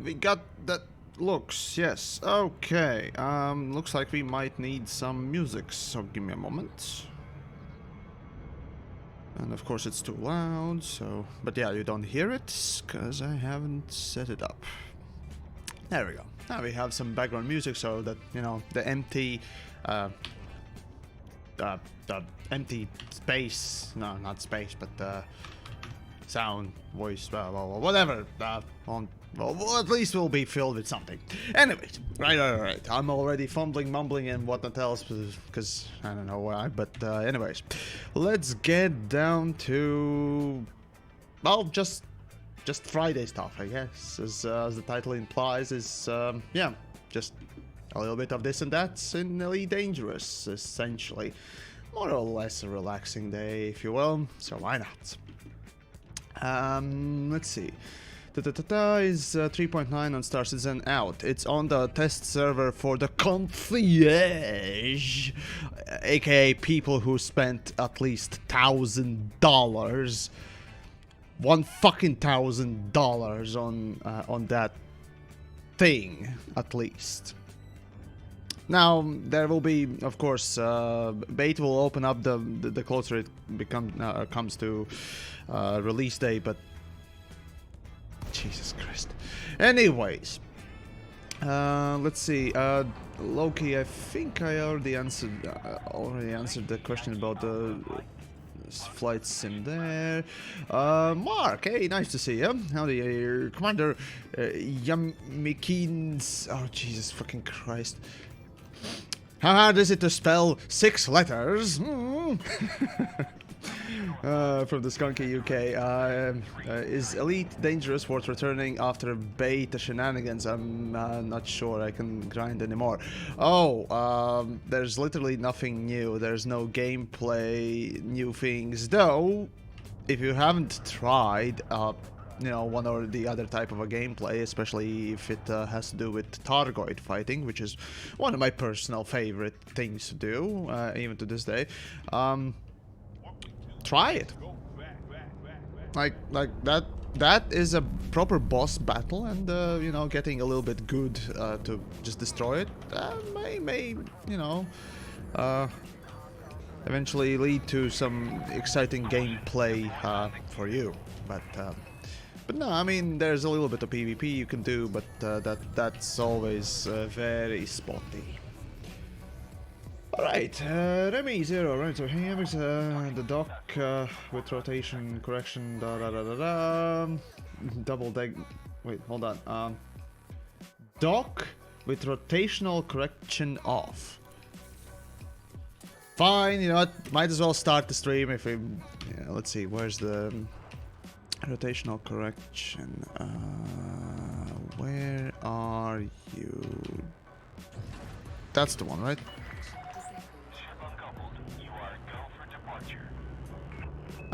we got that looks, yes. Okay, looks like we might need some music, so give me a moment. And of course it's too loud, so... But yeah, you don't hear it, because I haven't set it up. There we go. Now we have some background music, so that, you know, the empty... the empty space... No, not space, but sound, voice, whatever, well, at least we'll be filled with something. Anyways, right. I'm already fumbling, mumbling, and whatnot else, because I don't know why, but anyways. Let's get down to... Well, just Friday stuff, I guess, as the title implies, is, yeah, just a little bit of this and that in Elite Dangerous, essentially. More or less a relaxing day, if you will, so why not? Let's see. Is 3.9 on Star Citizen out. It's on the test server for the concierge, aka people who spent at least $1,000, $1,000 on that thing, at least. Now there will be, of course, bait will open up the closer it comes to release day, but Jesus Christ. Anyways, let's see. Loki, I think I already answered the question about the flights in there. Mark, hey, nice to see you. Howdy, Commander TheYamiks. Oh Jesus fucking Christ. How hard is it to spell 6 letters? From the Skunky UK. Is Elite Dangerous worth returning after beta shenanigans? I'm not sure I can grind anymore. Oh, there's literally nothing new. There's no gameplay, new things. Though, if you haven't tried, you know, one or the other type of a gameplay, especially if it has to do with Targoid fighting, which is one of my personal favorite things to do, even to this day, try it. Like that is a proper boss battle, and you know, getting a little bit good to just destroy it may you know, eventually lead to some exciting gameplay for you. But no, I mean, there's a little bit of PvP you can do, but that's always very spotty. Alright, Remy 0, right, so here is the dock with rotation correction, double deck, wait, hold on, dock with rotational correction off. Fine, you know what, might as well start the stream if we, yeah, let's see, where's the rotational correction, where are you? That's the one, right?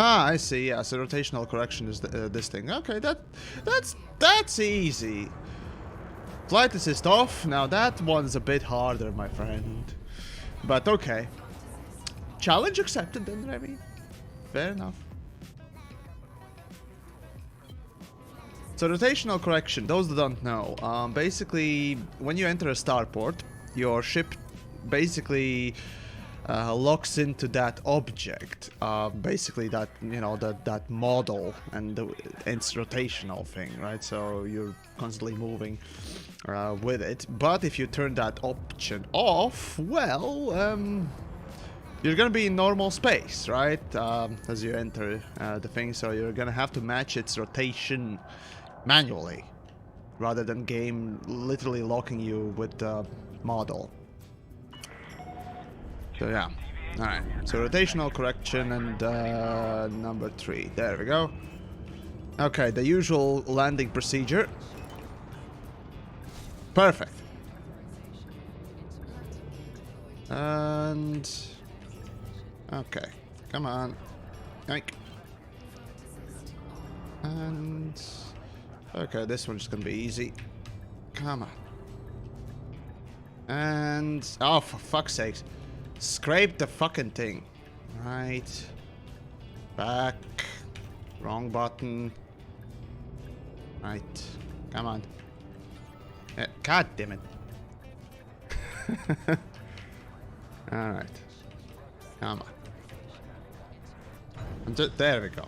Ah, I see. Yeah, so rotational correction is this thing. Okay, that's easy. Flight assist off. Now that one's a bit harder, my friend. But okay. Challenge accepted then, Remy. Fair enough. So rotational correction, those that don't know, basically when you enter a starport, your ship basically locks into that object, basically that, you know, that model, and it's rotational thing, right? So you're constantly moving with it. But if you turn that option off, well, you're gonna be in normal space, right? As you enter the thing, so you're gonna have to match its rotation manually, rather than game literally locking you with the model. So yeah, alright, so rotational correction and number 3, there we go. Okay, the usual landing procedure. Perfect. And... okay, come on. Yoink. And... okay, this one's gonna be easy. Come on. And... oh, for fuck's sakes. Scrape the fucking thing. Right. Back. Wrong button. Right. Come on. God damn it. Alright. Come on. There we go.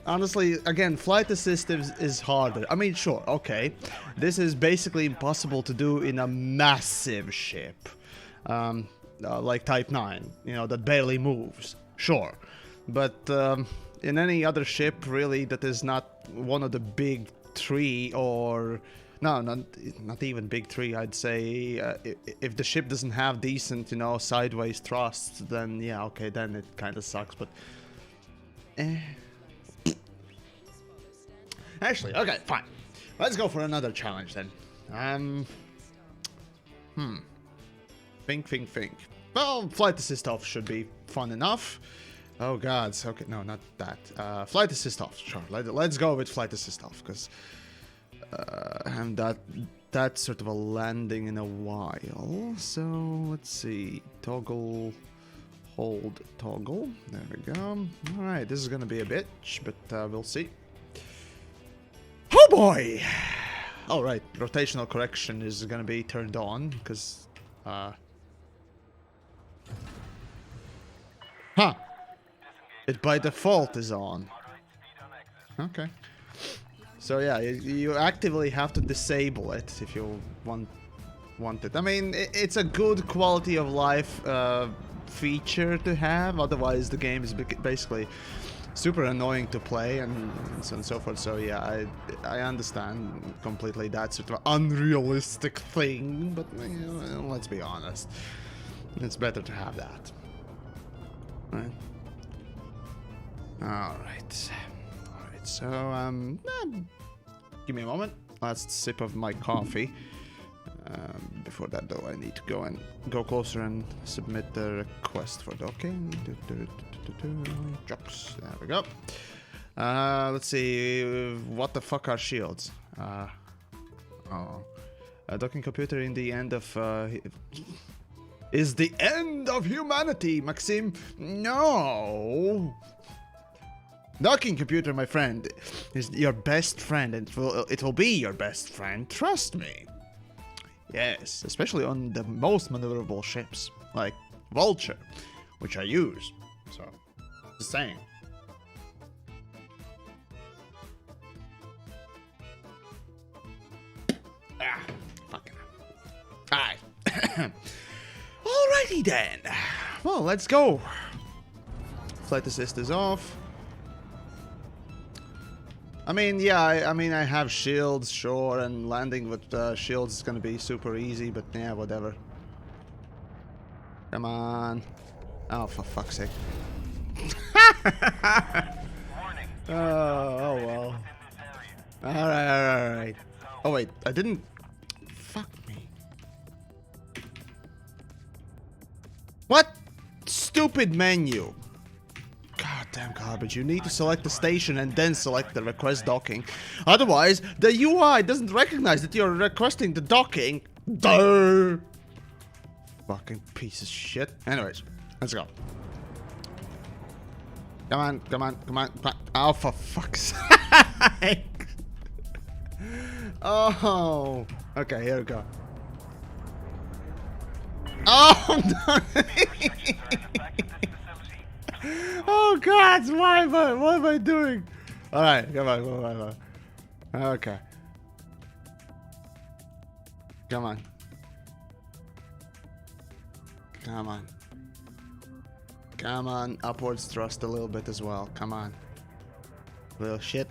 Honestly, again, flight assist is harder. I mean, sure, okay. This is basically impossible to do in a massive ship. Like Type 9, you know, that barely moves. Sure. But in any other ship, really, that is not one of the big three or... No, not even big three, I'd say. If the ship doesn't have decent, you know, sideways thrusts, then yeah, okay, then it kind of sucks, but... Actually, okay, fine. Let's go for another challenge then. Think. Well, flight assist off should be fun enough. Oh god, okay, no, not that. Flight assist off, sure. Let's go with flight assist off, because I haven't that sort of a landing in a while. So let's see, toggle, hold, toggle. There we go. All right, this is gonna be a bitch, but we'll see. Oh boy! All right, rotational correction is gonna be turned on because, it by default is on. Okay. So yeah, you actively have to disable it if you want it. I mean, it's a good quality of life feature to have. Otherwise, the game is basically super annoying to play and so on and so forth. So yeah, I understand completely that sort of unrealistic thing. But you know, let's be honest, it's better to have that. Right. All right. So, give me a moment. Last sip of my coffee. Before that, though, I need to go closer and submit the request for docking. Drops. There we go. Let's see. What the fuck are shields? A docking computer in the end of is the end of humanity, Maxim. No. Docking computer, my friend, is your best friend, and it will be your best friend. Trust me. Yes, especially on the most maneuverable ships, like Vulture, which I use. So, just saying. Fucking. Alright. Alrighty then. Well, let's go. Flight assist is off. I mean, yeah, I have shields, sure, and landing with shields is gonna be super easy, but yeah, whatever. Come on. Oh, for fuck's sake. Oh well. Alright. Oh wait, I didn't... Fuck me. What? Stupid menu. Damn garbage. You need to select the station and then select the request docking. Otherwise, the UI doesn't recognize that you're requesting the docking. Duh. Fucking piece of shit. Anyways, let's go. Come on. Oh, for fuck's sake. Oh. Okay, here we go. Oh, no. Oh god, what am I doing? Alright, come on. Okay. Come on, upwards thrust a little bit as well. Come on. Little shit.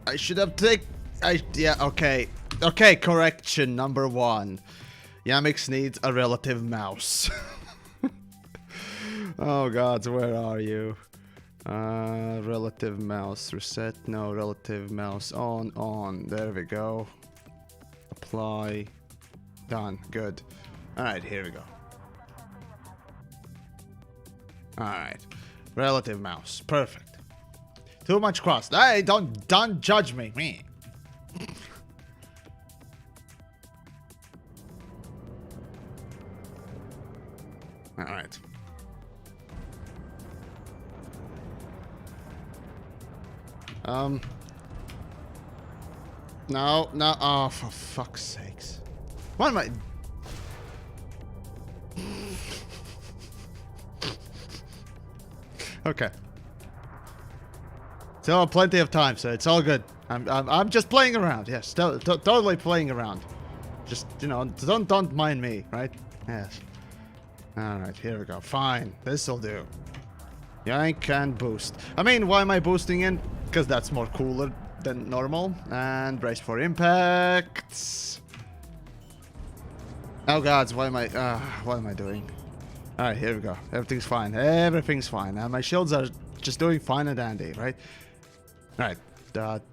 I should have yeah, okay. Okay, correction number 1. TheYamiks needs a relative mouse. Oh god, where are you? Relative mouse reset. No, relative mouse on. There we go. Apply. Done. Good. Alright, here we go. Alright. Relative mouse. Perfect. Too much cross. Hey, don't judge me. Me. Alright. No, no, oh, for fuck's sakes. What am I... Okay. Still plenty of time, so it's all good. I'm just playing around. Yes, totally playing around. Just, you know, don't mind me, right? Yes. All right, here we go. Fine, this'll do. Yank and boost. I mean, why am I boosting in? Because that's more cooler than normal. And brace for impacts. Oh gods, what am I doing? All right, here we go. Everything's fine. Everything's fine. My shields are just doing fine and dandy, right? All right,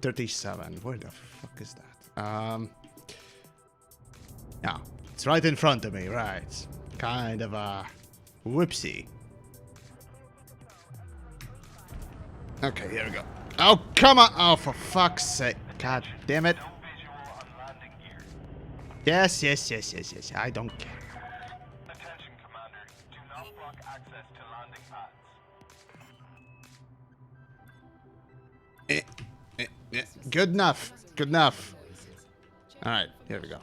37. Where the fuck is that? Yeah, it's right in front of me, right? Kind of a whoopsie. Okay, here we go. Oh, come on! Oh, for fuck's sake! God damn it! Yes. I don't care. Attention, Commander. Do not block access to landing pads. Good enough. Good enough. All right, here we go.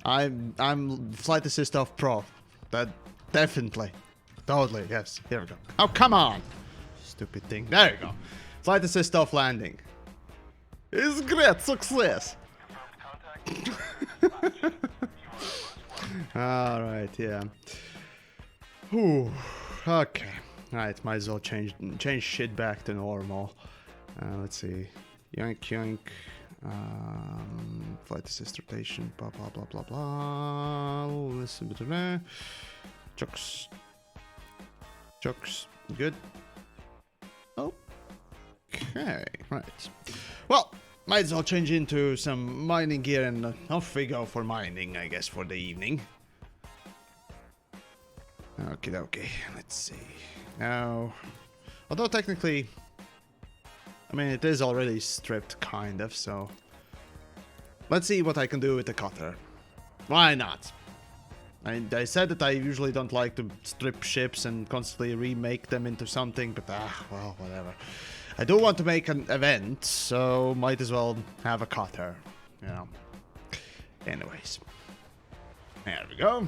I'm flight assist off pro. That definitely, totally, yes. Here we go. Oh, come on, stupid thing. There you go. Flight assist off landing. It's great success. All right, yeah. Whew. Okay. All right, might as well change shit back to normal. Let's see. Yoink. Flight assist rotation. Blah blah blah blah blah. Listen to that. Chucks. Good. Okay. Right. Well, might as well change into some mining gear and off we go for mining, I guess, for the evening. Okay. Let's see. Now, although technically, I mean, it is already stripped, kind of, so let's see what I can do with the cutter. Why not? I said that I usually don't like to strip ships and constantly remake them into something, but well, whatever. I do want to make an event, so might as well have a cutter, you know. Anyways, there we go.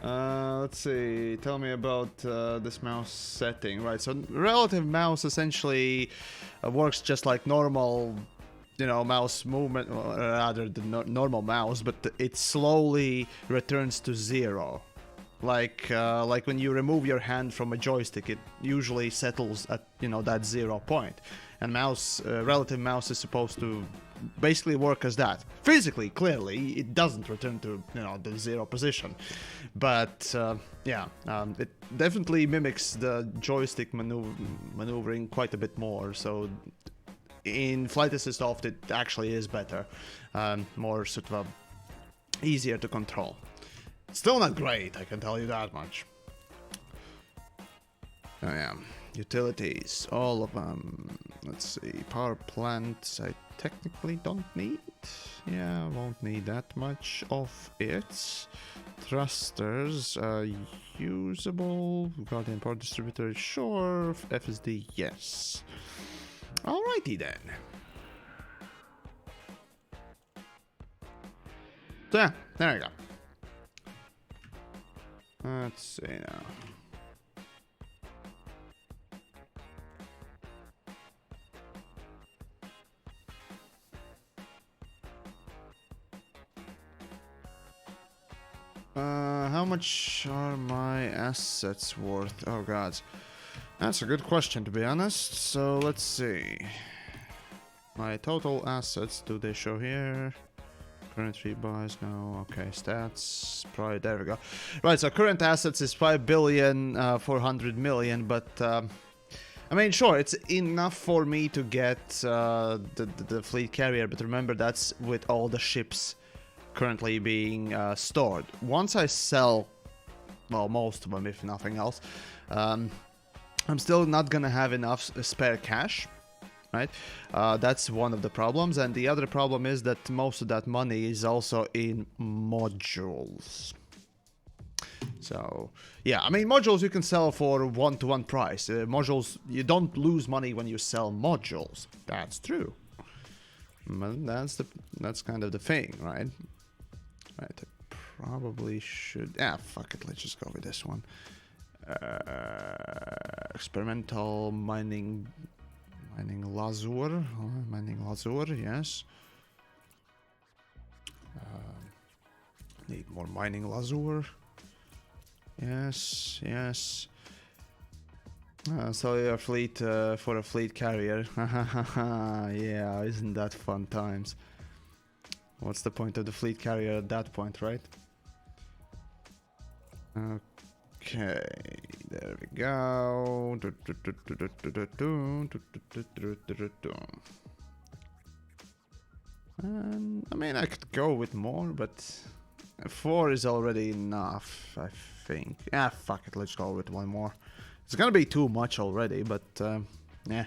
Let's see. Tell me about this mouse setting. Right, so relative mouse essentially works just like normal, you know, mouse movement, or rather the normal mouse, but it slowly returns to 0. Like when you remove your hand from a joystick, it usually settles at, you know, that 0 point. And relative mouse is supposed to basically work as that. Physically, clearly, it doesn't return to, you know, the 0 position. But, yeah, it definitely mimics the joystick maneuvering quite a bit more. So, in Flight Assist Off, it actually is better. More sort of easier to control. Still not great, I can tell you that much. Oh, yeah. Utilities, all of them. Let's see, power plants I technically don't need. Yeah, won't need that much of it. Thrusters, usable. Guardian power distributor, sure. FSD, yes. Alrighty then. So yeah, there you go. Let's see now. How much are my assets worth? Oh god, that's a good question, to be honest. So let's see. My total assets, do they show here? Current rebuys, no. Okay, stats, probably, there we go. Right, so current assets is 5,400 million, but I mean, sure, it's enough for me to get the fleet carrier, but remember, that's with all the ships currently being stored. Once I sell, well, most of them, if nothing else, I'm still not gonna have enough spare cash, right? That's one of the problems, and the other problem is that most of that money is also in modules. So, yeah, I mean, modules you can sell for one-to-one price. Modules, you don't lose money when you sell modules. That's true. But that's kind of the thing, right? Right, I probably should... Yeah, fuck it, let's just go with this one. Experimental mining... Mining lazur. Mining lazur, yes. Need more mining lazur. Yes, yes. So your fleet for a fleet carrier. Yeah, isn't that fun times? What's the point of the fleet carrier at that point, right? Okay, there we go. And, I mean, I could go with more, but 4 is already enough, I think. Ah, fuck it, let's go with one more. It's gonna be too much already, but yeah,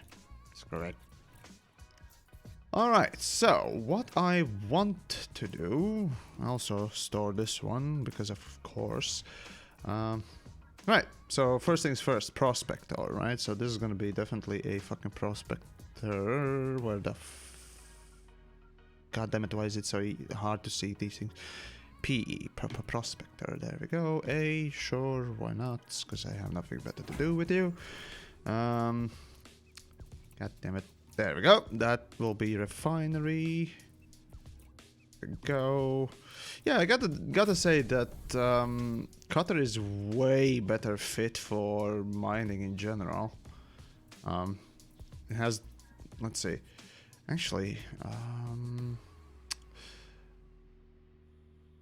screw it. Alright, so what I want to do, I also store this one, because of course. Right, so first things first, prospector, right? So this is gonna be definitely a fucking prospector. Where the God damn it, why is it so hard to see these things? P, prospector, there we go. A, sure, why not? Because I have nothing better to do with you. God damn it. There we go. That will be refinery. There we go. Yeah, I gotta say that Qatar is way better fit for mining in general. It has, let's see, actually,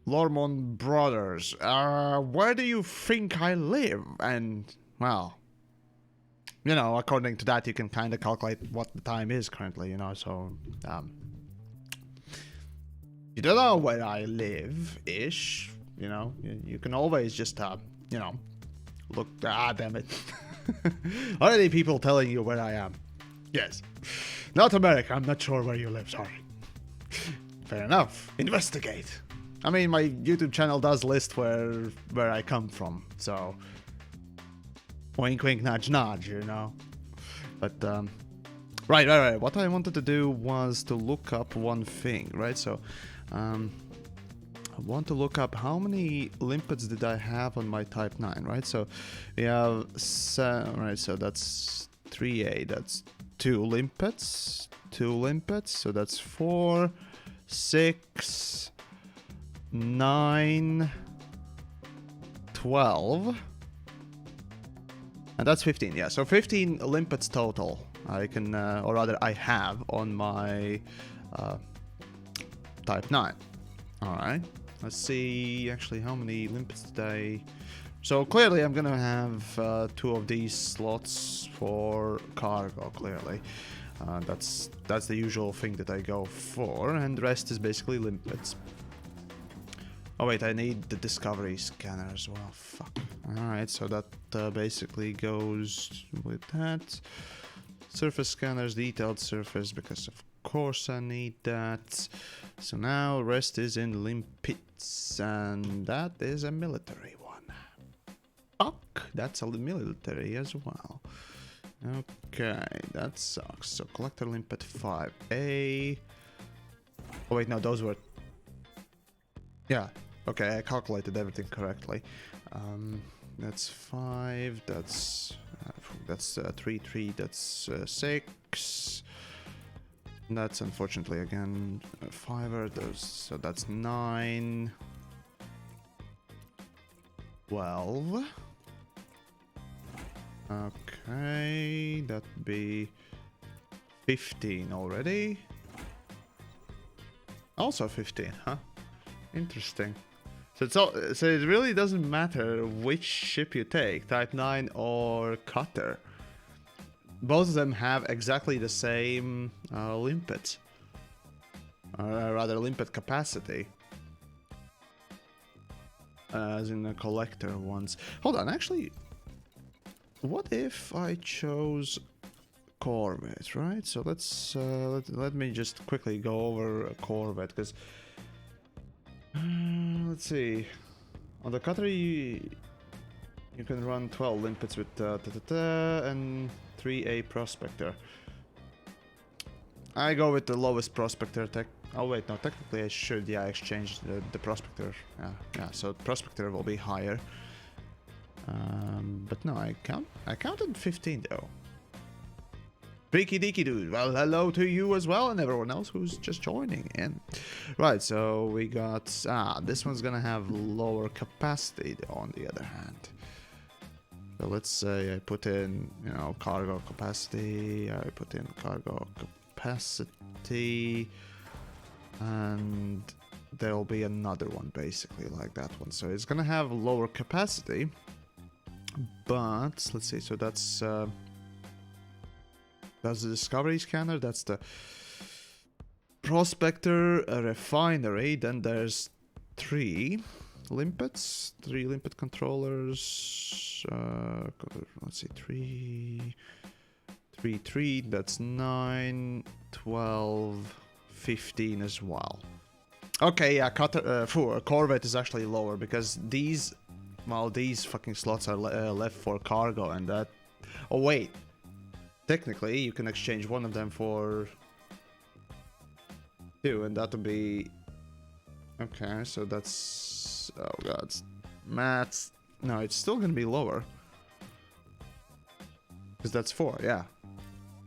Lormon Brothers, where do you think I live? And, well, you know, according to that, you can kind of calculate what the time is currently, you know, so, you don't know where I live-ish, you know, you can always just, you know, look, damn it. Already people telling you where I am. Yes. Not America, I'm not sure where you live, sorry. Fair enough. Investigate. I mean, my YouTube channel does list where I come from, so wink, wink, nudge, nudge, you know. But right. What I wanted to do was to look up one thing, right? So, I want to look up how many limpets did I have on my Type 9, right? So we have right. So that's 3A. That's 2 limpets. So that's 4, 6. 9, 12, and that's 15. Yeah, so 15 limpets total. I can, or rather, I have on my Type 9. All right. Let's see. Actually, how many limpets did I? So clearly, I'm gonna have 2 of these slots for cargo. Clearly, that's the usual thing that I go for, and the rest is basically limpets. Oh wait, I need the discovery scanner as well. Fuck. Alright, so that basically goes with that. Surface scanners, detailed surface, because of course I need that. So now rest is in limpets, and that is a military one. Fuck, that's a military as well. Okay, that sucks. So collector limpet 5A. Oh wait, no, those were... Yeah, okay, I calculated everything correctly. That's 5, that's 3, that's 6. That's unfortunately again 5, so that's 9. 12. Okay, that'd be 15 already. Also 15, huh? Interesting. So it really doesn't matter which ship you take, Type 9 or Cutter. Both of them have exactly the same limpet. Or rather, limpet capacity. As in the collector ones. Hold on, actually, what if I chose Corvette, right? So let's let me just quickly go over a Corvette, because let's see. On the Cutter, You can run 12 limpets with and 3A prospector. I go with the lowest prospector tech. Oh wait, no, technically I should, yeah, exchange the prospector. Yeah, so prospector will be higher. But no, I counted 15 though. Freaky deaky dude, well hello to you as well and everyone else who's just joining in. Right, so we got, this one's gonna have lower capacity on the other hand. So let's say I put in, you know, cargo capacity, I put in cargo capacity, and there'll be another one basically like that one. So it's gonna have lower capacity, but let's see, so that's the discovery scanner, that's the prospector, a refinery, then there's 3 limpets, 3 limpet controllers, let's see, 3, that's 9, 12, 15 as well. Okay, yeah, Corvette is actually lower because these, well, these fucking slots are left for cargo and that, oh wait, technically you can exchange one of them for 2 and that would be, okay, so that's, oh god, maths, no, it's still gonna be lower. Because that's 4, yeah.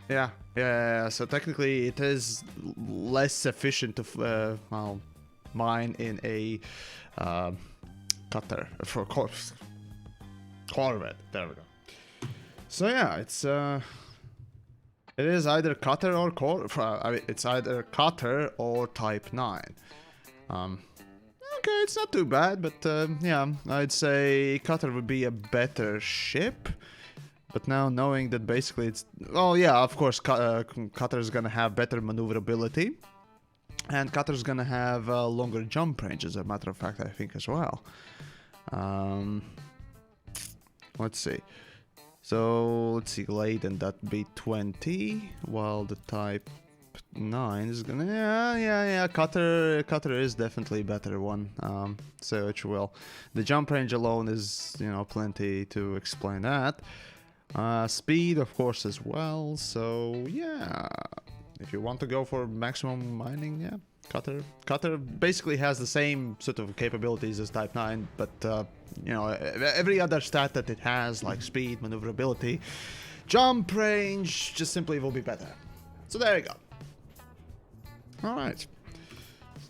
Yeah, so technically it is less efficient to, well, mine in a cutter, for Corvette, there we go. So yeah, it is either cutter or I mean, it's either cutter or Type 9. Okay, it's not too bad, but yeah, I'd say cutter would be a better ship. But now knowing that basically it's, oh yeah, of course, cutter is gonna have better maneuverability, and cutter is gonna have longer jump range, as a matter of fact, I think as well. Let's see. So let's see, Laden, that'd be 20, while the Type 9 is gonna, yeah, cutter is definitely a better one. So it will. The jump range alone is, you know, plenty to explain that. Speed, of course, as well. So yeah, if you want to go for maximum mining, yeah, cutter basically has the same sort of capabilities as Type 9, but you know, every other stat that it has, like speed, maneuverability, jump range, just simply will be better. So there you go. Alright,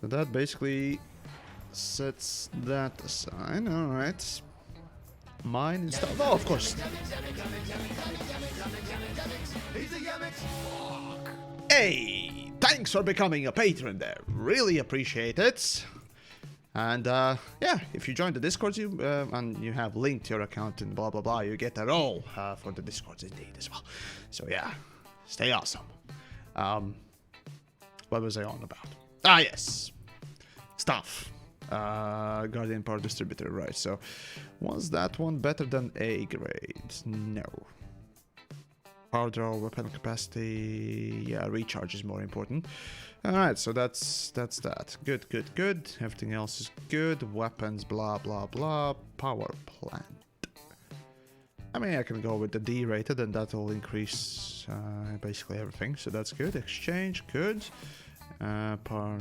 so that basically sets that aside. Alright, mine and stuff. Oh, of course. Hey, thanks for becoming a patron there. Really appreciate it. And yeah, if you join the Discord, and you have linked your account and blah blah blah, you get a role for the Discords indeed as well. So yeah, stay awesome. What was I on about? Ah yes, stuff. Guardian Power Distributor, right? So was that one better than A grade? No. Power draw, weapon capacity, yeah, recharge is more important. Alright, so that's that. Good. Everything else is good. Weapons, blah blah blah. Power plant. I mean, I can go with the D rated and that'll increase basically everything, so that's good. Exchange, good. Power,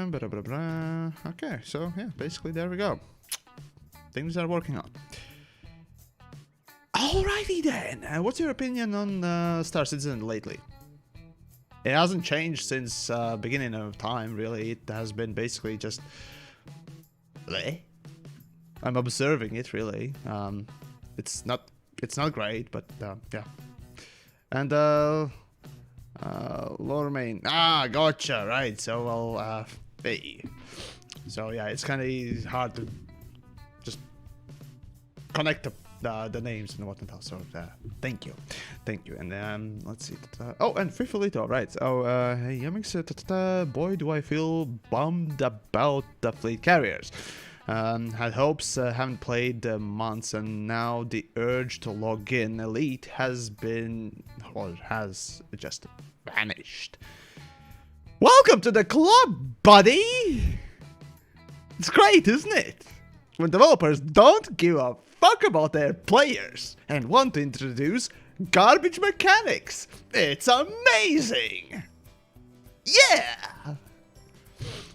blah blah blah. Okay, so yeah, basically there we go. Things are working out. Alrighty then, what's your opinion on Star Citizen lately? It hasn't changed since beginning of time, really. It has been basically just bleh. I'm observing it, really. It's not great, but yeah. And lower main. Ah, gotcha. Right. So well, hey. So yeah, it's kind of hard to just connect the names and whatnot. So thank you. And let's see. Oh, and Fifilito, right? Oh, hey Yamiks, boy, do I feel bummed about the fleet carriers. Had hopes, haven't played months, and now the urge to log in Elite has just vanished. Welcome to the club, buddy! It's great, isn't it? when developers don't give a fuck about their players and want to introduce garbage mechanics. It's amazing! Yeah!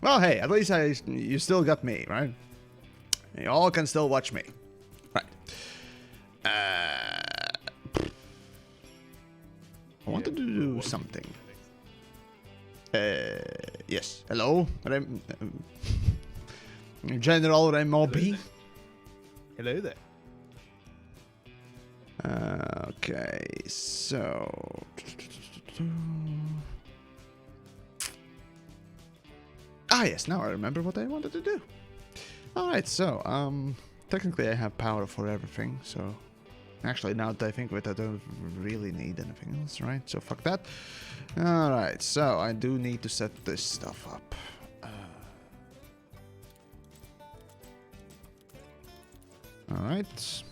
Well, hey, at least you still got me, right? You all can still watch me. Right. I wanted to do something. Yes. Hello? General Remobi? Hello there. Okay, so... Ah, yes, now I remember what I wanted to do. Alright, so, technically I have power for everything, so... Actually, now that I think of it, I don't really need anything else, right? So, fuck that. Alright, so I do need to set this stuff up. Alright.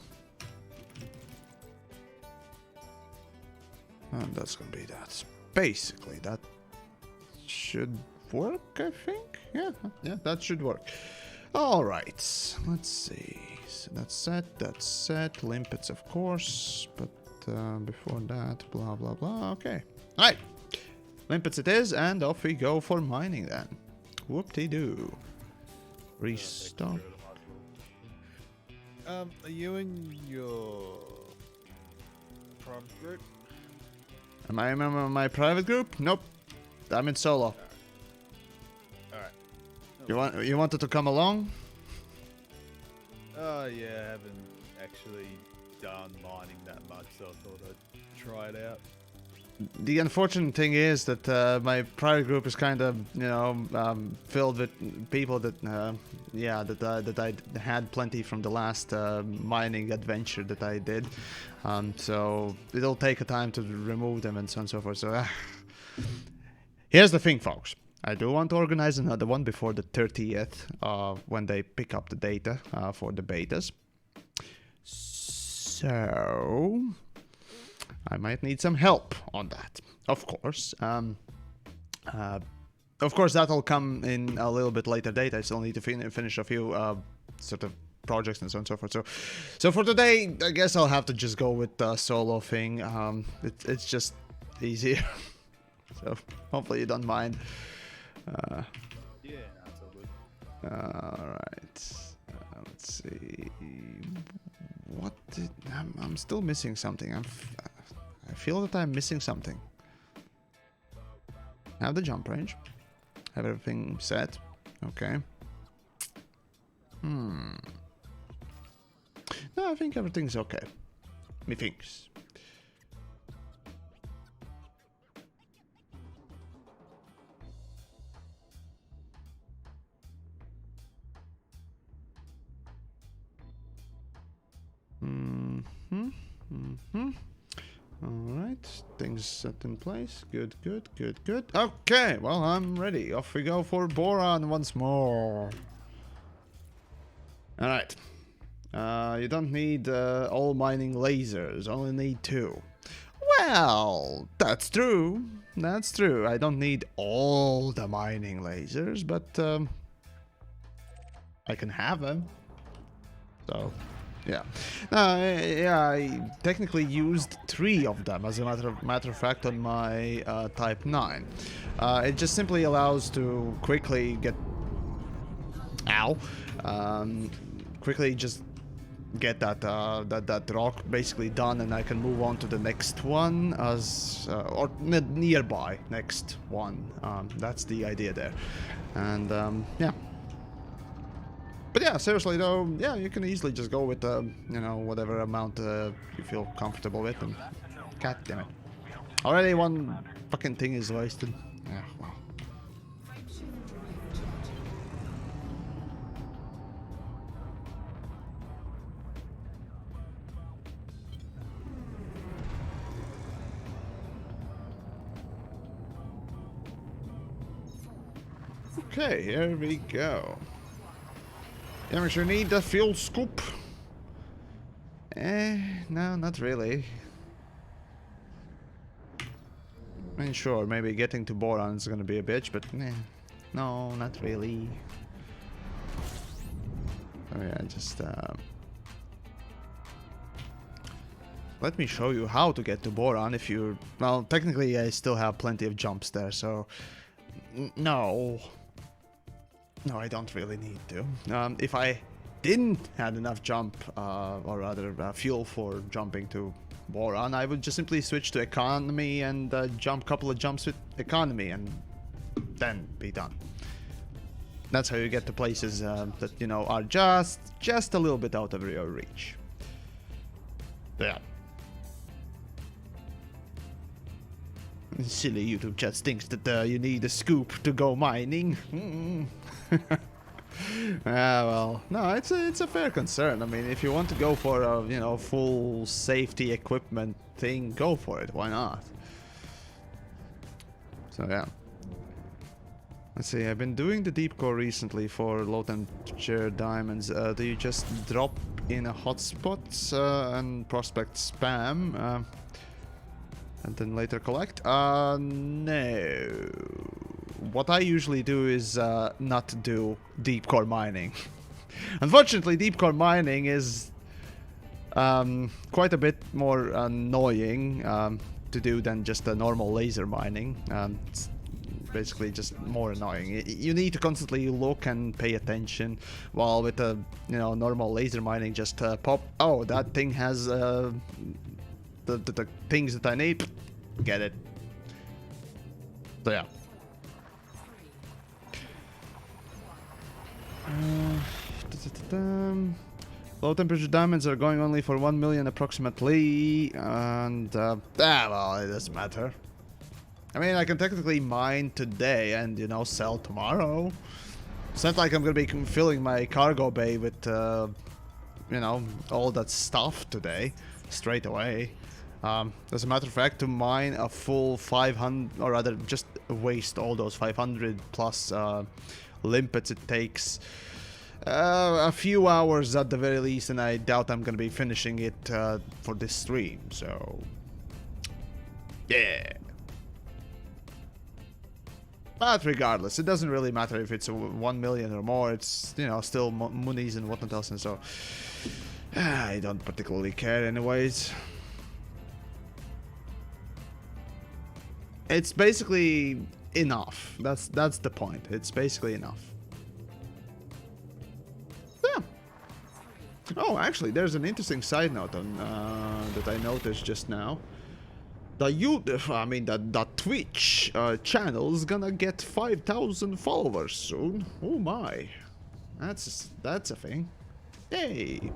And that's gonna be that. Basically, that should work, I think. Yeah, that should work. Alright, let's see. So that's set. Limpets, of course. But before that, blah, blah, blah. Okay. Alright. Limpets it is, and off we go for mining then. Whoop-de-doo. Restart. Are you in your private group? Am I in my private group? Nope. I'm in solo. Alright. You wanted to come along? Oh yeah, I haven't actually done mining that much, so I thought I'd try it out. The unfortunate thing is that my private group is kind of, you know, filled with people that, that I had plenty from the last mining adventure that I did. So it'll take a time to remove them and so on and so forth. So here's the thing, folks. I do want to organize another one before the 30th, when they pick up the data for the betas. So I might need some help on that, of course. Of course, that'll come in a little bit later date. I still need to finish a few sort of projects and so on and so forth. So for today, I guess I'll have to just go with the solo thing. It's just easier. So hopefully you don't mind. Yeah, that's all good. Alright. Let's see. What did... I'm still missing something. I feel that I'm missing something. Have the jump range. Have everything set. Okay. No, I think everything's okay. Methinks. Alright, things set in place. Good. Okay, well, I'm ready. Off we go for Boron once more. Alright. You don't need all mining lasers, only need 2. Well, that's true. That's true. I don't need all the mining lasers, but I can have them. So... yeah. I technically used 3 of them, as a matter of fact, on my Type 9. It just simply allows to quickly get... ow! Quickly just get that rock basically done, and I can move on to the next one as... or nearby next one. That's the idea there. And, yeah. But yeah, seriously though, yeah, you can easily just go with, you know, whatever amount you feel comfortable with, and god damn it. Already one fucking thing is wasted. Yeah, wow. Okay, here we go. Yeah, you need the fuel scoop. No, not really. I mean, sure, maybe getting to Boron is gonna be a bitch, but no, not really. So yeah, just let me show you how to get to Boron if you... Well, technically I still have plenty of jumps there, so... No. No, I don't really need to. If I didn't had enough jump, or rather fuel for jumping to Boron, I would just simply switch to economy and jump a couple of jumps with economy and then be done. That's how you get to places that, you know, are just a little bit out of your reach. Yeah. Silly YouTube chat thinks that you need a scoop to go mining. Well, no, it's a fair concern. I mean, if you want to go for a, you know, full safety equipment thing, go for it. Why not? So yeah. Let's see. I've been doing the deep core recently for low temperature diamonds. Do you just drop in a hotspot and prospect spam? And then later collect? No. What I usually do is not do deep core mining. Unfortunately, deep core mining is quite a bit more annoying to do than just a normal laser mining. It's basically just more annoying. You need to constantly look and pay attention, while with a, you know, normal laser mining, just pop. Oh, that thing has the things that I need. Get it. So yeah. Low temperature diamonds are going only for 1 million approximately, and well, it doesn't matter. I mean, I can technically mine today and, you know, sell tomorrow. It's not like I'm gonna be filling my cargo bay with you know, all that stuff today straight away. As a matter of fact, to mine a full 500, or rather just waste all those 500 plus limpets, it takes a few hours at the very least, and I doubt I'm gonna be finishing it for this stream, so yeah. But regardless, it doesn't really matter if it's 1 million or more. It's, you know, still monies and whatnot else, and so I don't particularly care anyways. It's basically enough. That's the point. It's basically enough. Yeah. Oh, actually, there's an interesting side note on that I noticed just now. The Twitch channel's gonna get 5,000 followers soon. Oh my, that's a thing. Hey,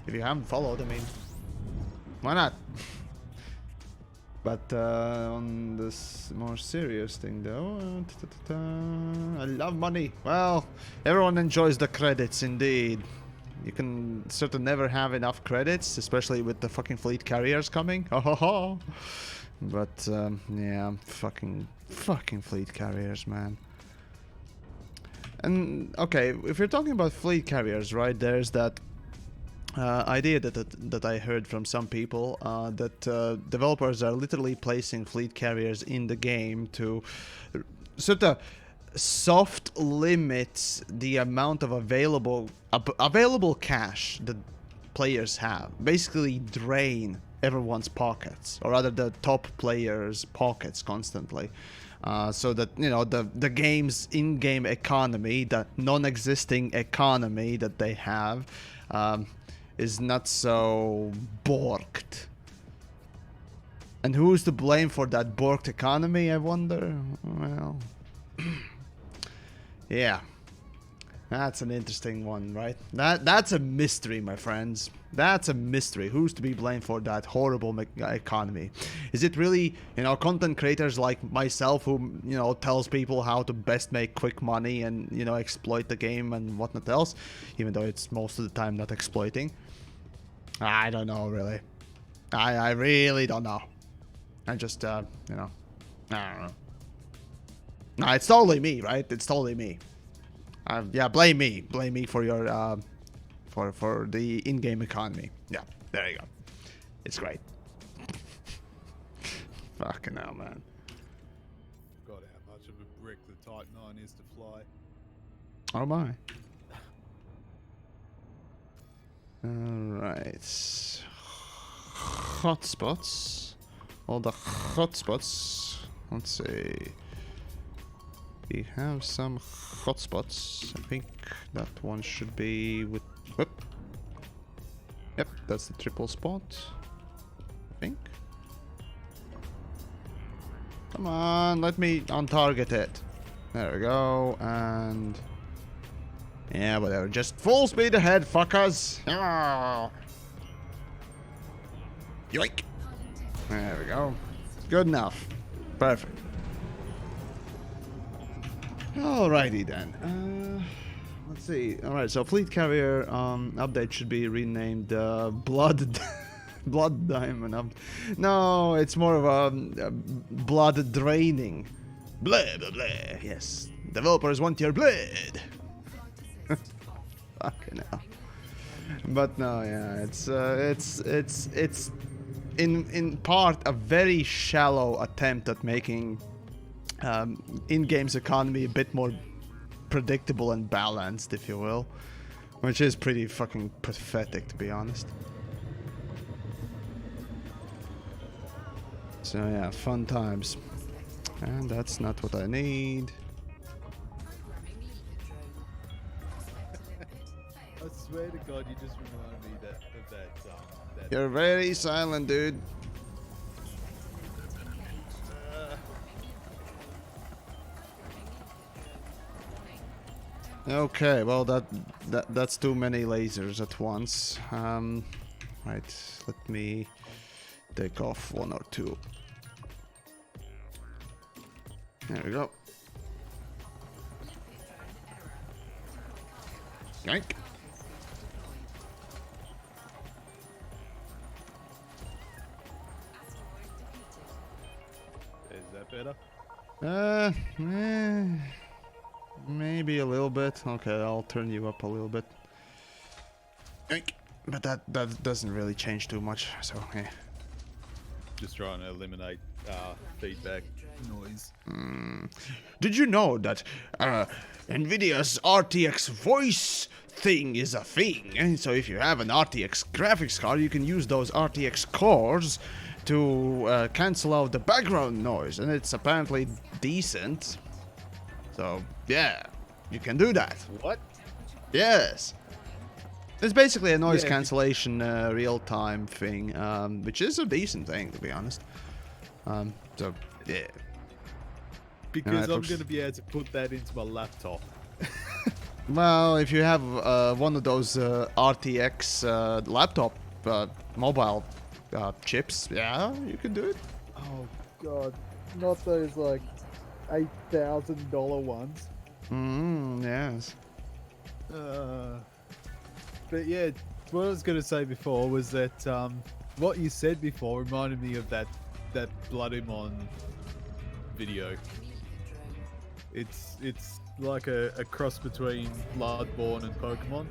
if you haven't followed, I mean, why not? But on this more serious thing, though, I love money. Well, everyone enjoys the credits, indeed. You can sort of never have enough credits, especially with the fucking fleet carriers coming. But yeah, fucking fleet carriers, man. And okay, if you're talking about fleet carriers, right? There's that idea that I heard from some people that developers are literally placing fleet carriers in the game to sort of soft limit the amount of available cash that players have. Basically drain everyone's pockets, or rather the top players' pockets constantly, so that, you know, the game's in-game economy, that non-existing economy that they have, is not so borked. And who's to blame for that borked economy, I wonder? Well, yeah, that's an interesting one, right? That's a mystery, my friends. That's a mystery. Who's to be blamed for that horrible economy? Is it really, you know, content creators like myself who, you know, tells people how to best make quick money and, you know, exploit the game and whatnot else, even though it's most of the time not exploiting? I don't know, really. I really don't know. I just, you know, I don't know. No, it's totally me, right? It's totally me. Yeah, blame me. Blame me for your, for the in-game economy. Yeah, there you go. It's great. Fucking hell, man. Forgot how much of a brick the Type 9 is to fly. Oh my. Alright. Hotspots. All the hotspots. Let's see. We have some hotspots. I think that one should be with... Whoop. Yep, that's the triple spot. I think. Come on, let me untarget it. There we go, and... Yeah, whatever. Just full speed ahead, fuckers. Oh. Yoink. There we go. Good enough. Perfect. Alrighty then. Let's see. Alright, so fleet carrier update should be renamed Blood Blood Diamond. No, it's more of a blood draining. Blah blah blah. Yes, developers want your blood. Fucking hell. But no, yeah, it's in part a very shallow attempt at making in-game's economy a bit more predictable and balanced, if you will, which is pretty fucking pathetic, to be honest. So yeah, fun times. And that's not what I need. I swear to God, you just reminded me that You're very silent, dude. Okay, well that's too many lasers at once. Right, let me take off one or two. There we go. Yank. Is that better? Maybe a little bit. Okay, I'll turn you up a little bit. Yank. But that doesn't really change too much, so yeah. Just trying to eliminate feedback noise. Did you know that NVIDIA's RTX voice thing is a thing? And so if you have an RTX graphics card, you can use those RTX cores to cancel out the background noise, and it's apparently decent. So yeah, you can do that. What? Yes. It's basically a noise Yeah. cancellation real-time thing, which is a decent thing, to be honest. So yeah. Because I'm folks. going to be able to put that into my laptop. Well, if you have one of those RTX laptop mobile chips, yeah, you can do it. Oh God, not those like $8,000 ones. Yes. But yeah, what I was going to say before was that what you said before reminded me of that Bloodymon video. It's like a cross between Bloodborne and Pokemon.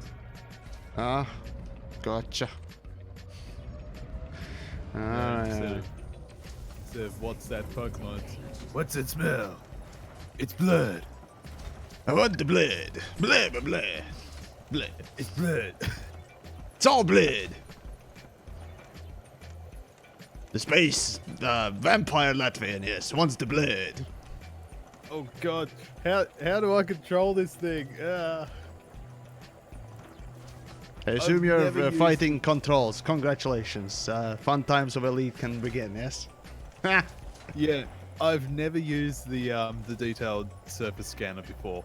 Ah, gotcha. Instead of what's that Pokemon? What's it smell? It's blood. I want the blood. Blah, blah, blah. Blood. It's blood. It's all blood. The space vampire Latvian, yes, wants the blood. Oh God, how do I control this thing? I assume you're never used- fighting controls. Congratulations. Fun times of Elite can begin, yes? Yeah, I've never used the detailed surface scanner before.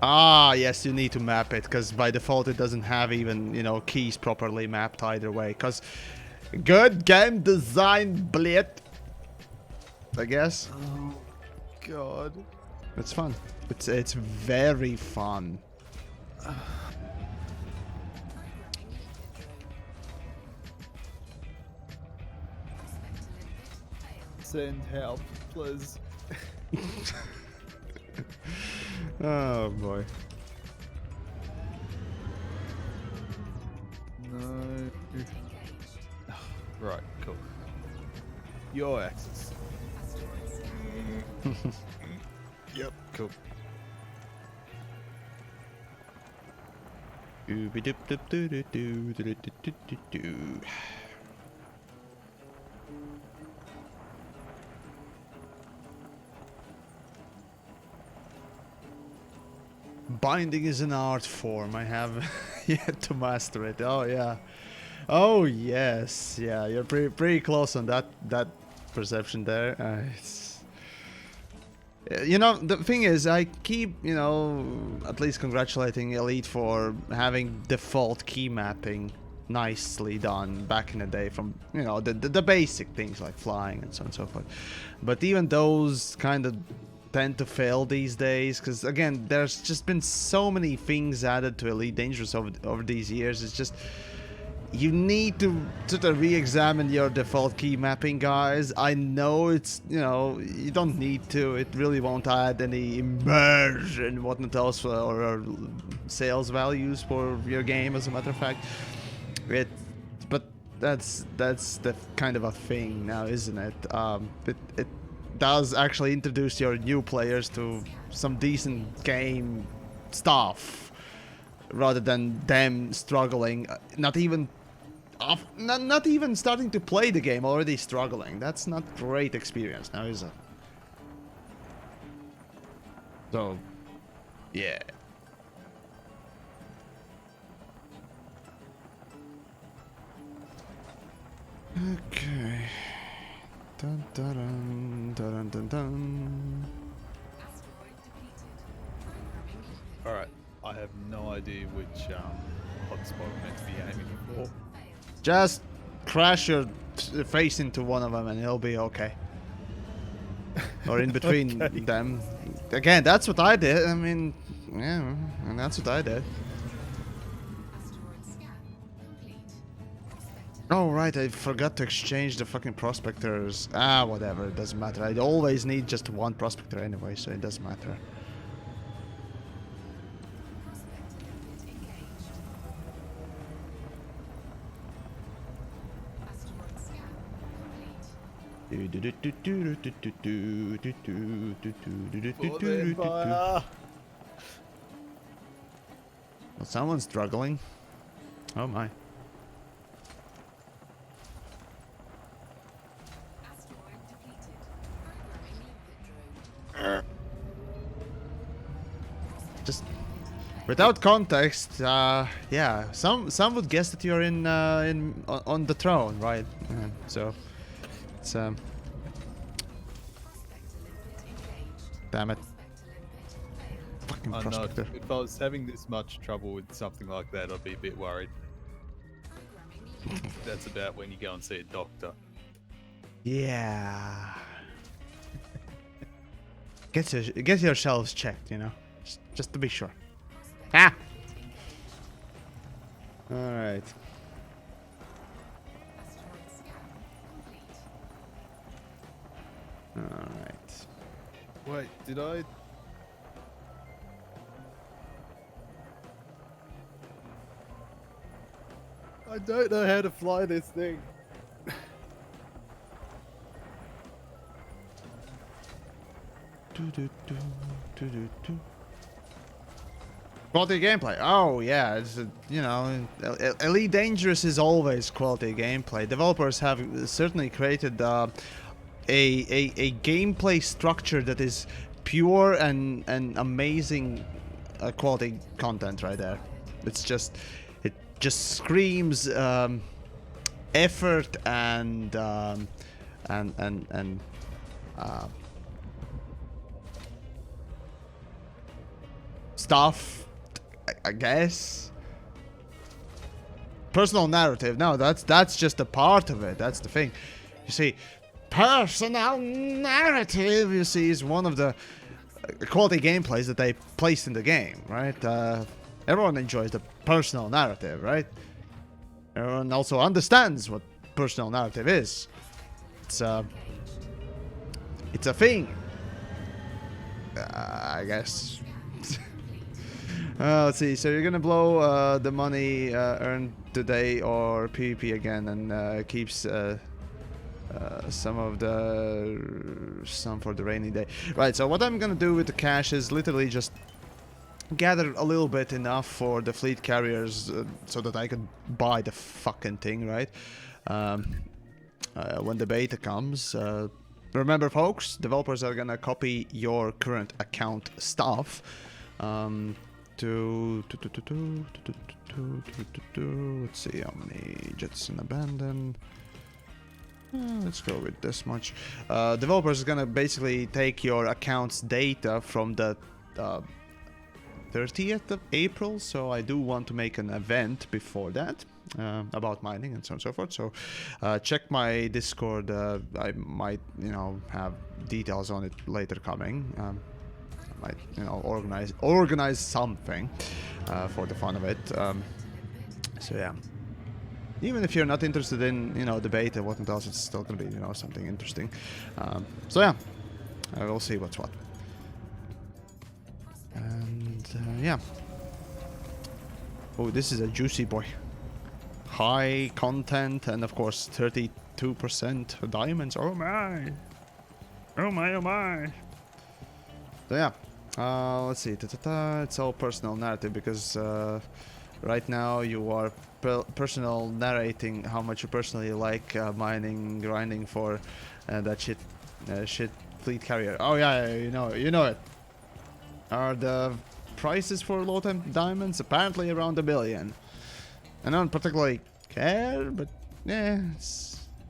Ah, yes, you need to map it, because by default it doesn't have even, you know, keys properly mapped either way, because good game design, blit. I guess. Oh God. It's fun. It's very fun. Send help, please. Oh boy. No. Right, cool. Your axis. Yep, cool. Do Binding is an art form. I have yet to master it. Oh yeah. Oh yes. Yeah, you're pretty close on that perception there. It's you know, the thing is, I keep, you know, at least congratulating Elite for having default key mapping nicely done back in the day from, you know, the basic things like flying and so on and so forth. But even those kind of tend to fail these days because, again, there's just been so many things added to Elite Dangerous over these years. It's just... you need to sort of re-examine your default key mapping, guys. I know it's, you know, you don't need to. It really won't add any immersion, whatnot else, or sales values for your game, as a matter of fact. But that's the kind of a thing now, isn't it? It does actually introduce your new players to some decent game stuff, rather than them struggling, not even starting to play the game, already struggling. That's not great experience now, is it? So, yeah. Okay. Dun dun dun dun dun dun. Alright, I have no idea which hotspot I'm meant to be aiming for. Just crash your face into one of them and it'll be okay. Or in between Okay. them. Again, that's what I did. I mean, yeah, and that's what I did. Oh, right, I forgot to exchange the fucking prospectors. Ah, whatever, it doesn't matter. I always need just one prospector anyway, so it doesn't matter. Well, someone's struggling. Oh my. Just without context, yeah, some would guess that you're on the throne, right? So it's damn it, fucking I know, prospector. if I was having this much trouble with something like that, I'd be a bit worried. That's about when you go and see a doctor. Yeah. Get yourselves checked, you know, just to be sure. Ah. All right. All right. Wait, did I? I don't know how to fly this thing. Quality gameplay. Oh yeah, it's you know, Elite Dangerous is always quality gameplay. Developers have certainly created a gameplay structure that is pure and amazing quality content right there. It just screams effort and stuff, I guess. Personal narrative. No, that's just a part of it. That's the thing. You see, personal narrative, you see, is one of the quality gameplays that they placed in the game, right? Everyone enjoys the personal narrative, right? Everyone also understands what personal narrative is. It's a thing, I guess. Let's see. So you're gonna blow the money earned today or PvP again, and keeps some for the rainy day. Right. So what I'm gonna do with the cash is literally just gather a little bit enough for the fleet carriers so that I could buy the fucking thing, right? When the beta comes. Remember, folks, developers are gonna copy your current account stuff let's see how many jets in abandon. Let's go with this much. Developers are gonna basically take your account's data from the 30th of April, so I do want to make an event before that about mining and so on and so forth. So check my Discord. I might, have details on it later coming. I might, organize something for the fun of it. So yeah. Even if you're not interested in, the beta, what else, it's still gonna be, something interesting. So yeah, we'll see what's what. And yeah. Oh, this is a juicy boy. High content and of course 32% diamonds. Oh my! Oh my! Oh my! So yeah. Let's see. It's all personal narrative because right now you are personal narrating how much you personally like mining, grinding for that shit fleet carrier. Oh yeah, you know it. Are the prices for low-time diamonds apparently around $1 billion? I don't particularly care, but yeah,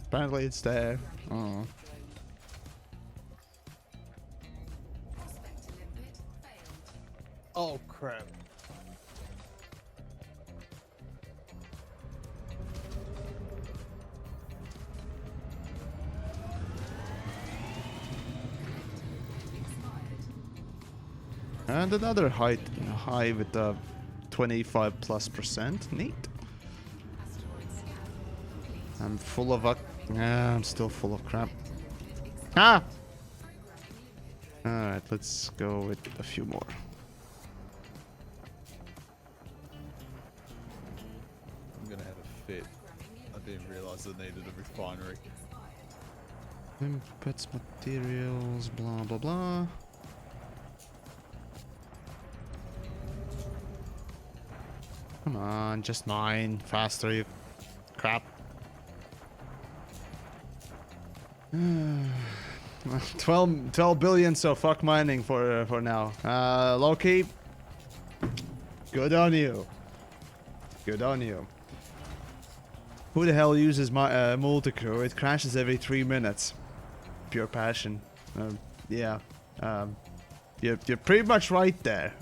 apparently it's there. Oh. Oh crap. And another high with 25+%. Neat. I'm full of I'm still full of crap. Ah! Alright, let's go with a few more. I'm gonna have a fit. I didn't realize I needed a refinery. Inputs, materials, blah blah blah. Come on, just mine faster, you crap. 12 billion, so fuck mining for now. Loki, good on you. Good on you. Who the hell uses my multi-crew? It crashes every 3 minutes. Pure passion. Yeah. You're pretty much right there.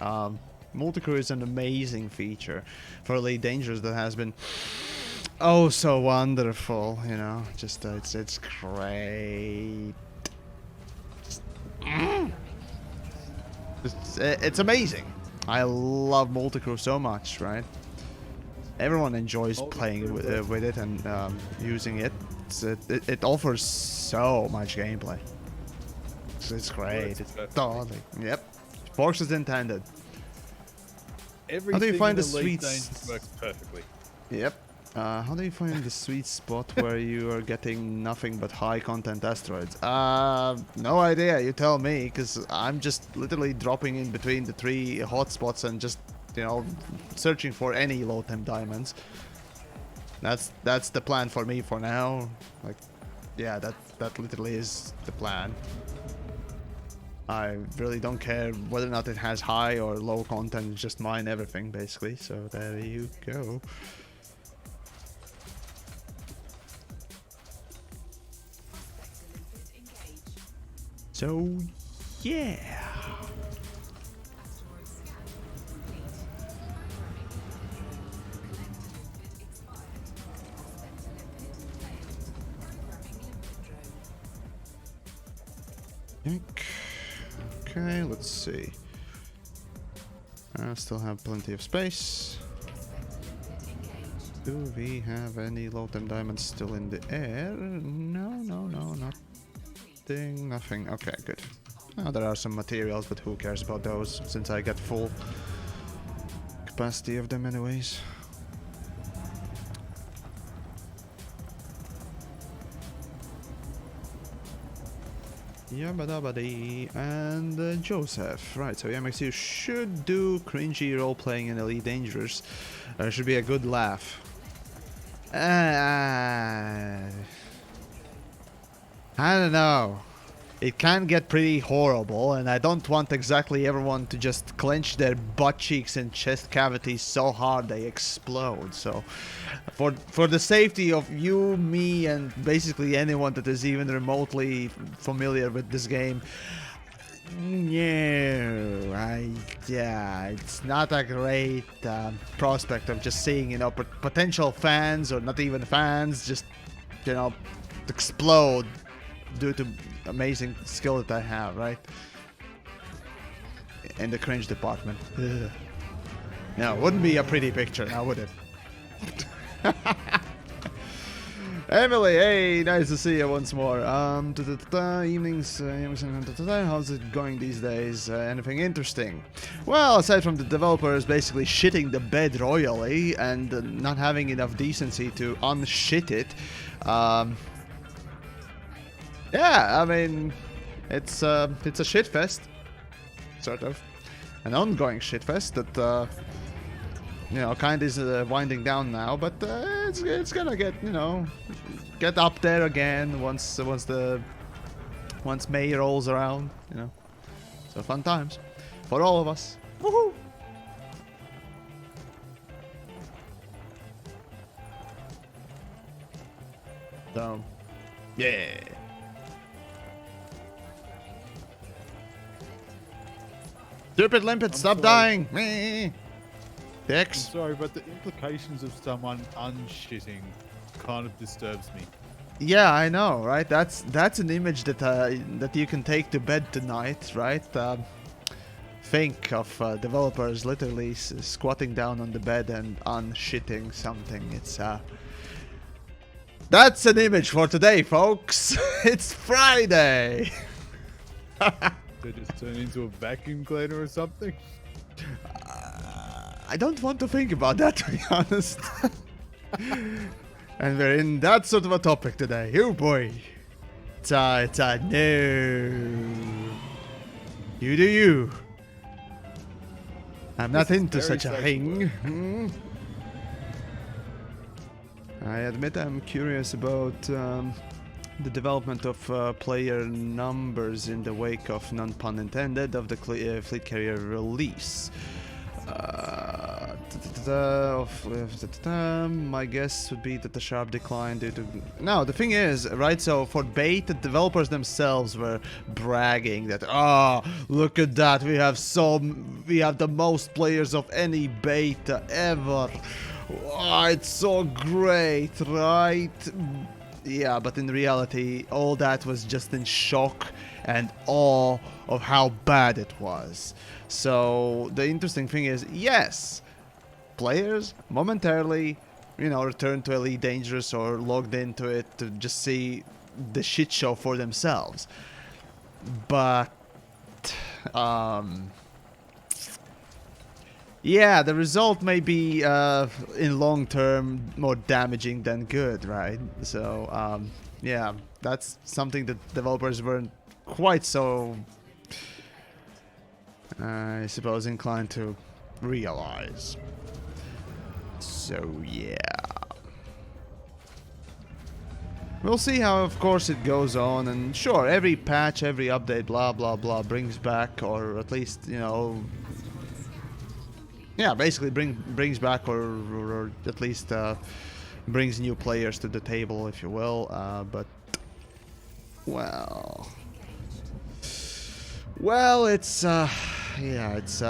Multi-crew is an amazing feature for Elite Dangerous that has been oh so wonderful, just it's great. It's amazing. I love multi-crew so much, right? Everyone enjoys playing with it and using it. It offers so much gameplay. It's great. It's totally, yep. Forks is intended. Everything how do you find in the Elite sweet Dangerous works perfectly. Yep. How do you find the sweet spot where you are getting nothing but high content asteroids? No idea. You tell me, because I'm just literally dropping in between the 3 hotspots and just, searching for any low-temp diamonds. That's the plan for me for now. Like, yeah, that literally is the plan. I really don't care whether or not it has high or low content, just mine everything basically, so there you go. So, yeah. Okay, let's see. I still have plenty of space. Do we have any low-temp diamonds still in the air? No, nothing. Okay, good. Now there are some materials, but who cares about those, since I get full capacity of them anyways. Yabadabadi and Joseph. Right, so TheYamiks, you should do cringy role-playing in Elite Dangerous. Should be a good laugh. I don't know. It can get pretty horrible, and I don't want exactly everyone to just clench their butt cheeks and chest cavities so hard they explode. So, for the safety of you, me, and basically anyone that is even remotely familiar with this game, yeah, it's not a great prospect of just seeing, you know, potential fans or not even fans just, you know, explode due to amazing skill that I have, right? In the cringe department. Ugh. No, it wouldn't be a pretty picture, now would it? Emily, hey, nice to see you once more. Evenings, how's it going these days? Anything interesting? Well, aside from the developers basically shitting the bed royally and not having enough decency to unshit it, yeah, I mean, it's a shit fest, sort of, an ongoing shit fest that you know, kind of is winding down now, but it's gonna get, you know, get up there again once May rolls around, you know. So fun times for all of us. Woohoo! So, yeah. Stupid limpet, stop dying! Meh. Dicks. I'm sorry, but the implications of someone unshitting kind of disturbs me. Yeah, I know, right? That's an image that that you can take to bed tonight, right? Think of developers literally squatting down on the bed and unshitting something. It's that's an image for today, folks. It's Friday. They just turn into a vacuum cleaner or something. I don't want to think about that, to be honest. And we're in that sort of a topic today. Oh boy. It's a no. You do you. I'm not into such a thing. Hmm? I admit I'm curious about the development of player numbers in the wake of, none pun intended, of the fleet carrier release. My guess would be that the sharp decline due to... No, the thing is, right, so for bait, the developers themselves were bragging that, look at that, we have the most players of any beta ever. Oh, it's so great, right? Yeah, but in reality, all that was just in shock and awe of how bad it was. So the interesting thing is, yes, players momentarily, you know, returned to Elite Dangerous or logged into it to just see the shit show for themselves. But, yeah, the result may be, in long term, more damaging than good, right? So, yeah, that's something that developers weren't quite so, I suppose, inclined to realize. So, yeah. We'll see how, of course, it goes on, and sure, every patch, every update, blah, blah, blah, brings back, or at least, you know... Yeah, basically brings back, or at least brings new players to the table, if you will, but... Well, it's, yeah, it's,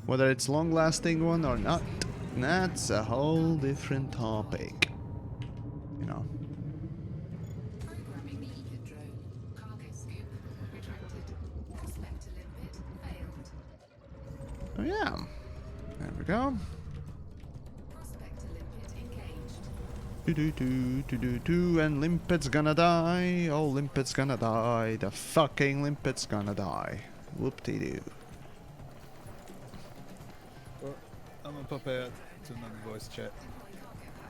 whether it's long-lasting one or not, that's a whole different topic, you know. Oh yeah, there we go. Do, and Limpet's gonna die. Oh, Limpet's gonna die. The fucking Limpet's gonna die. Whoop-de-doo. Well, I'm gonna pop out to another voice chat.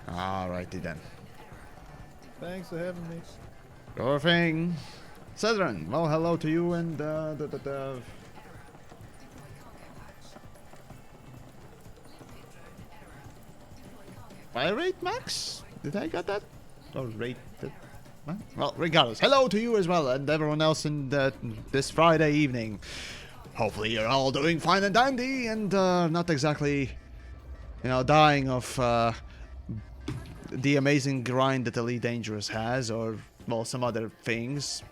Alrighty then. Thanks for having me. Sure thing. Cedron, well, hello to you and Fire rate max? Did I get that? Or rate that? Well, regardless, hello to you as well and everyone else in this Friday evening. Hopefully you're all doing fine and dandy and not exactly, you know, dying of the amazing grind that Elite Dangerous has or, well, some other things.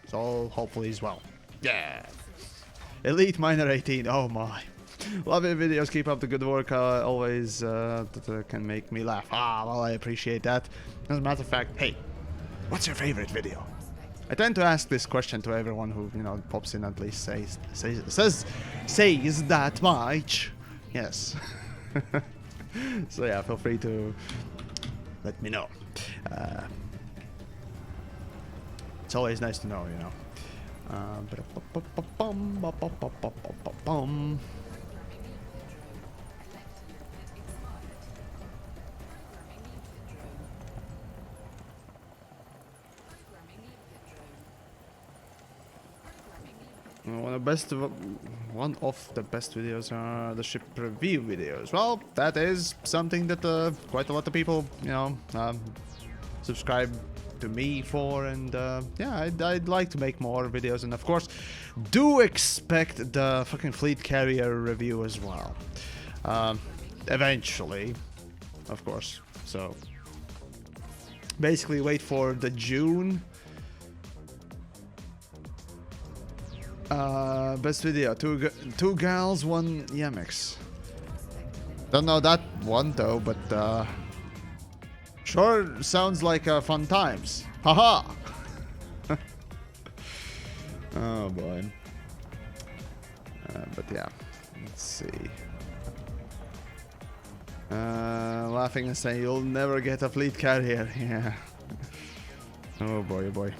It's all hopefully as well. Yeah. Elite Miner 18, oh my. Love your videos, keep up the good work, always that can make me laugh. Ah, well, I appreciate that. As a matter of fact, hey, what's your favorite video? I tend to ask this question to everyone who, you know, pops in at least says that much. Yes. So yeah, feel free to let me know. It's always nice to know, you know. One of the best videos are the ship review videos. Well, that is something that quite a lot of people, you know, subscribe to me for, and yeah, I'd like to make more videos, and of course, do expect the fucking fleet carrier review as well, eventually, of course. So basically, wait for the June. Best video, two gals, one TheYamiks. Don't know that one though, but sure sounds like fun times. Haha. Oh boy. But yeah, let's see. Laughing and saying you'll never get a fleet carrier. Yeah. Oh boy, oh boy.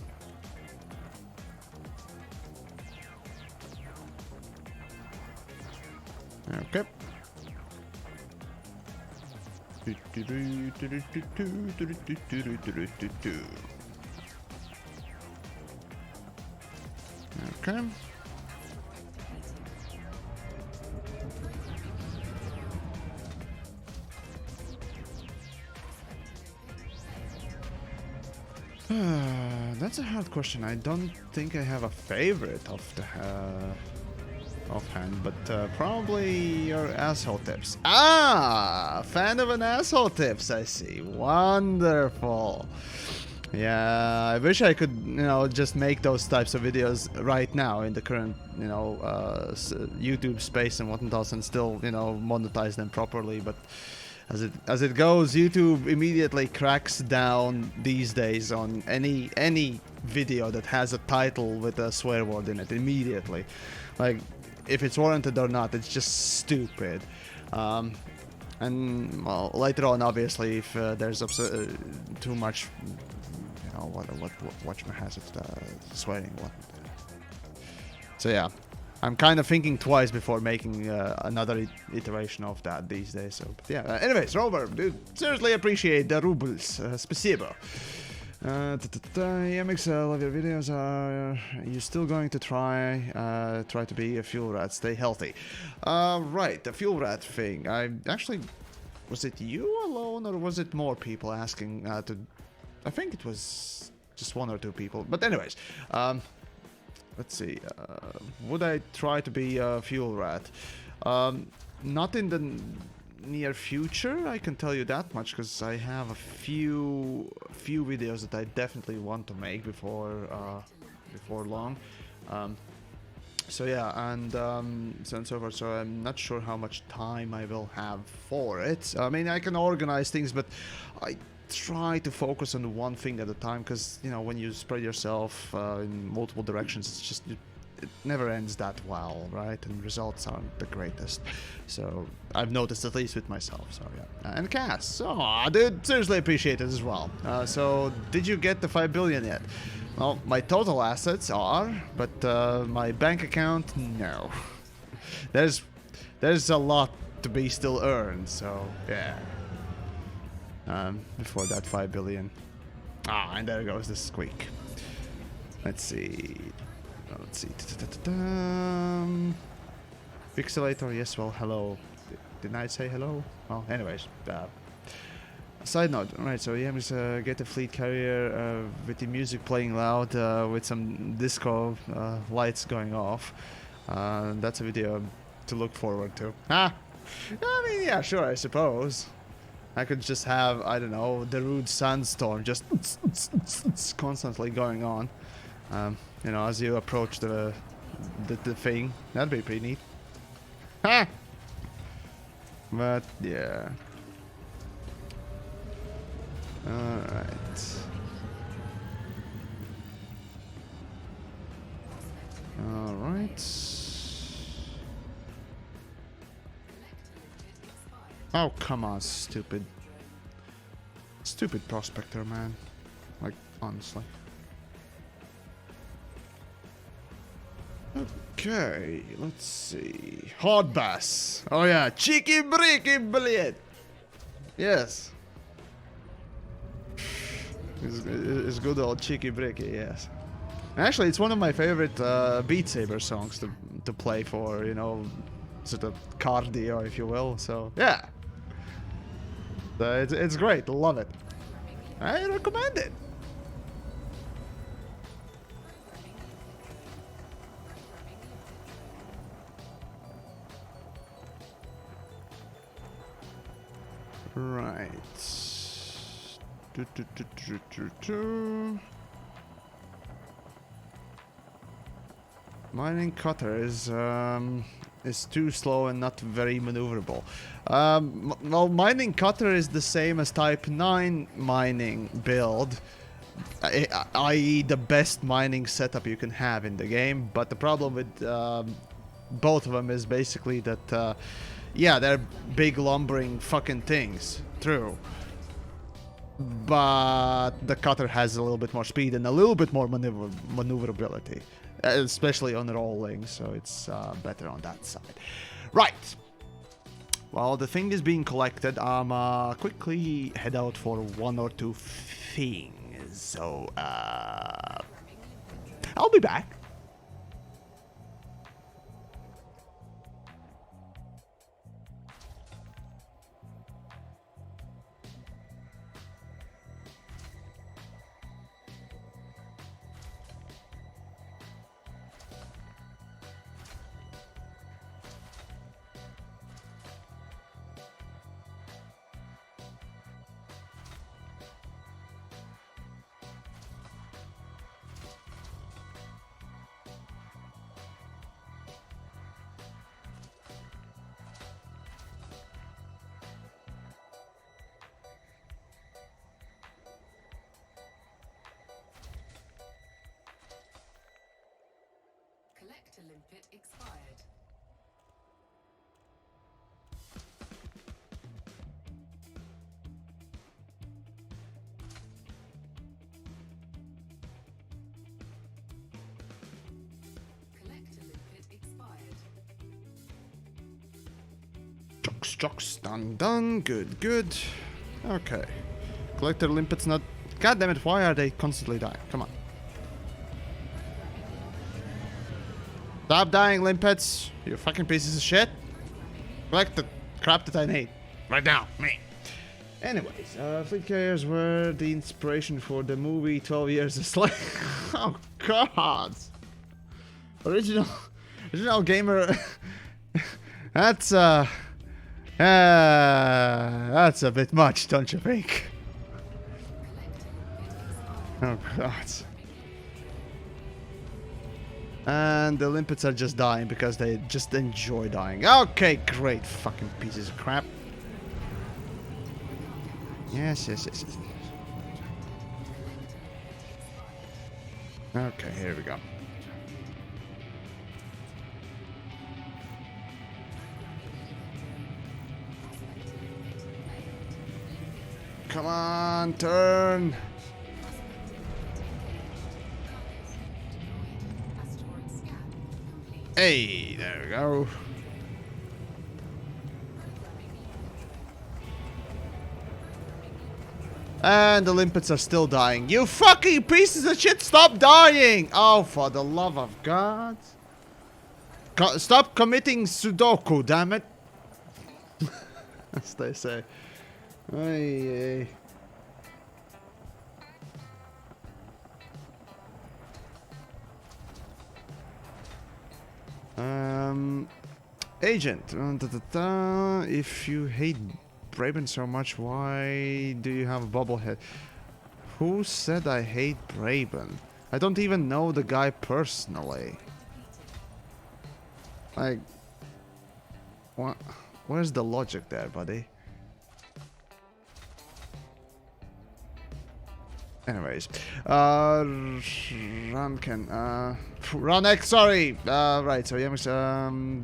Okay. Okay. That's a hard question. I don't think I have a favorite of the offhand, but probably your asshole tips. Ah, fan of an asshole tips, I see. Wonderful. Yeah, I wish I could, you know, just make those types of videos right now in the current, you know, YouTube space and whatnot, and still, you know, monetize them properly. But as it goes, YouTube immediately cracks down these days on any video that has a title with a swear word in it. Immediately, like, if it's warranted or not, it's just stupid. And well, later on, obviously, if there's too much, you know, what has it, swearing, what. So yeah, I'm kind of thinking twice before making another iteration of that these days. So but yeah. Anyways, Rover, dude, seriously appreciate the rubles. Спасибо. TheYamiks, love your videos. Are you still going to try to be a fuel rat? Stay healthy. Right, the fuel rat thing. I actually, was it you alone or was it more people asking to? I think it was just one or two people. But anyways, let's see. Would I try to be a fuel rat? Not in the near future, I can tell you that much, because I have a few videos that I definitely want to make before long. So yeah, and so on and so forth. So I'm not sure how much time I will have for it. I mean, I can organize things, but I try to focus on one thing at a time, because, you know, when you spread yourself in multiple directions, it's just it never ends that well, right? And results aren't the greatest. So I've noticed, at least with myself. So yeah, and Cass, oh dude, seriously appreciate it as well. So did you get the 5 billion yet? Well, my total assets are, but my bank account, no. There's a lot to be still earned. So yeah. Before that 5 billion. Ah, and there goes the squeak. Let's see. Let's see. Pixelator, yes, well, hello. Didn't I say hello? Well, anyways. Side note, right, so TheYamiks get a fleet carrier with the music playing loud with some disco lights going off. That's a video to look forward to. Ah! I mean, yeah, sure, I suppose. I could just have, I don't know, the rude sandstorm just constantly going on. You know, as you approach the thing. That'd be pretty neat. Ha! But, yeah. Alright. Alright. Oh, come on, stupid. Stupid prospector, man. Like, honestly. Okay, let's see. Hard bass. Oh yeah, cheeky breaky blade. Yes. It's good old cheeky breaky, yes. Actually, it's one of my favorite Beat Saber songs to play for, you know, sort of cardio, if you will. So yeah, it's great. Love it. I recommend it. Right. Mining cutter is too slow and not very maneuverable. Well, mining cutter is the same as Type 9 mining build, i.e. the best mining setup you can have in the game. But the problem with both of them is basically that, yeah, they're big lumbering fucking things. True. But the cutter has a little bit more speed and a little bit more maneuverability. Especially on rolling, so it's better on that side. Right. While the thing is being collected, I'm quickly head out for one or two things. So, I'll be back. Collector limpet expired. Collector limpet expired. Jocks, done. Good. Okay. Collector limpet's not... God damn it, why are they constantly dying? Come on. Stop dying, limpets. You fucking pieces of shit. Collect the crap that I need. Right now. Me. Anyways, fleet carriers were the inspiration for the movie 12 Years a Slave. Oh, God. Original gamer. That's a bit much, don't you think? Oh, God. And the limpets are just dying because they just enjoy dying. Okay, great fucking pieces of crap. Yes. Okay, here we go. Come on, turn. Hey, there we go. And the limpets are still dying. You fucking pieces of shit, stop dying! Oh, for the love of God. Stop committing Sudoku, damn it. As they say. Ay, Agent. If you hate Braben so much, why do you have a bobblehead? Who said I hate Braben? I don't even know the guy personally. Like, what? Where's the logic there, buddy? Anyways, Ranken, Ranek, sorry! Right, so Yamiks,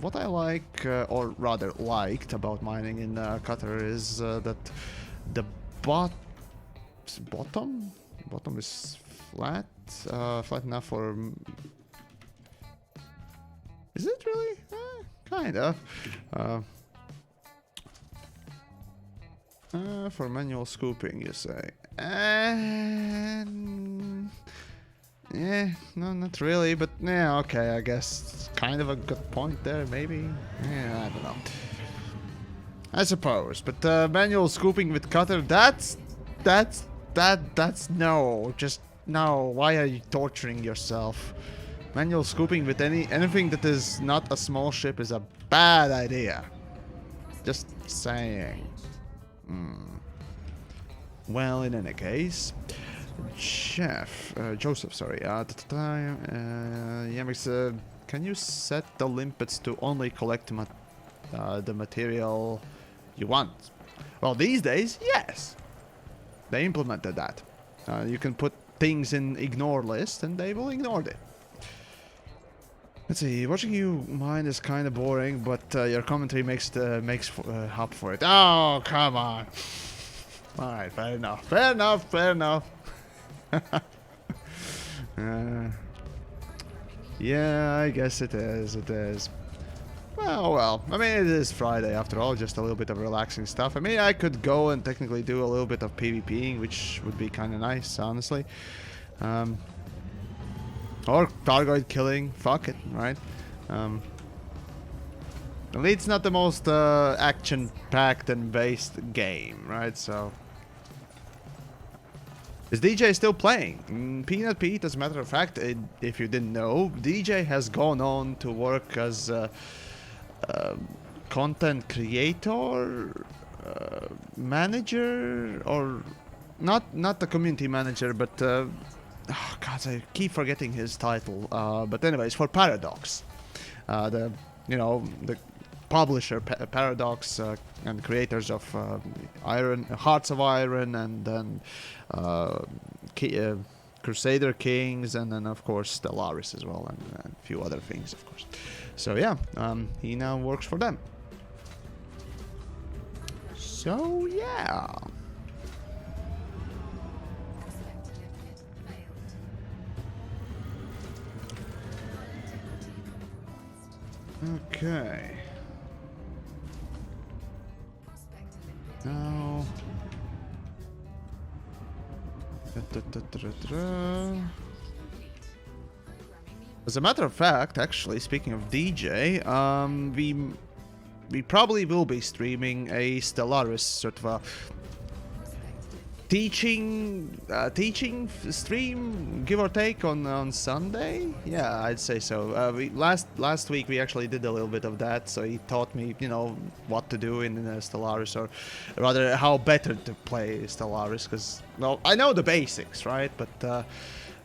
what I like, or rather liked about mining in Qatar is that the bottom is flat, flat enough for... Is it really? Kinda. For manual scooping, you say. Yeah, no, not really, but yeah, okay, I guess it's kind of a good point there, maybe. Yeah, I don't know. I suppose, but manual scooping with cutter, that's no, just no. Why are you torturing yourself? Manual scooping with anything that is not a small ship is a bad idea. Just saying. Well, in any case, Joseph, sorry. Yamiks, can you set the limpets to only collect the material you want? Well, these days, yes. They implemented that. You can put things in ignore list, and they will ignore it. Let's see. Watching you mine is kind of boring, but your commentary makes up for it. Oh, come on. Alright, fair enough. Fair enough, fair enough. Yeah, I guess it is, Well, I mean, it is Friday after all, just a little bit of relaxing stuff. I mean, I could go and technically do a little bit of PvPing, which would be kind of nice, honestly. Or Targoid killing, fuck it, right? It's not the most action-packed and based game, right? So, is DJ still playing? Peanut Pete, as a matter of fact, if you didn't know, DJ has gone on to work as a content creator, manager, or not the community manager, but oh God, I keep forgetting his title. But anyways, for Paradox, the publisher Paradox and creators of Hearts of Iron, and then Crusader Kings, and then of course Stellaris as well, and a few other things, of course. So yeah, he now works for them. So yeah. Okay. Now. As a matter of fact, actually, speaking of DJ, we probably will be streaming a Stellaris sort of a teaching stream, give or take, on Sunday. Yeah, I'd say so. Last week we actually did a little bit of that, so he taught me, what to do in Stellaris, or rather how better to play Stellaris, because, well, I know the basics, right? But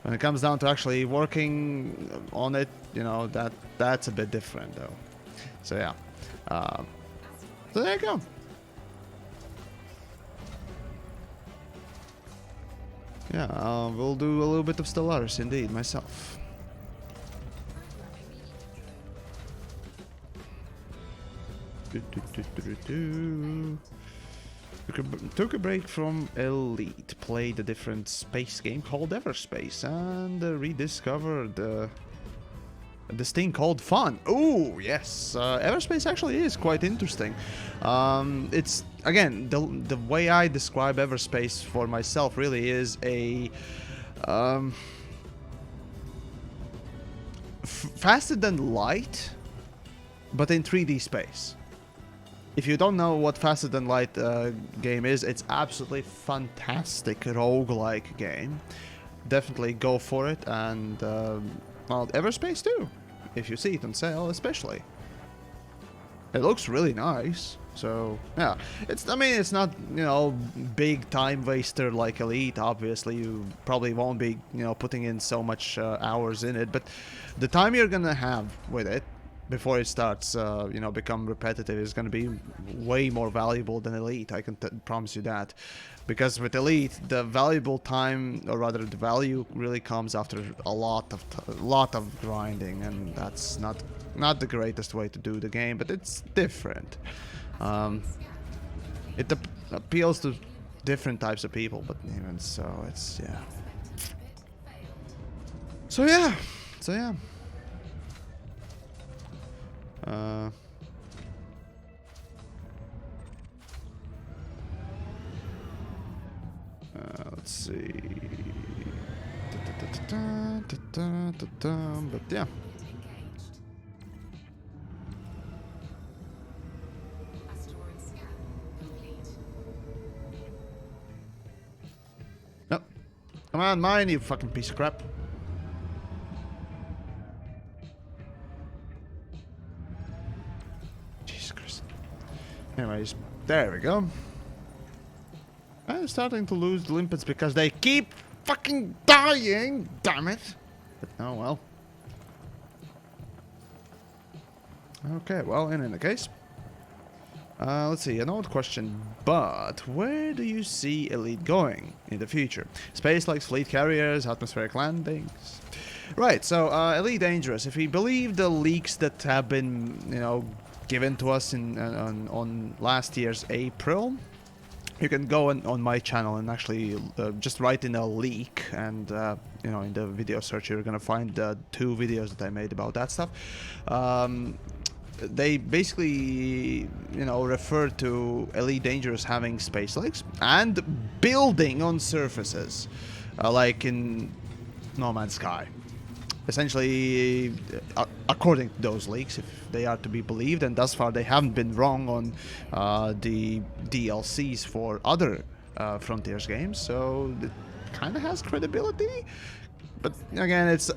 when it comes down to actually working on it, that's a bit different, though. So yeah, so there you go. Yeah, we'll do a little bit of Stellaris, indeed, myself. Took a break from Elite, played a different space game called Everspace, and rediscovered this thing called Fun. Ooh, yes, Everspace actually is quite interesting. again, the way I describe Everspace for myself really is a faster than light, but in 3D space. If you don't know what faster than light game is, it's absolutely fantastic roguelike game. Definitely go for it, and well, Everspace too, if you see it on sale, especially. It looks really nice. So yeah, I mean, it's not, you know, big time waster like Elite. Obviously, you probably won't be, you know, putting in so much hours in it, but the time you're gonna have with it before it starts, you know, become repetitive is gonna be way more valuable than Elite. I can promise you that, because with Elite, the valuable time, or rather the value, really comes after a lot of grinding, and that's not the greatest way to do the game, but it's different. It appeals to different types of people, but even so, it's, yeah. So yeah. Let's see. But yeah. No. Come on, mine, you fucking piece of crap. Jesus Christ. Anyways, there we go. I'm starting to lose the limpets because they keep fucking dying. Damn it. But oh well. Okay, well, in any case. Let's see, an old question, but where do you see Elite going in the future? Space like fleet carriers, atmospheric landings? Right, so Elite Dangerous, if we believe the leaks that have been, you know, given to us on last year's April, you can go on my channel and actually just write in a leak, and you know, in the video search you're gonna find 2 videos that I made about that stuff. They basically, you know, refer to Elite Dangerous having space legs and building on surfaces, like in No Man's Sky. Essentially, according to those leaks, if they are to be believed, and thus far they haven't been wrong on the DLCs for other Frontiers games, so it kind of has credibility. But again, it's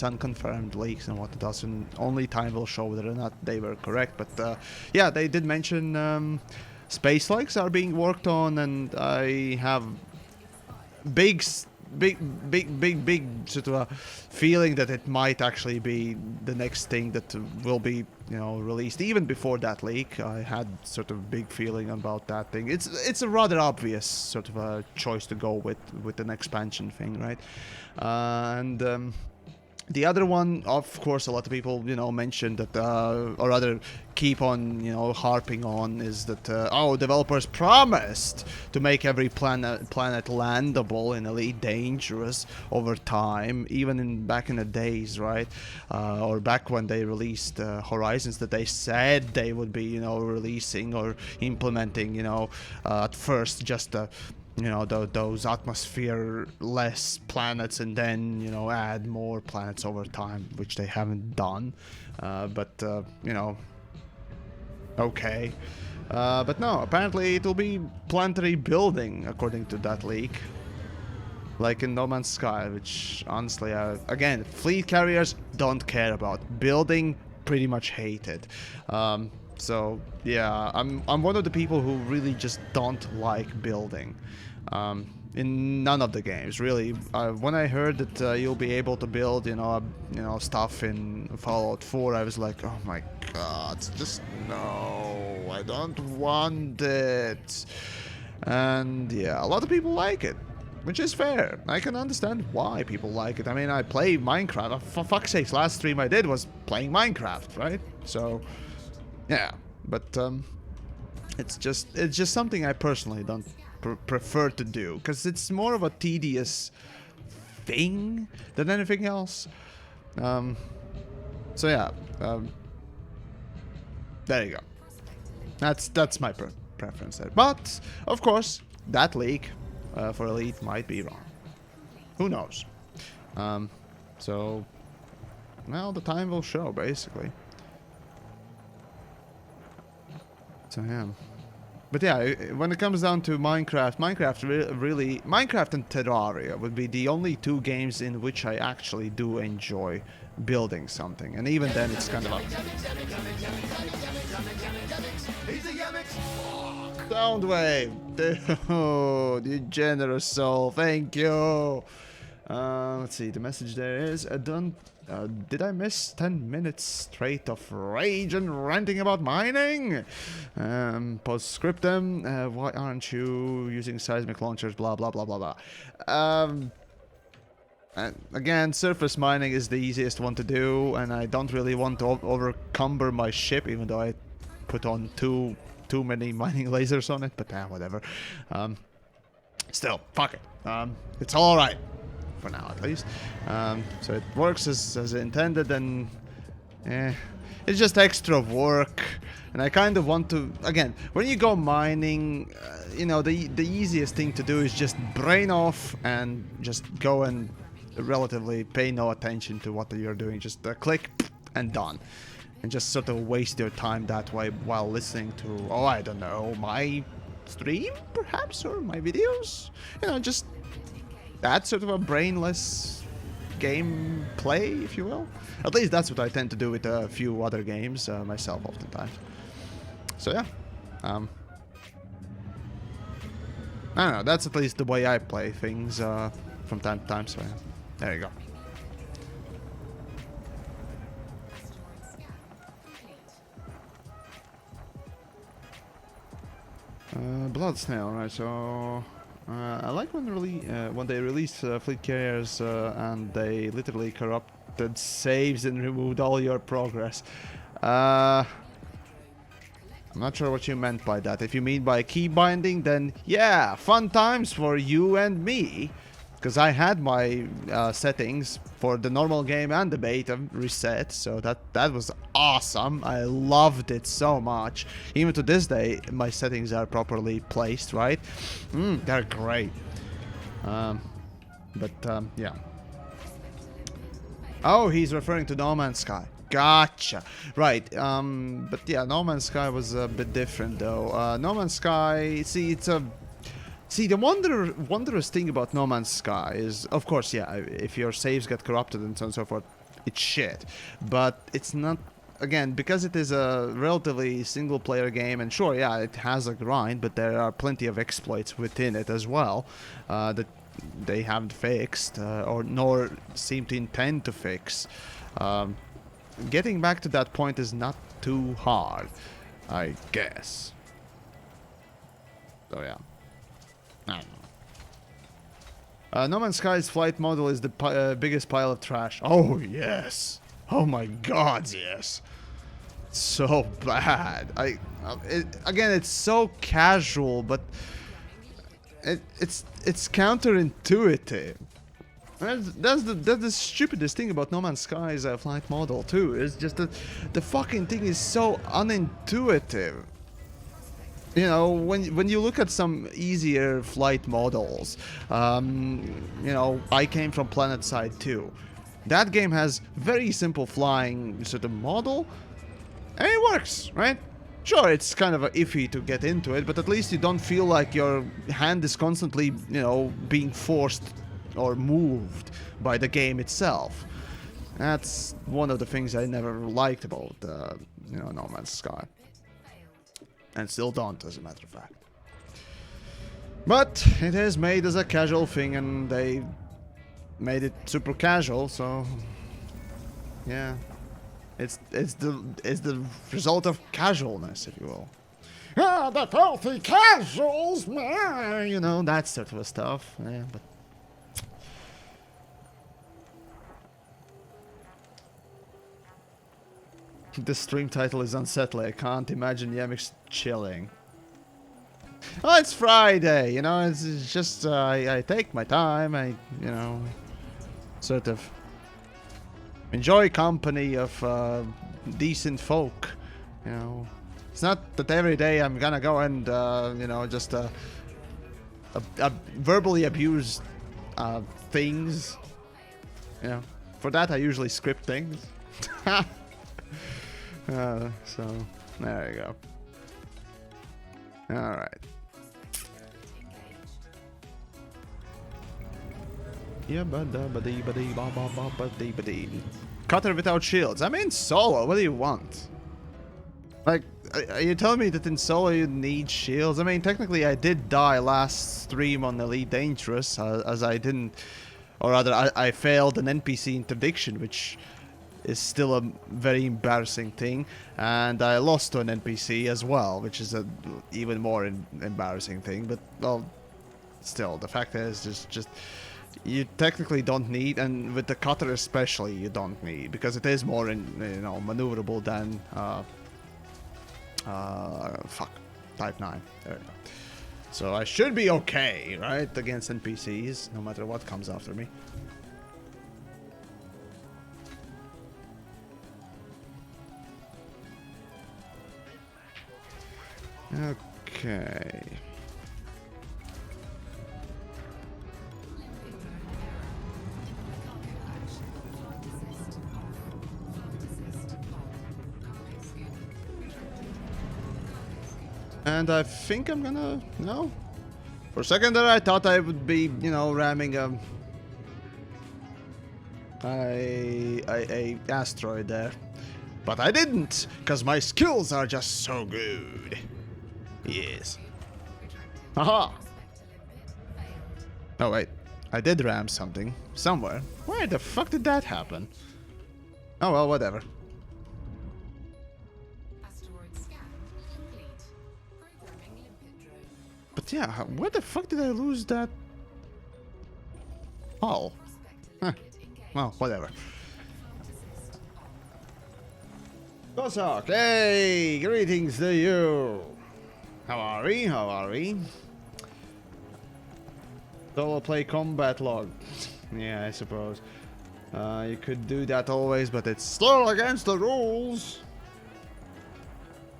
unconfirmed leaks and what it does, and only time will show whether or not they were correct. But yeah, they did mention space legs are being worked on, and I have big sort of a feeling that it might actually be the next thing that will be, you know, released. Even before that leak, I had sort of big feeling about that thing. It's a rather obvious sort of a choice to go with an expansion thing, right? And the other one, of course, a lot of people, you know, mentioned that, or rather keep on, you know, harping on, is that, oh, developers promised to make every planet landable in Elite Dangerous over time, even back in the days, right? Or back when they released Horizons, that they said they would be, you know, releasing or implementing, you know, at first just you know, those atmosphere-less planets, and then, you know, add more planets over time, which they haven't done. But you know, okay. But no, apparently it will be planetary building, according to that leak. Like in No Man's Sky, which, honestly, again, fleet carriers don't care about. Building, pretty much hate it. So yeah, I'm one of the people who really just don't like building. In none of the games, really. When I heard that you'll be able to build, you know, stuff in Fallout 4, I was like, oh my god, just no, I don't want it. And yeah, a lot of people like it, which is fair. I can understand why people like it. I mean, I play Minecraft. For fuck's sakes, last stream I did was playing Minecraft, right? So yeah, but it's just something I personally don't prefer to do, because it's more of a tedious thing than anything else. So yeah, there you go. That's my preference there. But, of course, that league for Elite might be wrong. Who knows? So, well, the time will show, basically. So, yeah. But yeah, when it comes down to Minecraft, Minecraft and Terraria would be the only two games in which I actually do enjoy building something. And even then, it's kind of a... Soundwave! Dude, you generous soul, thank you! Let's see, the message there is, did I miss 10 minutes straight of rage and ranting about mining? Postscriptum, why aren't you using seismic launchers, blah blah blah blah blah. And again, surface mining is the easiest one to do, and I don't really want to overcumber my ship, even though I put on too many mining lasers on it, but whatever. Still, fuck it. It's alright. For now, at least. So it works as intended, and it's just extra work. And I kind of want to, again, when you go mining, you know, the easiest thing to do is just brain off and just go and relatively pay no attention to what you're doing. Just click and done. And just sort of waste your time that way while listening to, oh, I don't know, my stream, perhaps, or my videos. You know, just that sort of a brainless game play, if you will. At least that's what I tend to do with a few other games myself, oftentimes. So yeah, I don't know. That's at least the way I play things from time to time. So yeah, there you go. Blood Snail, right? So. I like when they released fleet carriers and they literally corrupted saves and removed all your progress. I'm not sure what you meant by that. If you mean by key binding, then yeah, fun times for you and me. Because I had my settings for the normal game and the beta reset, so that was awesome. I loved it so much. Even to this day, my settings are properly placed, right? They're great. Yeah. Oh, he's referring to No Man's Sky. Gotcha. Right. But yeah, No Man's Sky was a bit different, though. No Man's Sky, see, it's a... See, the wondrous thing about No Man's Sky is, of course, yeah, if your saves get corrupted and so on and so forth, it's shit. But it's not, again, because it is a relatively single-player game, and sure, yeah, it has a grind, but there are plenty of exploits within it as well that they haven't fixed, or nor seem to intend to fix. Getting back to that point is not too hard, I guess. So, yeah. I don't know. No Man's Sky's flight model is the biggest pile of trash. Oh, yes. Oh my god, yes. So bad. Again, it's so casual, but it's counterintuitive. That's the stupidest thing about No Man's Sky's flight model too. It's just that the fucking thing is so unintuitive. You know, when you look at some easier flight models, you know, I came from PlanetSide 2. That game has very simple flying sort of model, and it works, right? Sure, it's kind of iffy to get into it, but at least you don't feel like your hand is constantly, you know, being forced or moved by the game itself. That's one of the things I never liked about, you know, No Man's Sky. And still don't, as a matter of fact. But it is made as a casual thing, and they made it super casual, so yeah, it's the result of casualness, if you will. Ah, the filthy casuals, man! You know, that sort of stuff. Yeah, but the stream title is unsettling. I can't imagine TheYamiks chilling. Oh, it's Friday, you know, it's just, I take my time, you know, sort of enjoy company of decent folk, you know, It's not that every day I'm gonna go and, you know, just verbally abuse things. You know, for that I usually script things. So, there you go. Alright. Yeah, Cutter without shields. I'm in solo. What do you want? Like, are you telling me that in solo you need shields? I mean, technically I did die last stream on Elite Dangerous, as I didn't... Or rather, I failed an NPC interdiction, which is still a very embarrassing thing. And I lost to an NPC as well, which is an even more embarrassing thing. But, well, still, the fact is, just... You technically don't need, and with the cutter especially, you don't need, because it is more, you know, maneuverable than, Type 9. There we go. So I should be okay, right, against NPCs, no matter what comes after me. Okay. And I think I'm gonna... No? For a second there I thought I would be, you know, ramming a asteroid there. But I didn't, because my skills are just so good. Yes. Haha! Oh wait, I did ram something. Somewhere. Where the fuck did that happen? Oh well, whatever. But yeah, where the fuck did I lose that? Oh. Huh. Well, whatever. Cossack, hey! Greetings to you! How are we? How are we? Solo play combat log. Yeah, I suppose. You could do that always, but it's still against the rules.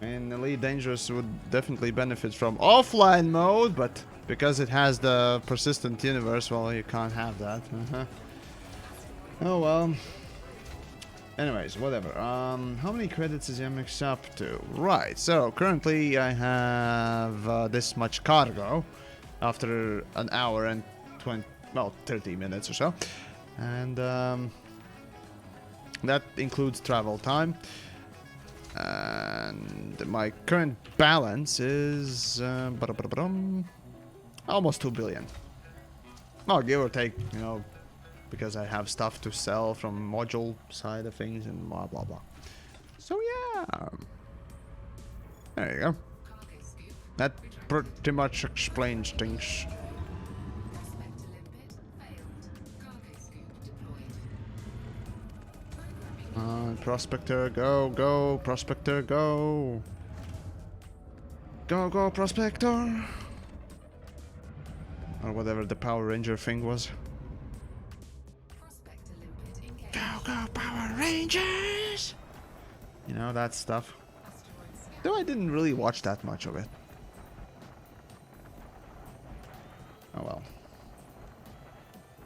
And Elite Dangerous would definitely benefit from offline mode, but because it has the persistent universe, well, you can't have that. Oh well. Anyways, whatever. How many credits is TheYamiks up to? Right, so currently I have this much cargo after an hour and 30 minutes or so. And that includes travel time. And my current balance is almost 2 billion. Oh, give or take, you know, because I have stuff to sell from module side of things and blah blah blah. So yeah, there you go. That pretty much explains things. Prospector, go, go, Prospector, go. Go, go, Prospector. Or whatever the Power Ranger thing was. Go, go, Power Rangers! You know, that stuff. Though I didn't really watch that much of it. Oh well.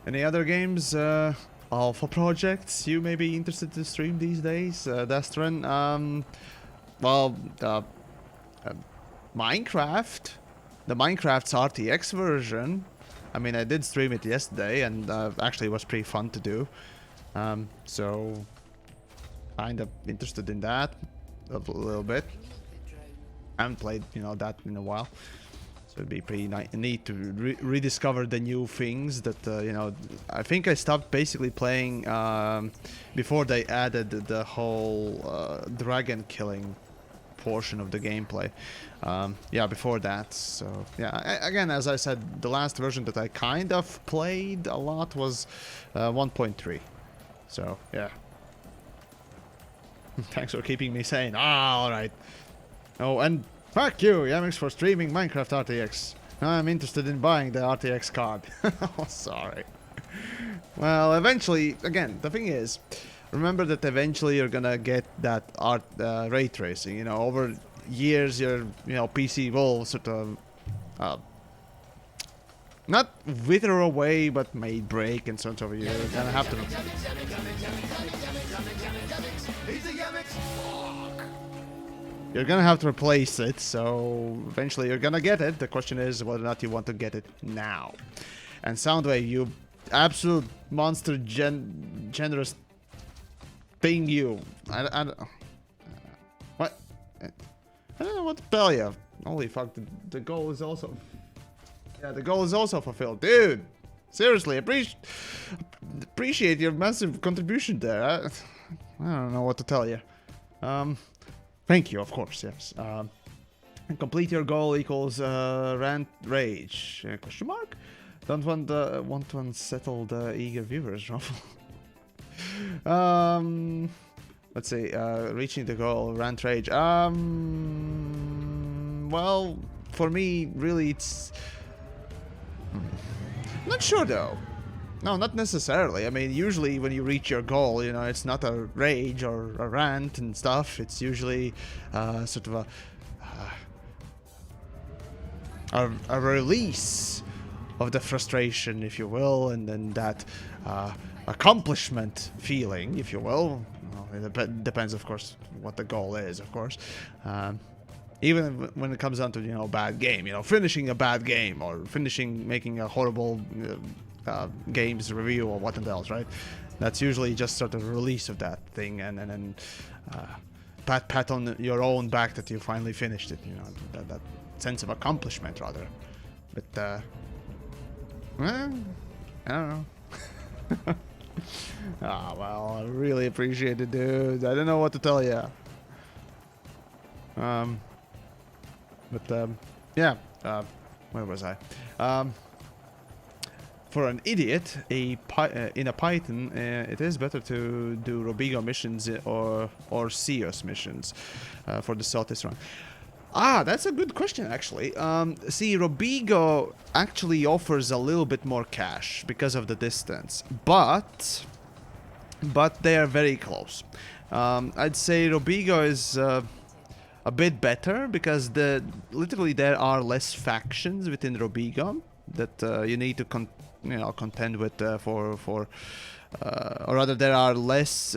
Any other games? Alpha projects you may be interested to stream these days? Destron? Well, Minecraft. The Minecraft's RTX version. I mean, I did stream it yesterday, and actually it was pretty fun to do. So, kind of interested in that a little bit. I haven't played, you know, that in a while. So it'd be pretty neat to rediscover the new things that, you know, I think I stopped basically playing before they added the whole dragon killing portion of the gameplay. Yeah, before that. So, yeah, again, as I said, the last version that I kind of played a lot was 1.3. So, yeah. Thanks for keeping me sane. Ah, alright. Oh, and fuck you, TheYamiks, for streaming Minecraft RTX. I'm interested in buying the RTX card. Oh, sorry. Well, eventually, again, the thing is, remember that eventually you're gonna get that ray tracing, you know, over years your PC will sort of not wither away, but may break, and sort of you're gonna have to. You're gonna have to replace it, so eventually you're gonna get it. The question is whether or not you want to get it now. And Soundwave, you absolute monster generous thing, you. What? I don't know what to tell you. Holy fuck, the goal is also... Yeah, the goal is also fulfilled. Dude, seriously, appreciate your massive contribution there. I don't know what to tell you. Thank you, of course, yes. Complete your goal equals rant rage. Question mark? Don't want to unsettle the eager viewers, Ruffle. Let's see, reaching the goal, rant rage. Well, for me, really, it's... Not sure, though. No, not necessarily. I mean, usually when you reach your goal, it's not a rage or a rant and stuff. It's usually sort of a release of the frustration, if you will, and then that accomplishment feeling, if you will. Well, it depends, of course, what the goal is, of course. Even when it comes down to, bad game, finishing a bad game or making a horrible games review or what else, right? That's usually just sort of a release of that thing, and then pat on your own back that you finally finished it, that sense of accomplishment, rather. But, well, I don't know. Well, I really appreciate it, dude. I don't know what to tell you. Yeah, where was I? For an idiot, in a Python, it is better to do Robigo missions or Seos missions for the Saltis run. That's a good question, actually. See, Robigo actually offers a little bit more cash because of the distance, but they are very close. I'd say Robigo is a bit better because literally there are less factions within Robigo that you need to contend with or rather there are less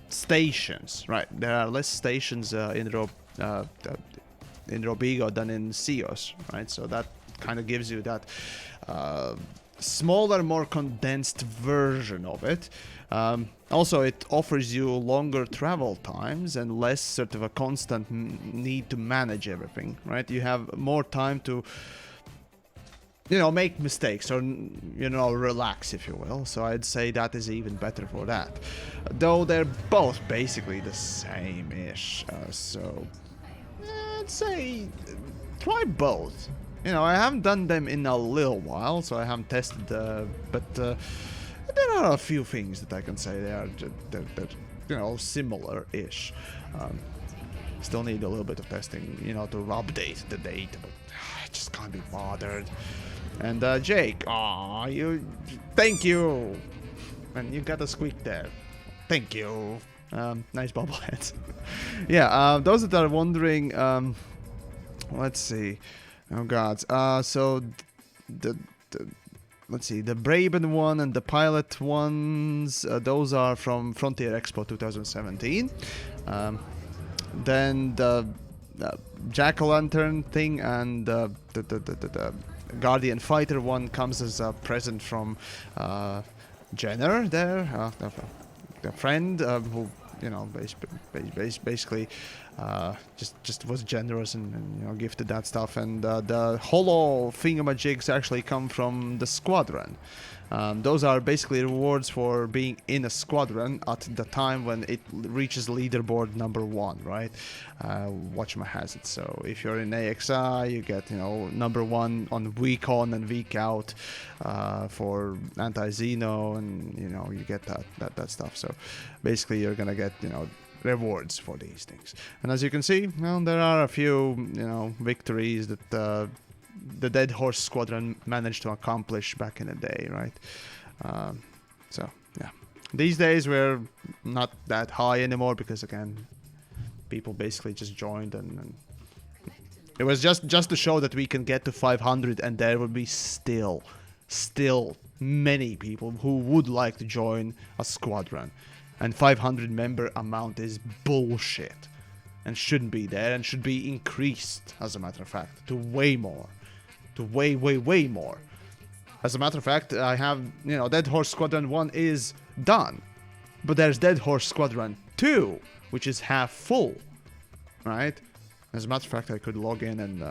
stations, right? There are less stations in Robigo than in Seos, right? So that kind of gives you that smaller, more condensed version of it. Also, it offers you longer travel times and less sort of a constant need to manage everything, right? You have more time to, make mistakes or, relax, if you will. So I'd say that is even better for that. Though they're both basically the same-ish, so I'd say try both. I haven't done them in a little while, so I haven't tested, but there are a few things that I can say they're similar-ish. Still need a little bit of testing, to update the data, but I just can't be bothered. And Jake, thank you, and you got a squeak there. Thank you. Nice bobbleheads. Yeah, those that are wondering, let's see. Oh god. So let's see, the Braben one and the Pilot ones, those are from Frontier Expo 2017. Then the Jack-o'-lantern thing and the Guardian Fighter one comes as a present from Jenner there, a friend who basically just was generous and gifted that stuff. And the holo thingamajigs actually come from the squadron. Those are basically rewards for being in a squadron at the time when it reaches leaderboard number 1, right? Whatchamahazard. So if you're in AXI, you get number 1 on week on and week out for anti-Xeno, and you get that stuff. So basically you're gonna get rewards for these things. And as you can see, there are a few victories that the Dead Horse Squadron managed to accomplish back in the day, right? So yeah, these days we're not that high anymore because again, people basically just joined and It was just to show that we can get to 500 and there would be still many people who would like to join a squadron. And 500 member amount is bullshit. And shouldn't be there and should be increased, as a matter of fact, to way more. To way more. As a matter of fact, I have, you know, Dead Horse Squadron 1 is done. But there's Dead Horse Squadron 2, which is half full. Right? As a matter of fact, I could log in and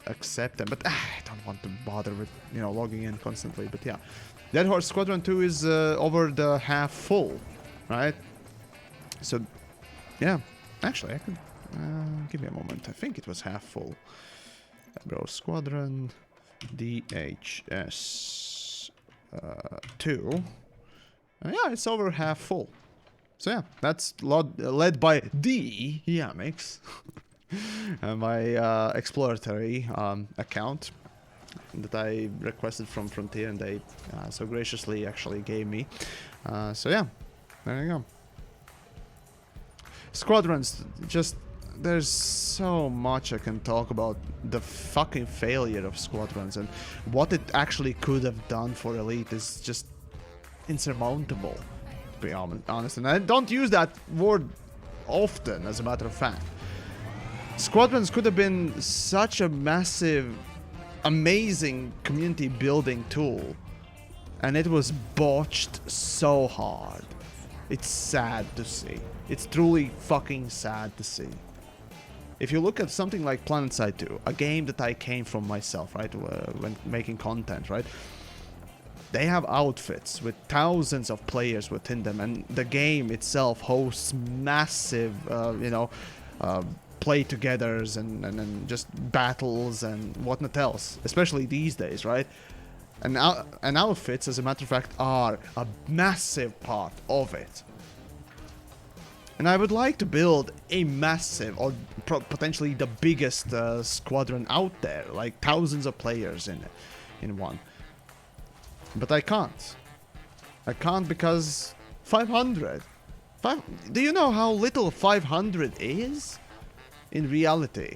accept them. But I don't want to bother with, you know, logging in constantly. But yeah. Dead Horse Squadron 2 is over the half full. Right? So, yeah. Actually, I could... give me a moment. I think it was half full. Bro, Squadron DHS 2. Yeah, it's over half full. So yeah, that's led by TheYamiks. My exploratory account that I requested from Frontier and they so graciously actually gave me. So yeah, there you go. Squadrons, just... There's so much I can talk about the fucking failure of Squadrons and what it actually could have done for Elite is just insurmountable, to be honest. And I don't use that word often, as a matter of fact. Squadrons could have been such a massive, amazing community building tool, and it was botched so hard. It's sad to see. It's truly fucking sad to see. If you look at something like PlanetSide 2, a game that I came from myself, right, when making content, right, they have outfits with thousands of players within them, and the game itself hosts massive, you know, play-togethers and just battles and whatnot else, especially these days, right? And outfits, as a matter of fact, are a massive part of it. And I would like to build a massive, or potentially the biggest squadron out there, like thousands of players in one. But I can't. I can't because 500. Do you know how little 500 is in reality?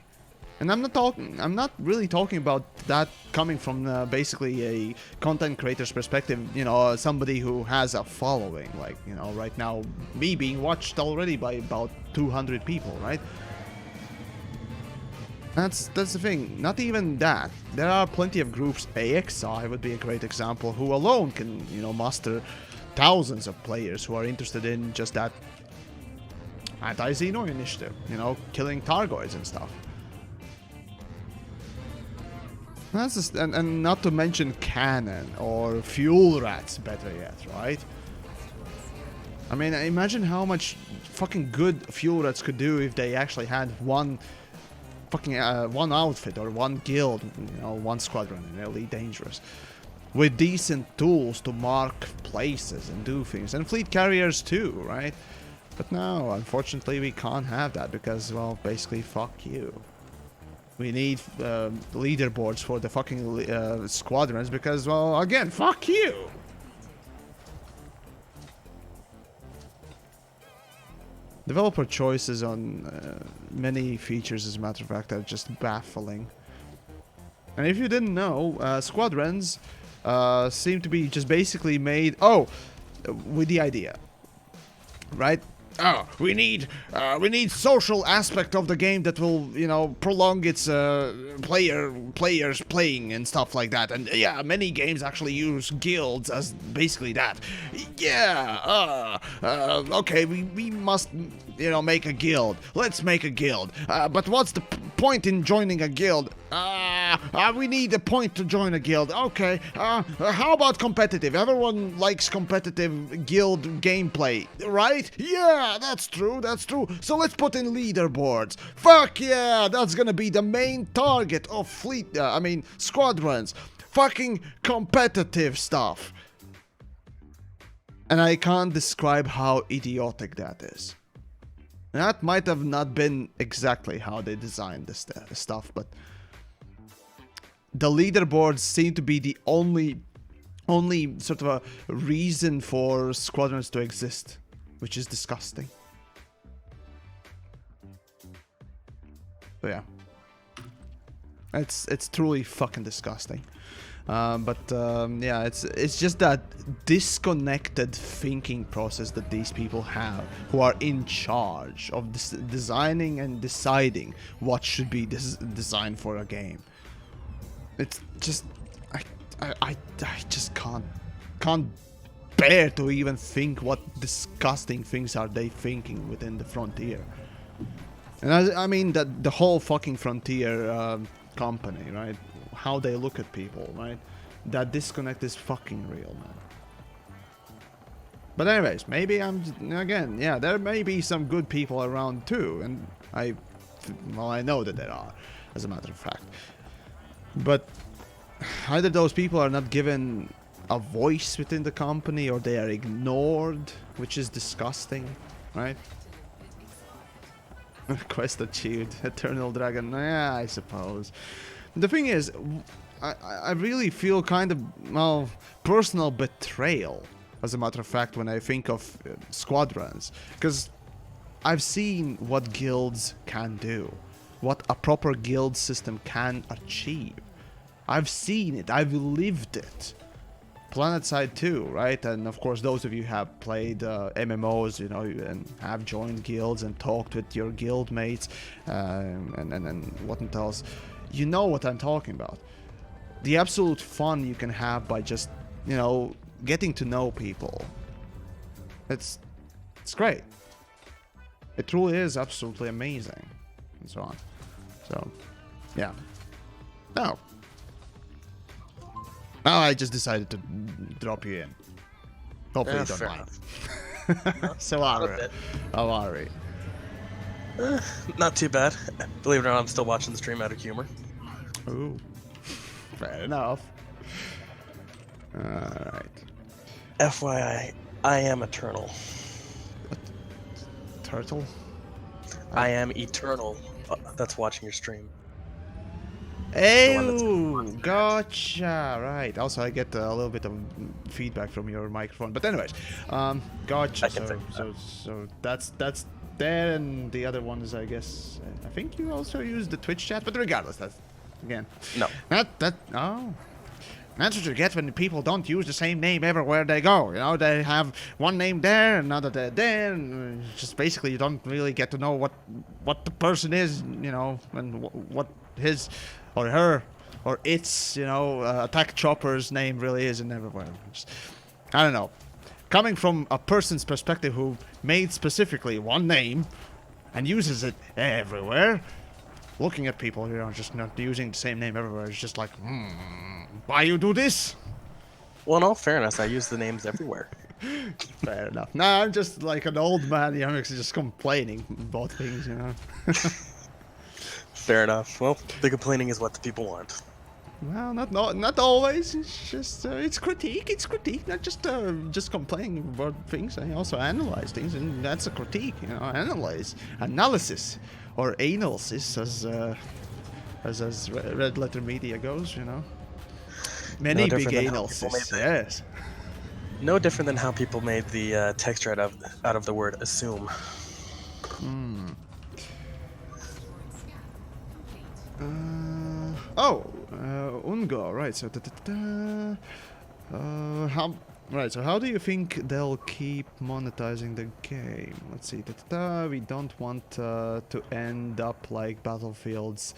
And I'm not really talking about that coming from basically a content creator's perspective, you know, somebody who has a following, like, you know, right now, me being watched already by about 200 people, right? That's the thing, not even that. There are plenty of groups, AXI would be a great example, who alone can, you know, muster thousands of players who are interested in just that anti-Xeno initiative, you know, killing Targoids and stuff. That's just, and not to mention Cannon or Fuel Rats, better yet, right? I mean, imagine how much fucking good Fuel Rats could do if they actually had one fucking one outfit or one guild, you know, one squadron in Elite Dangerous, with decent tools to mark places and do things, and fleet carriers too, right? But no, unfortunately, we can't have that because, well, basically, fuck you. We need leaderboards for the fucking squadrons because, well, again, fuck you! Developer choices on many features, as a matter of fact, are just baffling. And if you didn't know, squadrons seem to be just basically made... Oh! With the idea. Right? Oh, we need social aspect of the game that will, you know, prolong its players playing and stuff like that. And yeah, many games actually use guilds as basically that. Yeah, okay, we must, you know, make a guild. Let's make a guild. But what's the point in joining a guild? We need a point to join a guild. Okay, how about competitive? Everyone likes competitive guild gameplay, right? Yeah, that's true, that's true. So let's put in leaderboards. Fuck yeah, that's gonna be the main target of squadrons. Fucking competitive stuff. And I can't describe how idiotic that is. That might have not been exactly how they designed this stuff, but the leaderboards seem to be the only sort of a reason for squadrons to exist, which is disgusting. So yeah. It's truly fucking disgusting. Yeah, it's just that disconnected thinking process that these people have, who are in charge of designing and deciding what should be designed for a game. It's just I just can't bear to even think what disgusting things are they thinking within the Frontier. And I mean that the whole fucking Frontier company, right? How they look at people, right? That disconnect is fucking real, man. But anyways, maybe again, yeah, there may be some good people around too, and I know that there are, as a matter of fact. But either those people are not given a voice within the company, or they are ignored, which is disgusting, right? Quest achieved, Eternal Dragon. Yeah, I suppose. The thing is, I really feel kind of, well, personal betrayal, as a matter of fact, when I think of squadrons. Because I've seen what guilds can do, what a proper guild system can achieve. I've seen it, I've lived it. PlanetSide 2, right? And of course, those of you who have played MMOs, you know, and have joined guilds and talked with your guild mates, and what else, you know what I'm talking about. The absolute fun you can have by just, you know, getting to know people. It's great. It truly is absolutely amazing, and so on. So, yeah. No. Now I just decided to drop you in. Hopefully you don't mind. So how are we? Not too bad. Believe it or not, I'm still watching the stream out of humor. Ooh. Fair enough. Alright. FYI, I am eternal. Turtle? I am eternal. That's watching your stream. Oh, gotcha. Right. Also, I get a little bit of feedback from your microphone. But anyways, gotcha. So that's there, and the other one is, I guess, I think you also use the Twitch chat. But regardless, that's again. No. Oh. That's what you get when people don't use the same name everywhere they go. You know, they have one name there, another there, and just basically you don't really get to know what the person is, you know, and what his or her or its, you know, attack chopper's name really is, and everywhere. Just, I don't know. Coming from a person's perspective who made specifically one name and uses it everywhere, looking at people, you know, just not using the same name everywhere is just like, why you do this? Well, in all fairness, I use the names everywhere. Fair enough. Nah, I'm just like an old man. TheYamiks is just complaining about things, you know. Fair enough. Well, the complaining is what the people want. Well, not always. It's just it's critique. It's critique, not just complaining about things. I also analyze things, and that's a critique. You know, analysis, or analysis, as Red Letter Media goes. You know, many big analysis. Yes. No different than how people made the texture out of the word assume. Ungo, right? So, how do you think they'll keep monetizing the game? Let's see. We don't want to end up like Battlefield's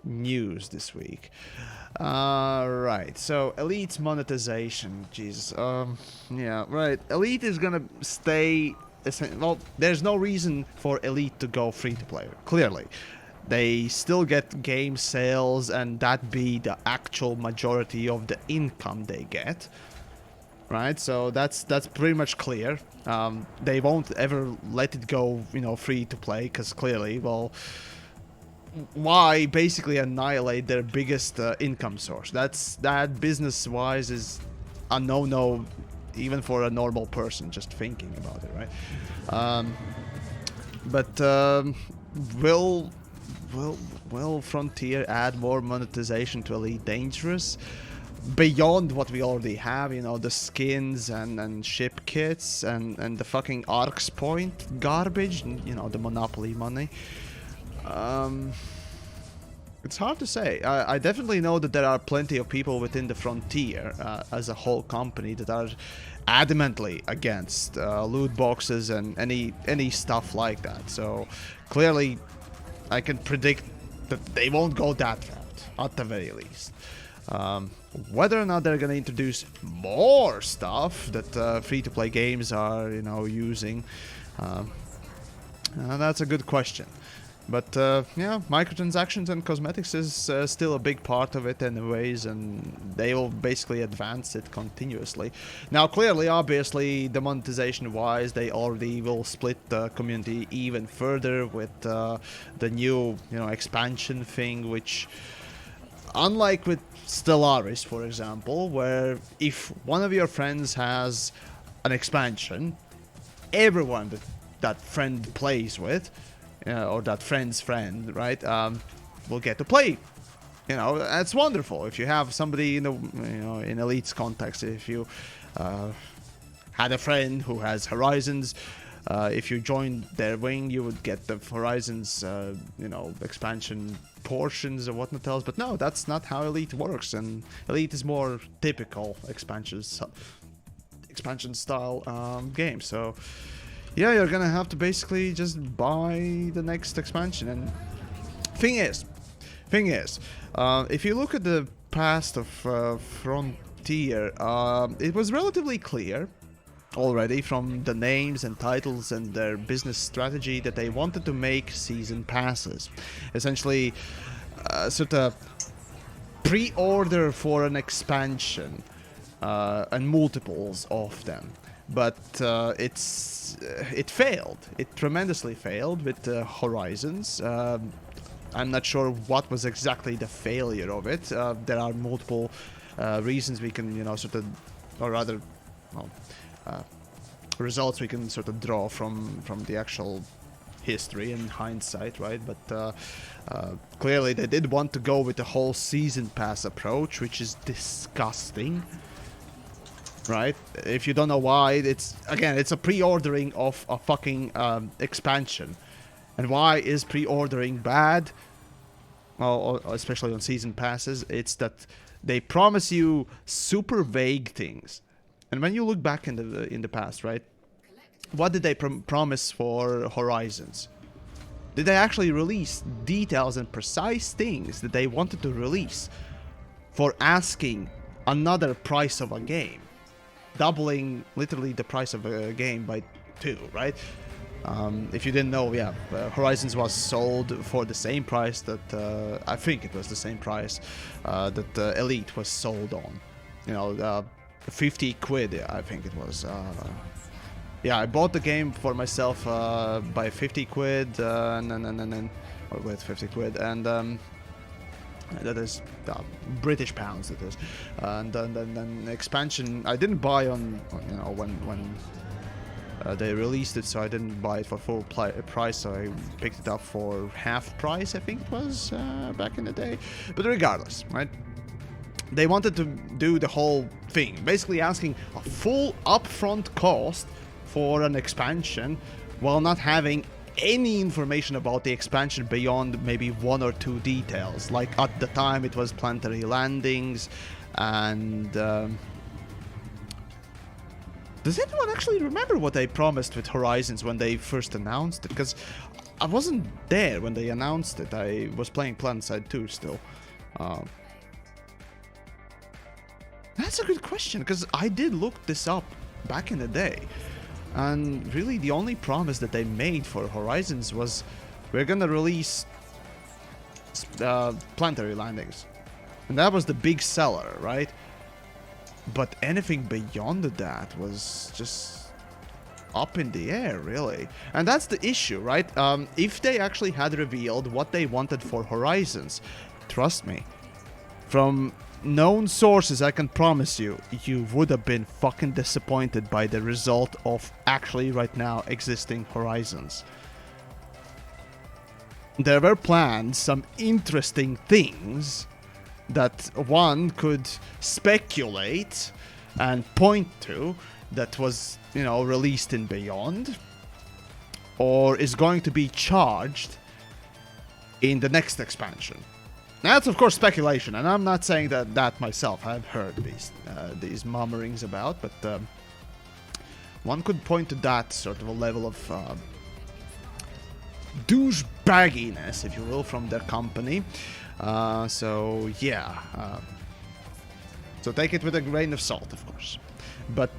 news this week. Right. So, Elite's monetization. Jesus. Yeah. Right. Elite is gonna stay. Well, there's no reason for Elite to go free to play. Clearly. They still get game sales, and that be the actual majority of the income they get, right? So that's pretty much clear. They won't ever let it go, you know, free to play, because clearly, well, why basically annihilate their biggest income source? That business-wise is a no-no, even for a normal person just thinking about it, right? Will Frontier add more monetization to Elite Dangerous? Beyond what we already have, you know, the skins and ship kits and the fucking Arcs Point garbage, you know, the Monopoly money. It's hard to say. I definitely know that there are plenty of people within the Frontier as a whole company that are adamantly against loot boxes and any stuff like that. So clearly, I can predict that they won't go that route, at the very least. Whether or not they're gonna introduce more stuff that free-to-play games are, you know, using, that's a good question. But yeah, microtransactions and cosmetics is still a big part of it anyways, and they will basically advance it continuously. Now, clearly, obviously, the monetization-wise, they already will split the community even further with the new, you know, expansion thing, which, unlike with Stellaris, for example, where if one of your friends has an expansion, everyone that friend plays with, or that friend's friend, right, will get to play. You know, that's wonderful. If you have somebody in the, you know, in Elite's context, if you had a friend who has Horizons, if you joined their wing, you would get the Horizons, you know, expansion portions or whatnot else. But no, that's not how Elite works, and Elite is more typical expansion style game. So yeah, you're gonna have to basically just buy the next expansion. And thing is, if you look at the past of Frontier, it was relatively clear already from the names and titles and their business strategy that they wanted to make season passes. Essentially, sort of pre-order for an expansion and multiples of them. But it failed. It tremendously failed with Horizons. I'm not sure what was exactly the failure of it. There are multiple reasons we can, you know, sort of, or rather, well, results we can sort of draw from the actual history and hindsight, right? But clearly they did want to go with the whole season pass approach, which is disgusting. Right? If you don't know why, it's a pre-ordering of a fucking expansion. And why is pre-ordering bad? Well, especially on season passes, it's that they promise you super vague things. And when you look back in the past, right? What did they promise for Horizons? Did they actually release details and precise things that they wanted to release for asking another price of a game? Doubling literally the price of a game by 2, right? If you didn't know, yeah, Horizons was sold for the same price that I think it was the same price that Elite was sold on. You know, 50 quid, I think it was. Yeah, I bought the game for myself by 50 quid, and then with 50 quid, and that is British pounds. That is, and then expansion. I didn't buy on you know when they released it, so I didn't buy it for full price. So I picked it up for half price. I think it was back in the day. But regardless, right? They wanted to do the whole thing, basically asking a full upfront cost for an expansion, while not having any information about the expansion beyond maybe 1 or 2 details. Like at the time it was planetary landings and does anyone actually remember what they promised with Horizons when they first announced it? Because I wasn't there when they announced it. I was playing PlanetSide 2 still. That's a good question, because I did look this up back in the day. And really the only promise that they made for Horizons was, we're gonna release planetary landings. And that was the big seller, right? But anything beyond that was just up in the air, really. And that's the issue, right? If they actually had revealed what they wanted for Horizons, trust me, from known sources, I can promise you, you would have been fucking disappointed by the result of actually right now existing Horizons. There were planned some interesting things that one could speculate and point to that was, you know, released in Beyond, or is going to be charged in the next expansion. That's of course speculation, and I'm not saying that myself. I've heard these murmurings about, but one could point to that sort of a level of douchebagginess, if you will, from their company. So yeah, so take it with a grain of salt, of course. But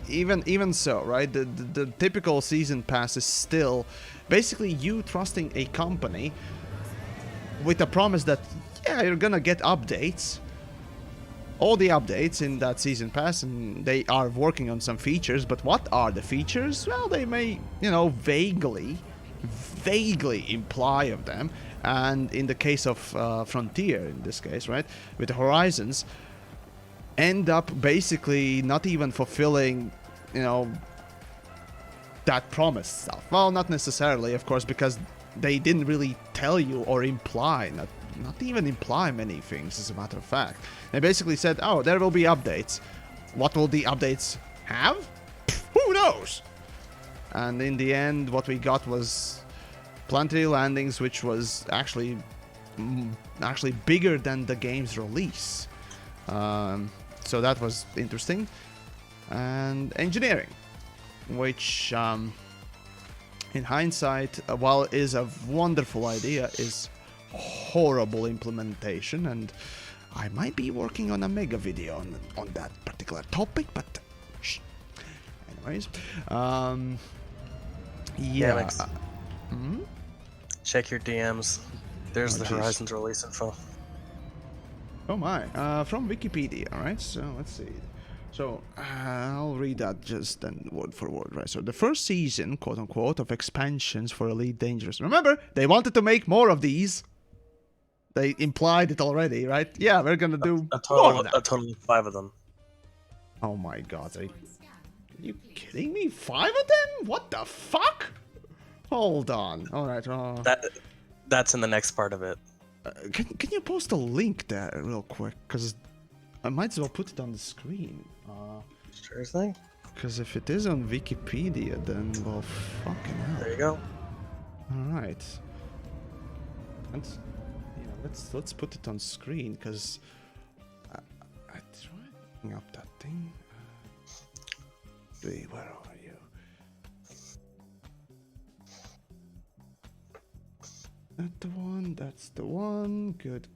even so, right? The typical season pass is still basically you trusting a company with a promise that, yeah, you're gonna get updates. All the updates in that season pass, and they are working on some features, but what are the features? Well, they may, you know, vaguely imply of them. And in the case of Frontier, in this case, right, with Horizons, end up basically not even fulfilling, you know, that promised stuff. Well, not necessarily, of course, because they didn't really tell you or imply, not even imply many things, as a matter of fact. They basically said, oh, there will be updates. What will the updates have? Who knows? And in the end, what we got was Planetary Landings, which was actually bigger than the game's release. So that was interesting. And engineering, which in hindsight, while it is a wonderful idea, is horrible implementation, and I might be working on a mega video on that particular topic, but shh. Anyways, yeah. TheYamiks. Check your DMs. There's the geez. Horizons release info. Oh my, from Wikipedia, alright, so let's see. So, I'll read that just then word for word, right? So, the first season, quote-unquote, of expansions for Elite Dangerous. Remember, they wanted to make more of these. They implied it already, right? Yeah, we're gonna do A more total of 5 of them. Oh my god, are you kidding me? 5 of them? What the fuck? Hold on. Alright, That's in the next part of it. can you post a link there real quick? Because I might as well put it on the screen. Sure thing. Because if it is on Wikipedia, then, well, fucking hell. There you go. Alright. And, yeah, let's put it on screen, because I tried picking up that thing. Where are you? That the one, that's the one. Good.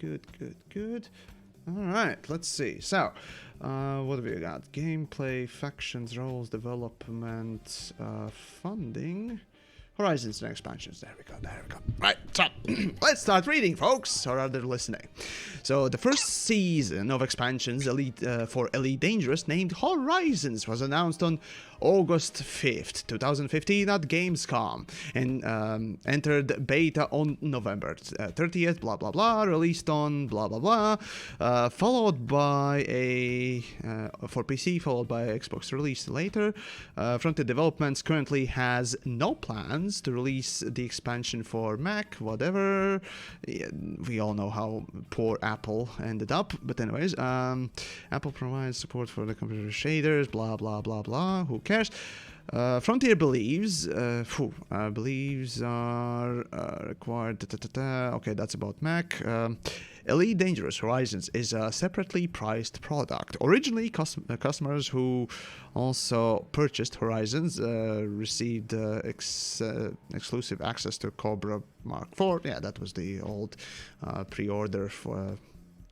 Alright, let's see. So, what have we got? Gameplay, factions, roles, development, funding, Horizons and expansions. There we go. Right, so let's start reading, folks, or rather listening. So the first season of expansions for Elite Dangerous, named Horizons, was announced on August 5th, 2015 at Gamescom, and entered beta on November 30th, blah blah blah, released on blah blah blah, followed by for PC, followed by Xbox release later. Frontier Developments currently has no plans to release the expansion for Mac, whatever. Yeah, we all know how poor Apple ended up, but anyways, Apple provides support for the computer shaders, blah blah blah blah, who cares. Frontier believes are required. Okay, that's about Mac. Elite Dangerous Horizons is a separately priced product. Originally, customers who also purchased Horizons received exclusive access to Cobra Mark IV. Yeah, that was the old pre-order for.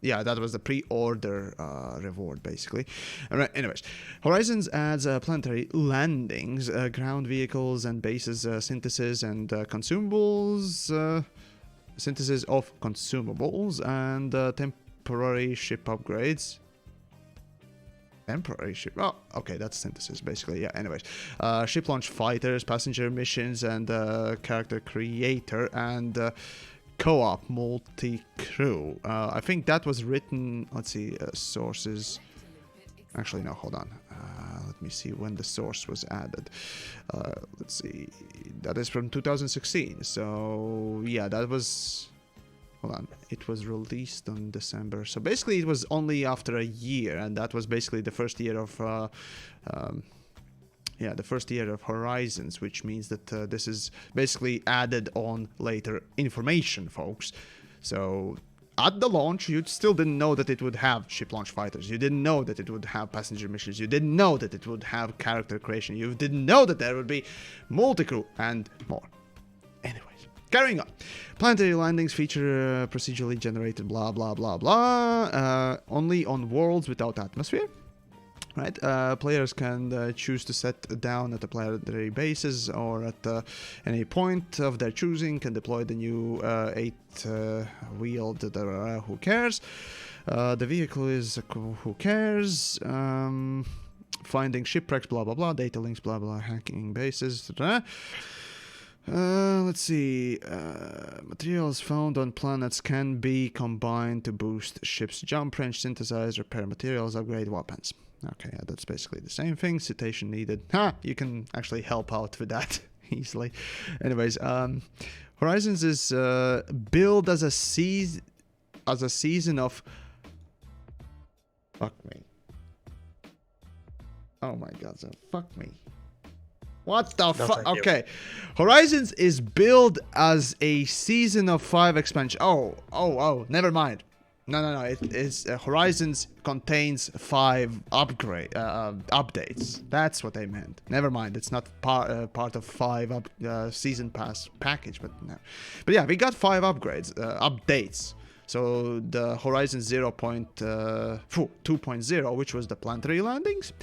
Yeah, that was the pre-order reward, basically. Alright, anyways. Horizons adds planetary landings, ground vehicles and bases, synthesis and consumables, synthesis of consumables, and temporary ship upgrades. Temporary ship. Oh, okay, that's synthesis, basically. Yeah, anyways. Ship launch fighters, passenger missions, and character creator, and co-op multi-crew. I think that was written, let's see, sources. Actually, no, hold on. Let me see when the source was added. Let's see. That is from 2016. So, yeah, that was... Hold on. It was released on December. So, basically, it was only after a year. And that was basically the first year of... the first year of Horizons, which means that this is basically added on later information, folks. So at the launch, you still didn't know that it would have ship launch fighters. You didn't know that it would have passenger missions. You didn't know that it would have character creation. You didn't know that there would be multi-crew and more. Anyways, carrying on. Planetary landings feature procedurally generated blah blah blah blah. Only on worlds without atmosphere. Right, players can choose to set down at a planetary bases or at any point of their choosing. Can deploy the new 8-wheeled. Who cares? The vehicle is who cares? Finding shipwrecks, blah blah blah. Data links, blah blah. Hacking bases. Let's see. Materials found on planets can be combined to boost ships' jump range, synthesize, repair materials, upgrade weapons. Okay, yeah, that's basically the same thing. Citation needed. You can actually help out with that easily. Anyways, Horizons is billed as a season of. Fuck me. Oh my god, so fuck me. What the fuck? Okay. Horizons is billed as a season of 5 expansion. Oh, never mind. No. It is Horizons contains 5 updates. That's what I meant. Never mind. It's not part of 5 season pass package, but no. But yeah, we got 5 updates. So the Horizon 2.0, which was the planetary landings,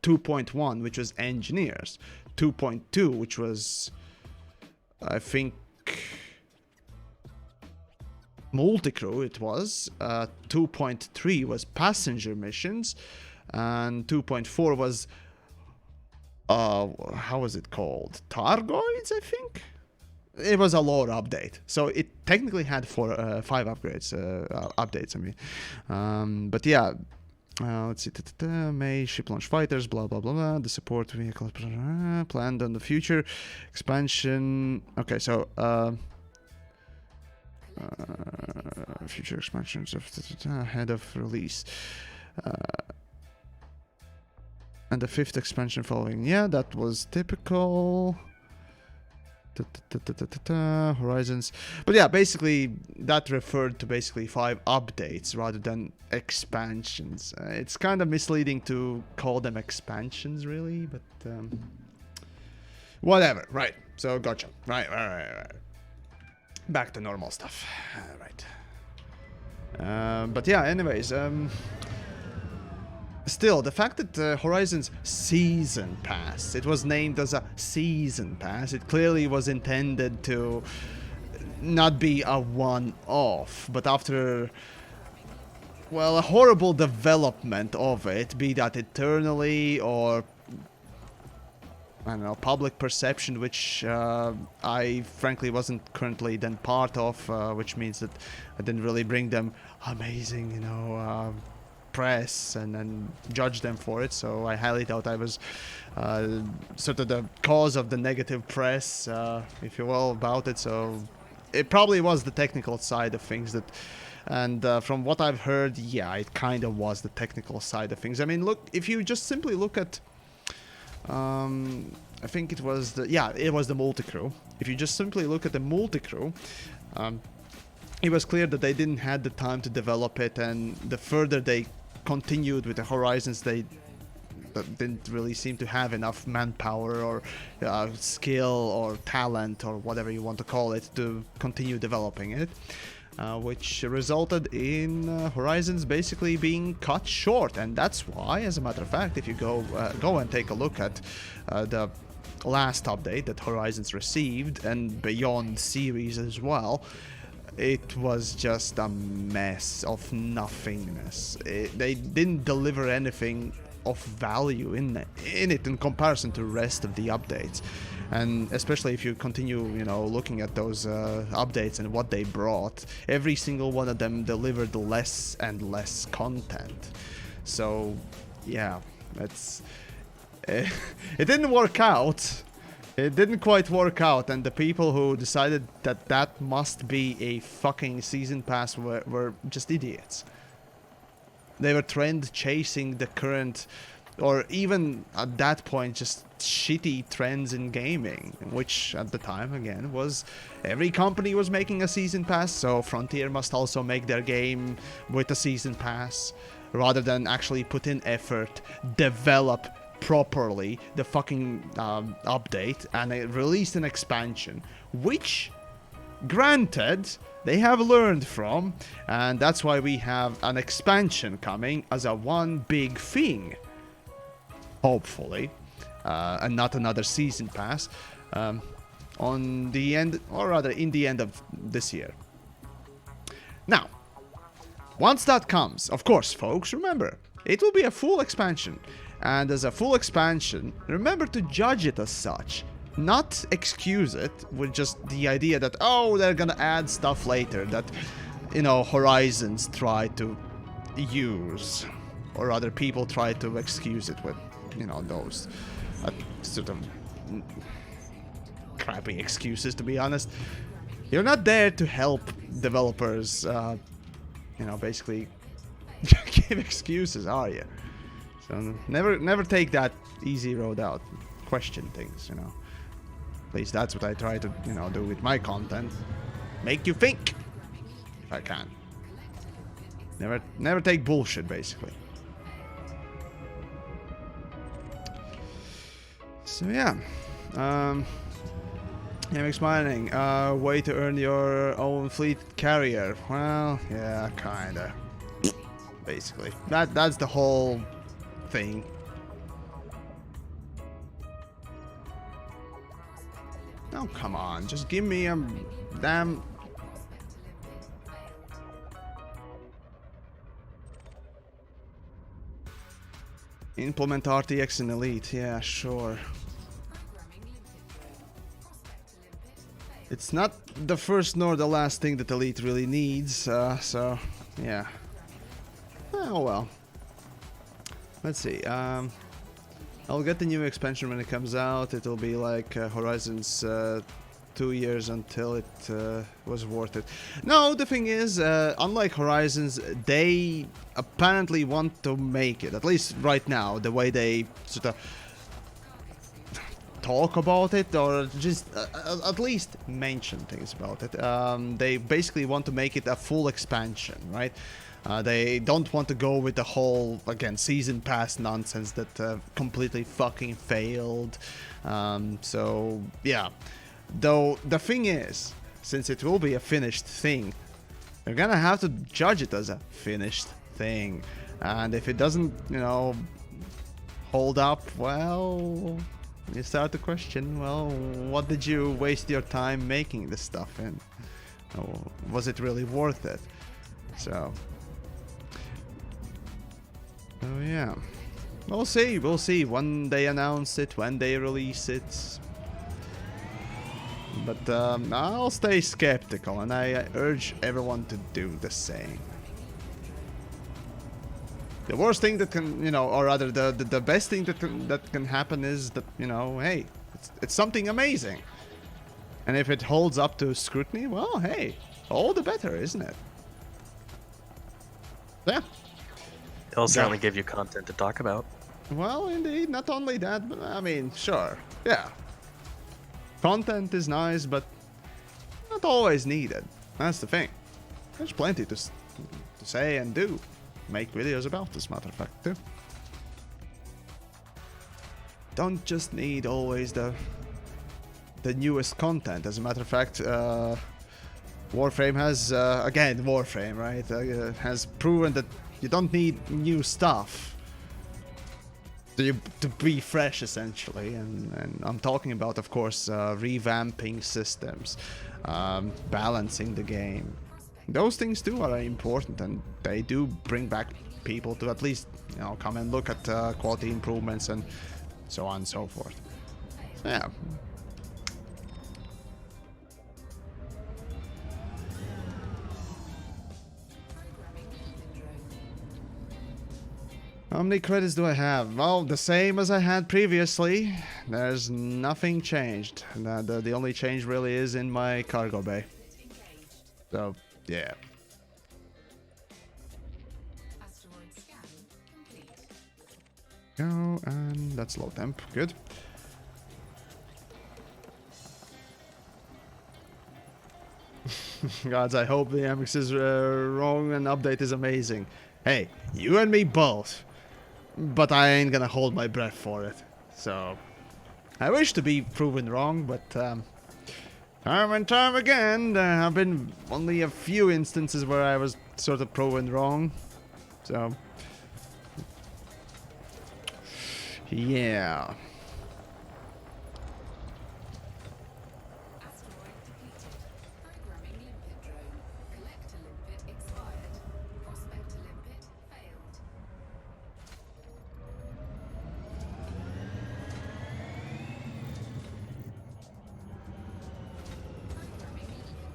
2.1, which was engineers, 2.2, which was, I think, multi-crew. It was 2.3 was passenger missions, and 2.4 was how was it called? Targoids, I think. It was a lore update, so it technically had 5 updates. I mean, but yeah. Let's see. May ship launch fighters, blah blah blah blah. The support vehicle planned on the future expansion. Okay, so future expansions of ahead of release, and the 5th expansion following. Yeah, that was typical. Horizons, but yeah, basically that referred to basically 5 updates rather than expansions. It's kind of misleading to call them expansions, really, but whatever. Right. So gotcha. Right. Back to normal stuff. Right. But yeah. Anyways. Still, the fact that Horizon's Season Pass, it was named as a Season Pass, it clearly was intended to not be a one-off, but after, well, a horrible development of it, be that eternally or, I don't know, public perception, which I frankly wasn't currently then part of, which means that I didn't really bring them amazing, you know, press and judge them for it, so I highly doubt I was sort of the cause of the negative press, if you will, about it. So it probably was the technical side of things that, and from what I've heard, yeah, it kind of was the technical side of things. I mean, look, if you just simply look at, I think it was it was the multi-crew. If you just simply look at the multi-crew, it was clear that they didn't have the time to develop it, and the further they continued with the Horizons, they didn't really seem to have enough manpower or skill or talent or whatever you want to call it to continue developing it, which resulted in Horizons basically being cut short. And that's why, as a matter of fact, if you go and take a look at the last update that Horizons received, and beyond series as well, it was just a mess of nothingness. They didn't deliver anything of value in it in comparison to the rest of the updates. And especially if you continue, you know, looking at those updates and what they brought, every single one of them delivered less and less content. So, yeah, that's... it didn't work out. It didn't quite work out, and the people who decided that that must be a fucking season pass were just idiots. They were trend chasing the current or even at that point just shitty trends in gaming, which at the time again was every company was making a season pass, so Frontier must also make their game with a season pass rather than actually put in effort, develop properly the fucking update, and released an expansion, which granted they have learned from, and that's why we have an expansion coming as a one big thing, hopefully, and not another season pass on the end, or rather in the end of this year. Now, once that comes, of course, folks, remember, it will be a full expansion, and as a full expansion, remember to judge it as such. Not excuse it with just the idea that, oh, they're gonna add stuff later that, you know, Horizons try to use. Or other people try to excuse it with, you know, those sort of crappy excuses, to be honest. You're not there to help developers, you know, basically give excuses, are you? So never take that easy road out. Question things, you know. At least that's what I try to, you know, do with my content. Make you think, if I can. Never take bullshit, basically. So yeah, TheYamiks mining, way to earn your own fleet carrier. Well, yeah, kinda. Basically, that's the whole thing. Oh, come on. Just give me a damn... Implement RTX in Elite. Yeah, sure. It's not the first nor the last thing that Elite really needs, so, yeah. Oh, well. Let's see. I'll get the new expansion when it comes out. It'll be like Horizons 2 years until it was worth it. No, the thing is, unlike Horizons, they apparently want to make it, at least right now, the way they sort of talk about it, or just at least mention things about it. They basically want to make it a full expansion, right? They don't want to go with the whole, again, season pass nonsense that completely fucking failed. So, yeah. Though, the thing is, since it will be a finished thing, you're gonna have to judge it as a finished thing. And if it doesn't, you know, hold up, well, you start to question, well, what did you waste your time making this stuff in? Or was it really worth it? So... Oh yeah, we'll see when they announce it, when they release it. But I'll stay skeptical, and I urge everyone to do the same. The worst thing that can, you know, or rather the best thing that can happen is that, you know, hey, it's something amazing. And if it holds up to scrutiny, well, hey, all the better, isn't it? Yeah. It'll certainly give you content to talk about. Well, indeed, not only that, but I mean, sure, yeah. Content is nice, but not always needed. That's the thing. There's plenty to say and do. Make videos about, as a matter of fact, too. Don't just need always the newest content. As a matter of fact, Warframe has, again, Warframe, right, has proven that you don't need new stuff to be fresh, essentially. And I'm talking about, of course, revamping systems, balancing the game. Those things too are important, and they do bring back people to at least, you know, come and look at quality improvements and so on and so forth. So, yeah. How many credits do I have? Well, the same as I had previously. There's nothing changed. The only change really is in my cargo bay. So, yeah. Asteroid scan complete. Go, and that's low temp. Good. Gods, I hope the TheYamiks is wrong and update is amazing. Hey, you and me both. But I ain't gonna hold my breath for it. So, I wish to be proven wrong, but time and time again, there have been only a few instances where I was sort of proven wrong. So, yeah. Asteroid depleted. Programming limpet drone. Collector limpet expired. Prospector limpet failed. Programming limpet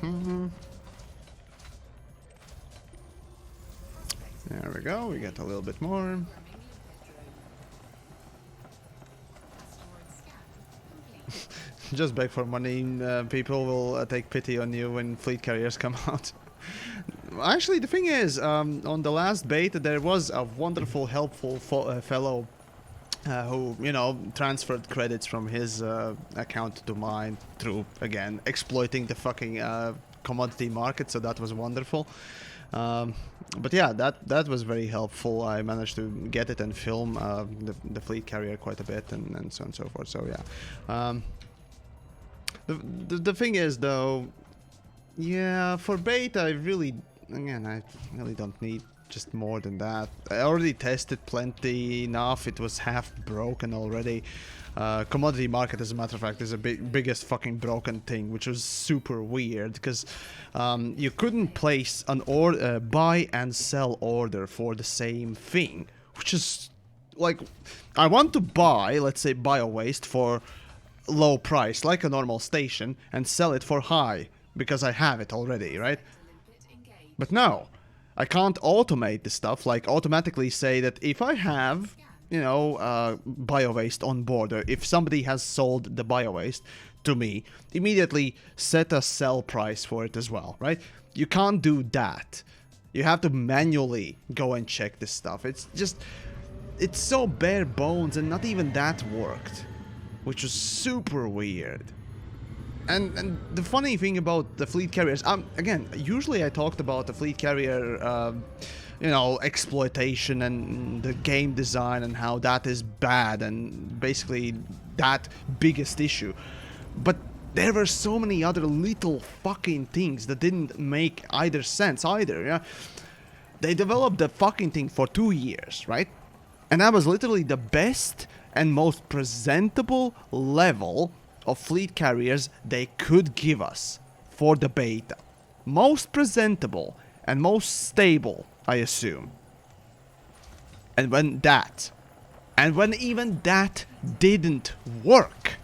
drone. There we go, we get a little bit more. Programming limpet drone. Asteroid scan complete. Just beg for money, people will take pity on you when fleet carriers come out. Actually, the thing is, on the last beta there was a wonderful, helpful fellow who, you know, transferred credits from his account to mine through, again, exploiting the fucking commodity market, so that was wonderful. But yeah, that was very helpful. I managed to get it and film the fleet carrier quite a bit, and so on and so forth. So yeah, the thing is though, yeah, for beta I really don't need just more than that. I already tested plenty enough. It was half broken already. Commodity market, as a matter of fact, is the biggest fucking broken thing, which was super weird because you couldn't place an order, buy and sell order for the same thing, which is like, I want to buy, let's say, bio-waste for low price, like a normal station, and sell it for high because I have it already, right? Limpet engaged. But no, I can't automate the stuff, like automatically say that if I have, you know, bio-waste on border, if somebody has sold the bio-waste to me, immediately set a sell price for it as well, right? You can't do that. You have to manually go and check this stuff. It's just, it's so bare bones, and not even that worked, which was super weird. And the funny thing about the fleet carriers, again, usually I talked about the fleet carrier, you know, exploitation and the game design and how that is bad and basically that biggest issue. But there were so many other little fucking things that didn't make either sense either, yeah? They developed the fucking thing for 2 years, right? And that was literally the best and most presentable level of fleet carriers they could give us for the beta. Most presentable and most stable, I assume. And when even that didn't work,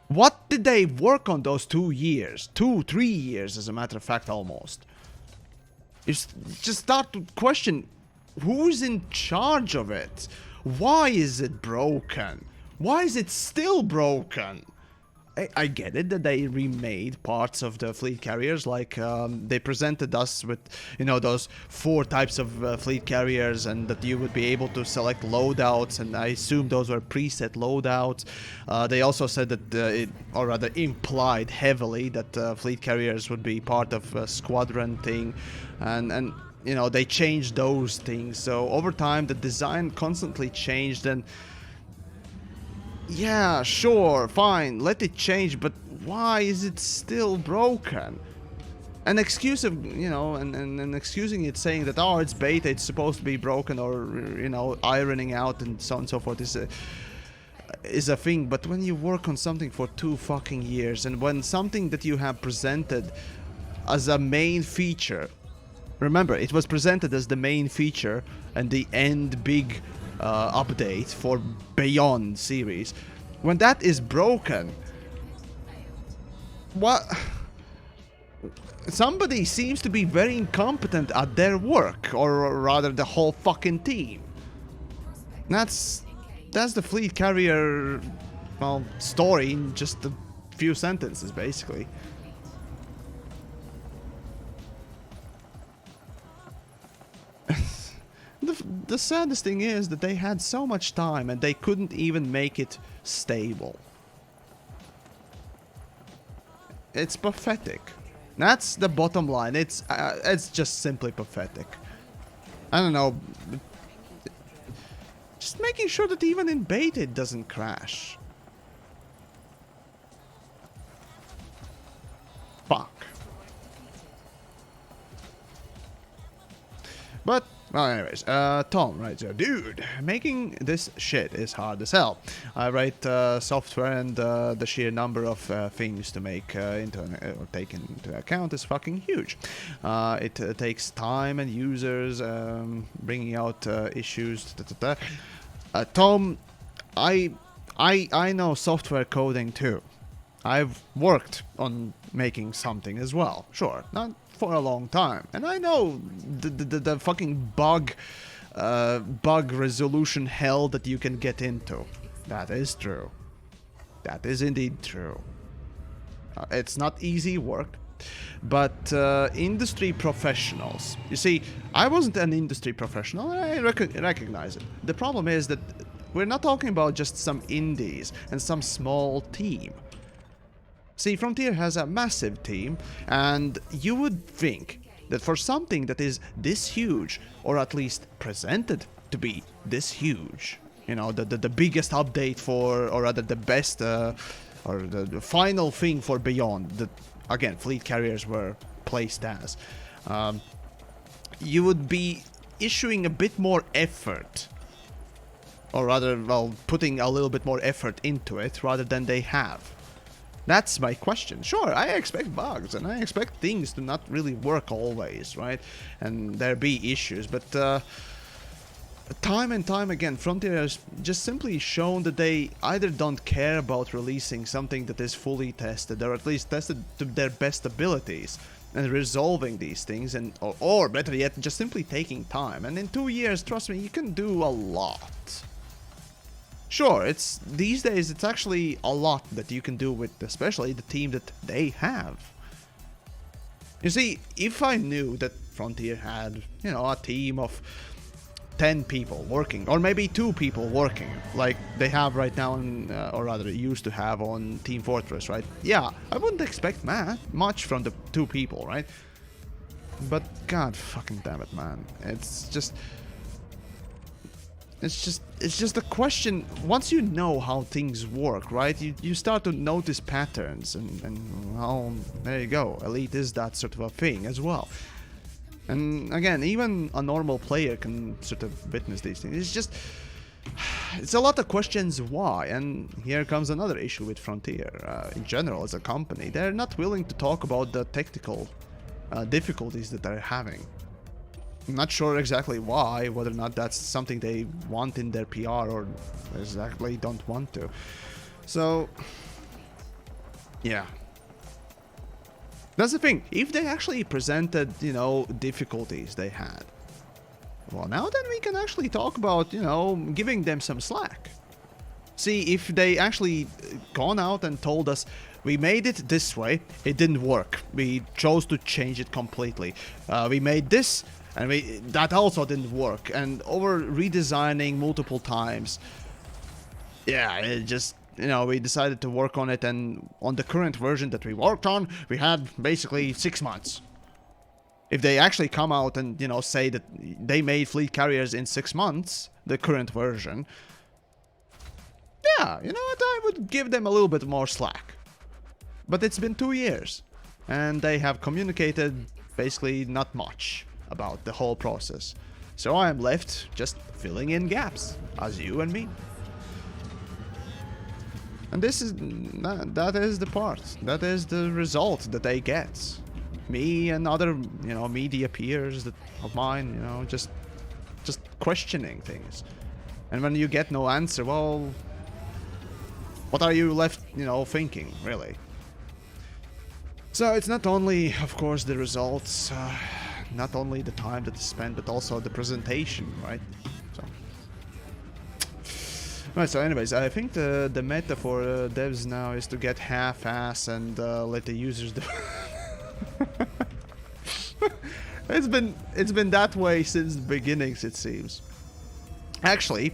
what did they work on those 2 years? 3 years, as a matter of fact, almost. You just start to question, who's in charge of it? Why is it broken? Why is it still broken? I get it that they remade parts of the fleet carriers, like they presented us with, you know, those 4 types of fleet carriers, and that you would be able to select loadouts, and I assume those were preset loadouts. They also said that, or rather implied heavily, that fleet carriers would be part of a squadron thing, and you know, they changed those things. So over time the design constantly changed, and yeah, sure, fine, let it change, but why is it still broken? An excuse of, you know, and excusing it, saying that, oh, it's beta, it's supposed to be broken, or, you know, ironing out and so on and so forth is a thing. But when you work on something for 2 fucking years, and when something that you have presented as a main feature, remember, it was presented as the main feature and the end big update for Beyond series. When that is broken, what? Somebody seems to be very incompetent at their work, or rather the whole fucking team. That's the fleet carrier, well, story in just a few sentences, basically. the saddest thing is that they had so much time and they couldn't even make it stable. It's pathetic. That's the bottom line. It's just simply pathetic. I don't know. Just making sure that even in beta it doesn't crash. Fuck. But, well, anyways, Tom writes here, dude, making this shit is hard as hell. I write software and the sheer number of things to make take into account is fucking huge. It takes time and users bringing out issues. Tom, I know software coding too. I've worked on making something as well. Sure, not for a long time, and I know the fucking bug resolution hell that you can get into. That is true. That is indeed true. It's not easy work, but industry professionals. You see, I wasn't an industry professional. I recognize it. The problem is that we're not talking about just some indies and some small team. See, Frontier has a massive team, and you would think that for something that is this huge, or at least presented to be this huge, you know, the biggest update for, or rather the best, or the final thing for Beyond, that, again, fleet carriers were placed as, you would be issuing a bit more effort, or rather, well, putting a little bit more effort into it, rather than they have. That's my question. Sure, I expect bugs, and I expect things to not really work always, right? And there be issues, but time and time again, Frontier has just simply shown that they either don't care about releasing something that is fully tested, or at least tested to their best abilities, and resolving these things, and or better yet, just simply taking time. And in 2 years, trust me, you can do a lot. Sure, it's these days it's actually a lot that you can do with especially the team that they have. You see, if I knew that Frontier had, you know, a team of 10 people working, or maybe 2 people working, like they have right now, or rather used to have on Team Fortress, right? Yeah, I wouldn't expect much from the 2 people, right? But god fucking damn it, man. It's just a question. Once you know how things work, right, you start to notice patterns, and well, there you go. Elite is that sort of a thing as well. And again, even a normal player can sort of witness these things. It's a lot of questions why, and here comes another issue with Frontier. In general, as a company, they're not willing to talk about the technical difficulties that they're having. I'm not sure exactly why, whether or not that's something they want in their PR or exactly don't want to. So, yeah. That's the thing. If they actually presented, you know, difficulties they had, well, now then we can actually talk about, you know, giving them some slack. See, if they actually gone out and told us, we made it this way, it didn't work. We chose to change it completely. We made this, and that also didn't work. And over redesigning multiple times, yeah, it just, you know, we decided to work on it, and on the current version that we worked on, we had basically 6 months. If they actually come out and, you know, say that they made fleet carriers in 6 months, the current version, yeah, you know what, I would give them a little bit more slack. But it's been 2 years, and they have communicated basically not much about the whole process. So I am left just filling in gaps, as you and me. And that is the part, that is the result that they get. Me and other, you know, media peers of mine, you know, just questioning things. And when you get no answer, well, what are you left, you know, thinking, really? So it's not only, of course, the results, not only the time that is spent, but also the presentation, right? Right, so anyways, I think the meta for devs now is to get half-ass and let the users do It's been that way since the beginnings, it seems. Actually,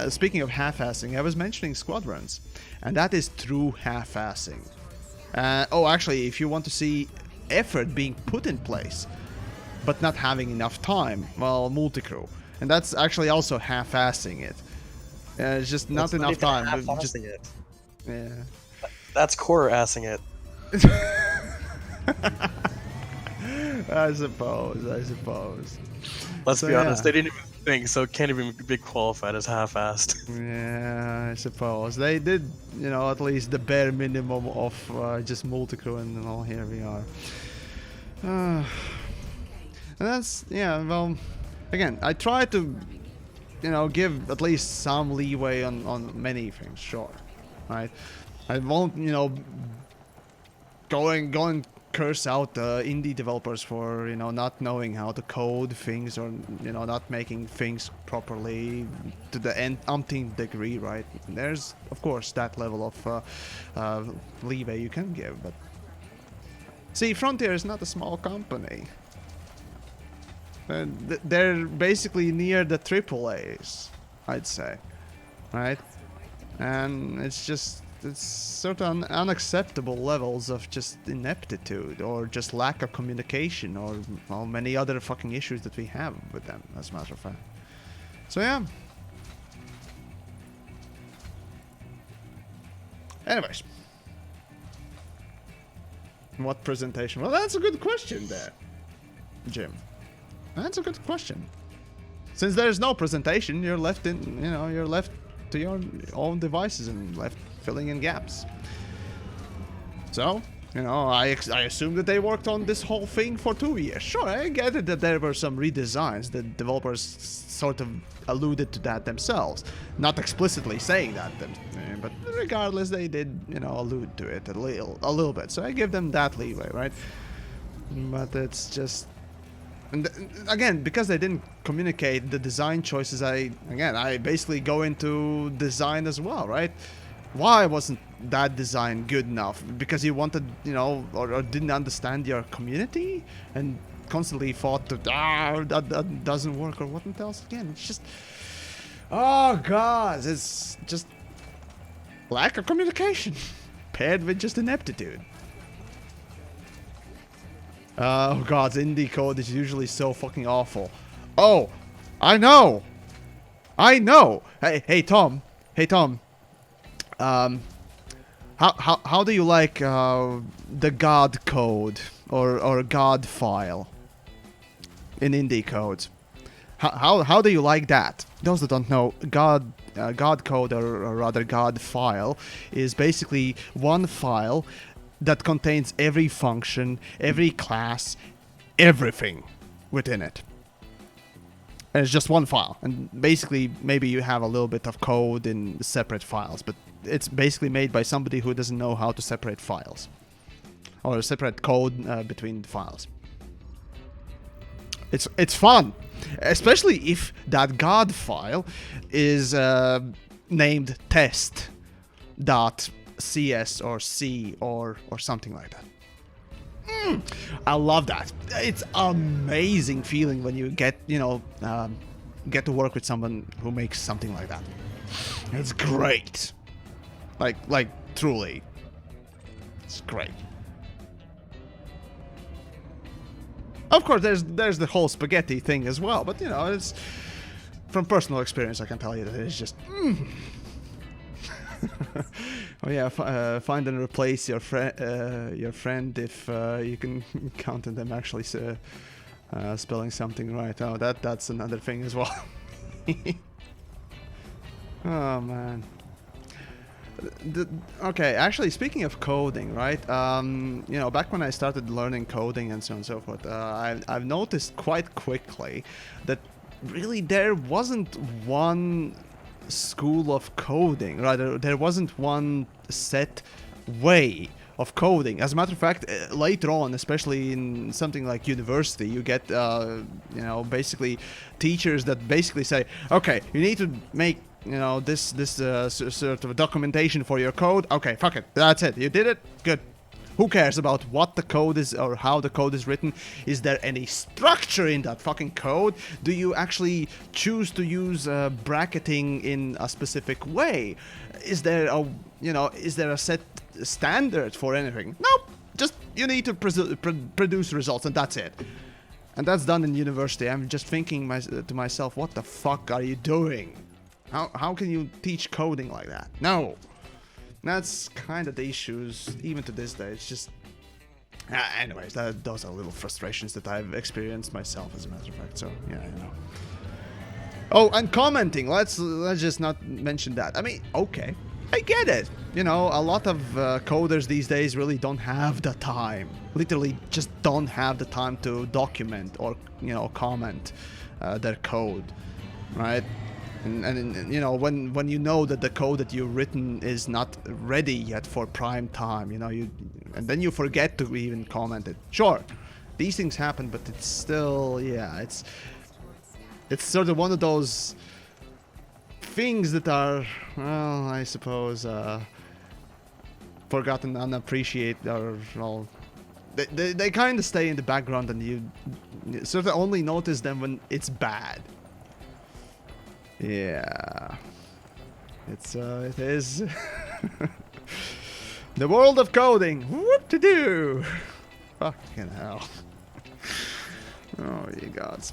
speaking of half-assing, I was mentioning squad runs, and that is true half-assing. Oh, actually, if you want to see effort being put in place, but not having enough time, well, multi-crew, and that's actually also half-assing it. It's just not That's enough even time. half-assing it. Yeah. That's core-assing it. I suppose. Let's So, be honest, yeah. they didn't even think, so it can't even be qualified as half-assed. Yeah, I suppose. They did, you know, at least the bare minimum of just multi-crew, and well, here we are. And that's, yeah, well, again, I try to, you know, give at least some leeway on many things, sure, right? I won't, you know, go and curse out indie developers for, you know, not knowing how to code things, or, you know, not making things properly to the umpteenth degree, right? There's, of course, that level of leeway you can give, but see, Frontier is not a small company. They're basically near the AAAs, I'd say, right? And it's certain unacceptable levels of just ineptitude, or just lack of communication, or well, many other fucking issues that we have with them, as a matter of fact. So yeah. Anyways. What presentation? Well, that's a good question there, Jim. That's a good question. Since there's no presentation, you're left to your own devices and left filling in gaps. So, you know, I assume that they worked on this whole thing for 2 years. Sure, I get it that there were some redesigns. The developers sort of alluded to that themselves, not explicitly saying that, but regardless, they did, you know, allude to it a little bit. So I give them that leeway, right? But it's just. And again, because they didn't communicate the design choices, I basically go into design as well, right? Why wasn't that design good enough? Because you wanted, you know, or didn't understand your community and constantly thought that, that doesn't work, or what else again? It's just, oh god, it's just lack of communication paired with just ineptitude. Oh god, indie code is usually so fucking awful. Oh, I know. Hey Tom. How do you like the God code or God file in indie code? How do you like that? Those that don't know, God code, or rather God file, is basically one file that contains every function, every class, everything within it. And it's just one file. And basically, maybe you have a little bit of code in separate files, but it's basically made by somebody who doesn't know how to separate files, or separate code between the files. It's fun, especially if that God file is named test.cs or C or something like that. I love that. It's amazing feeling when you get, you know, get to work with someone who makes something like that. It's great. Like truly, it's great. Of course, there's the whole spaghetti thing as well, but you know, it's from personal experience. I can tell you that it's just. Oh yeah, find and replace your friend if you can count on them actually spelling something right. Oh, that's another thing as well. Oh man. Okay, actually, speaking of coding, right? You know, back when I started learning coding and so on and so forth, I've noticed quite quickly that really there wasn't one school of coding. Rather, there wasn't one set way of coding. As a matter of fact, later on, especially in something like university, you get, you know, basically teachers that basically say, okay, you need to make, you know, this sort of documentation for your code. Okay, fuck it, that's it. You did it, good. Who cares about what the code is or how the code is written? Is there any structure in that fucking code? Do you actually choose to use bracketing in a specific way? Is there a, is there a set standard for anything? Nope. Just you need to produce results, and that's it. And that's done in university. I'm just thinking to myself, what the fuck are you doing? How can you teach coding like that? No. That's kind of the issues, even to this day. It's just... anyways, those are little frustrations that I've experienced myself, as a matter of fact. So, yeah, Oh, and commenting. Let's just not mention that. I mean, okay. I get it. A lot of coders these days really don't have the time. Literally just don't have the time to document or, comment their code, right? And when you know that the code that you've written is not ready yet for prime time, and then you forget to even comment it. Sure, these things happen, but it's still, yeah, it's sort of one of those things that are, well, I suppose, forgotten, unappreciated, or, well, they kind of stay in the background, and you sort of only notice them when it's bad. Yeah, it is the world of coding. What to do? Fucking hell! Oh, you gods!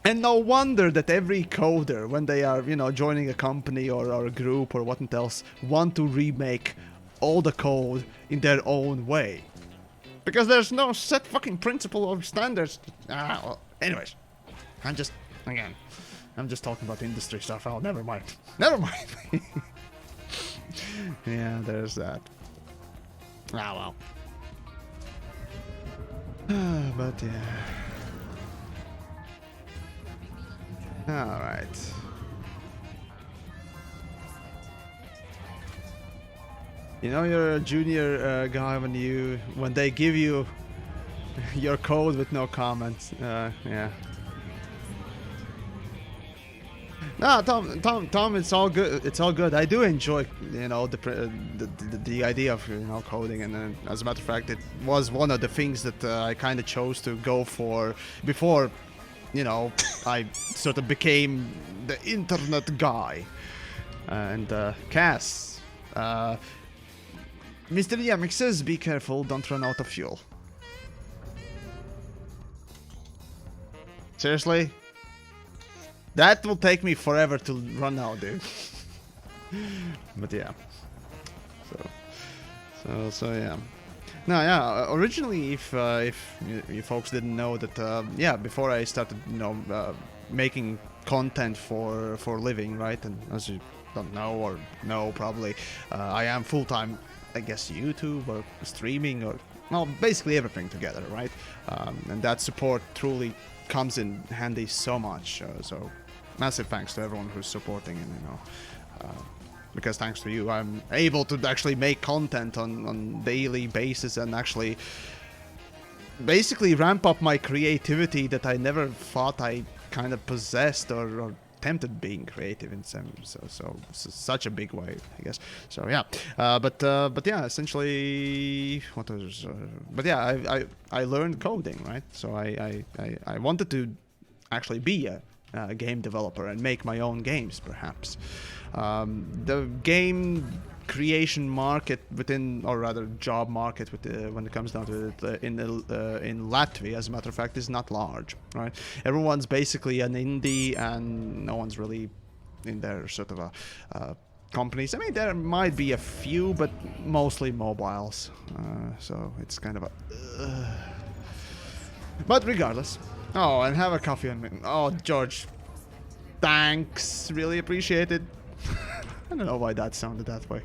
And no wonder that every coder, when they are, joining a company or a group or what else, want to remake all the code in their own way, because there's no set fucking principle or standards. Well, anyways, I'm just talking about industry stuff. Oh, never mind. Never mind. Yeah, there's that. Well. But yeah. Alright. You're a junior guy when they give you your code with no comments. Yeah. No, Tom, it's all good. It's all good. I do enjoy, the idea of coding, and as a matter of fact, it was one of the things that I kind of chose to go for before, I sort of became the internet guy. And Cass, Mr. TheYamiks says, "Be careful, don't run out of fuel." Seriously? That will take me forever to run out, dude. But yeah. So yeah. No, yeah. Originally, if you folks didn't know that, yeah, before I started, making content for living, right? And as you don't know or know, probably, I am full-time, I guess, YouTube or streaming or, well, basically everything together, right? And that support truly comes in handy so much. So massive thanks to everyone who's supporting, and because thanks to you, I'm able to actually make content on daily basis and actually basically ramp up my creativity that I never thought I kind of possessed or tempted being creative in some such a big way, I guess. So yeah, but yeah, essentially what was but yeah, I learned coding, right? So I wanted to actually be a game developer and make my own games, perhaps. The game creation market or rather job market when it comes down to it in Latvia, as a matter of fact, is not large, right? Everyone's basically an indie, and no one's really in their sort of companies. I mean, there might be a few, but mostly mobiles. So it's kind of a... But regardless. Oh, and have a coffee on me. Oh, George. Thanks. Really appreciate it. I don't know why that sounded that way.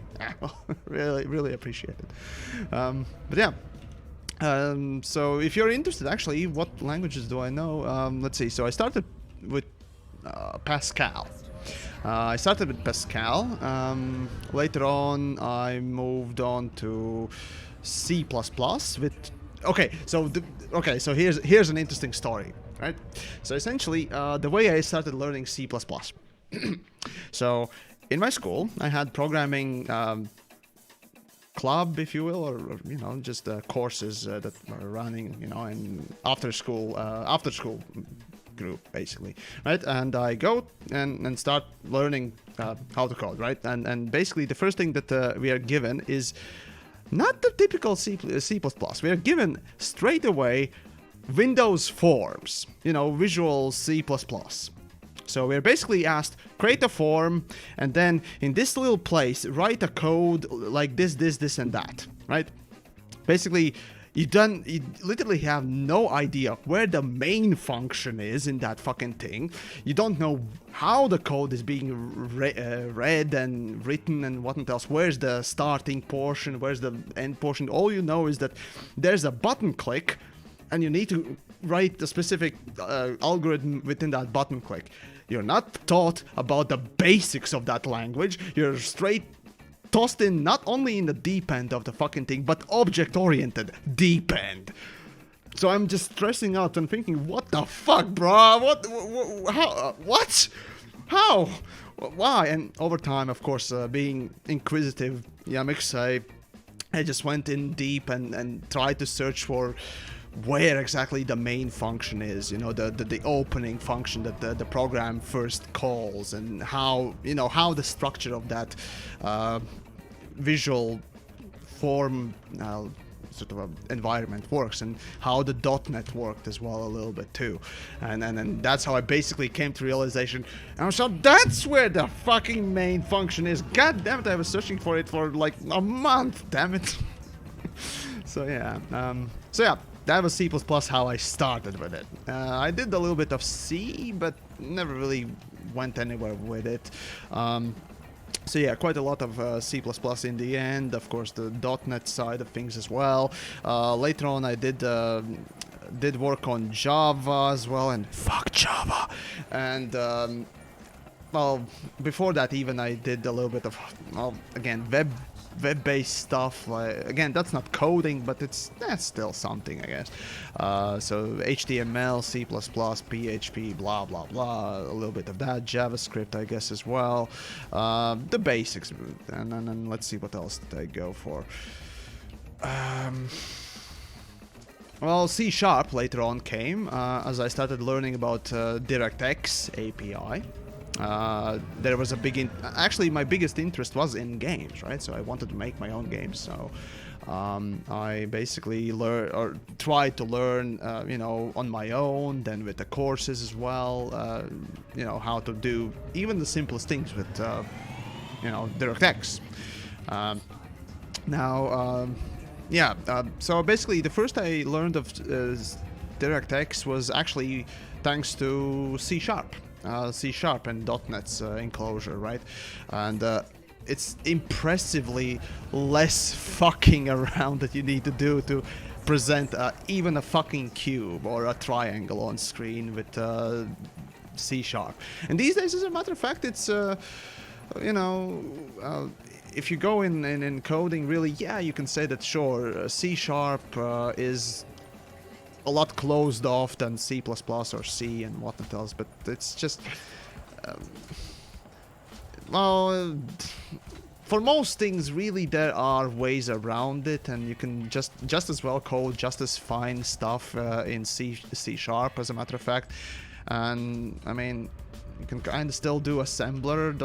Really, really appreciate it. But yeah. So if you're interested, actually, what languages do I know? Let's see. So I started with Pascal. I started with Pascal. Later on, I moved on to C++ with... Okay, so here's an interesting story, right? So essentially, the way I started learning C++. So in my school, I had programming club, if you will, or you know, just courses that are running, you know, and after school group basically, right? And I go and start learning how to code, right? And basically the first thing that we are given is not the typical C++. We are given straight away Windows forms, you know, Visual C++. So we're basically asked, create a form, and then in this little place, write a code like this, and that, right? Basically, you literally have no idea where the main function is in that fucking thing. You don't know how the code is being read and written and whatnot else. Where's the starting portion? Where's the end portion? All you know is that there's a button click, and you need to write a specific algorithm within that button click. You're not taught about the basics of that language. You're straight tossed in not only in the deep end of the fucking thing, but object-oriented deep end. So I'm just stressing out and thinking, what the fuck, bro? What? How? What? How? Why? And over time, of course, being inquisitive, YamiKs, I just went in deep and tried to search for where exactly the main function is, you know, the opening function that the program first calls, and how, you know, how the structure of that visual form sort of a environment works, and how the .NET worked as well a little bit too, and that's how I basically came to realization. And so that's where the fucking main function is. God damn it, I was searching for it for like a month. Damn it. So yeah, that was C++ how I started with it. I did a little bit of C, but never really went anywhere with it. So yeah, quite a lot of C++ in the end. Of course, the .NET side of things as well. Later on, I did work on Java as well, and fuck Java. And well, before that, even I did a little bit of, well, again, web-based stuff. Like, again, that's not coding, but that's still something, I guess. So HTML, C++, PHP, blah blah blah, a little bit of that, JavaScript, I guess, as well. The basics, and then let's see what else did I go for. Well, C# later on came as I started learning about DirectX API. There was a big actually my biggest interest was in games, right? So I wanted to make my own games, so I basically tried to learn you know, on my own, then with the courses as well, you know, how to do even the simplest things with you know, DirectX. So basically the first I learned of DirectX was actually thanks to C#. C# and .NET's enclosure, right? And it's impressively less fucking around that you need to do to present even a fucking cube or a triangle on screen with C#. And these days, as a matter of fact, it's you know, if you go in coding, really, yeah, you can say that sure, C# is a lot closed off than C++ or C and whatnot else, but it's just well, for most things really there are ways around it, and you can just as well code just as fine stuff in C# as a matter of fact. And I mean, you can kind of still do assembler,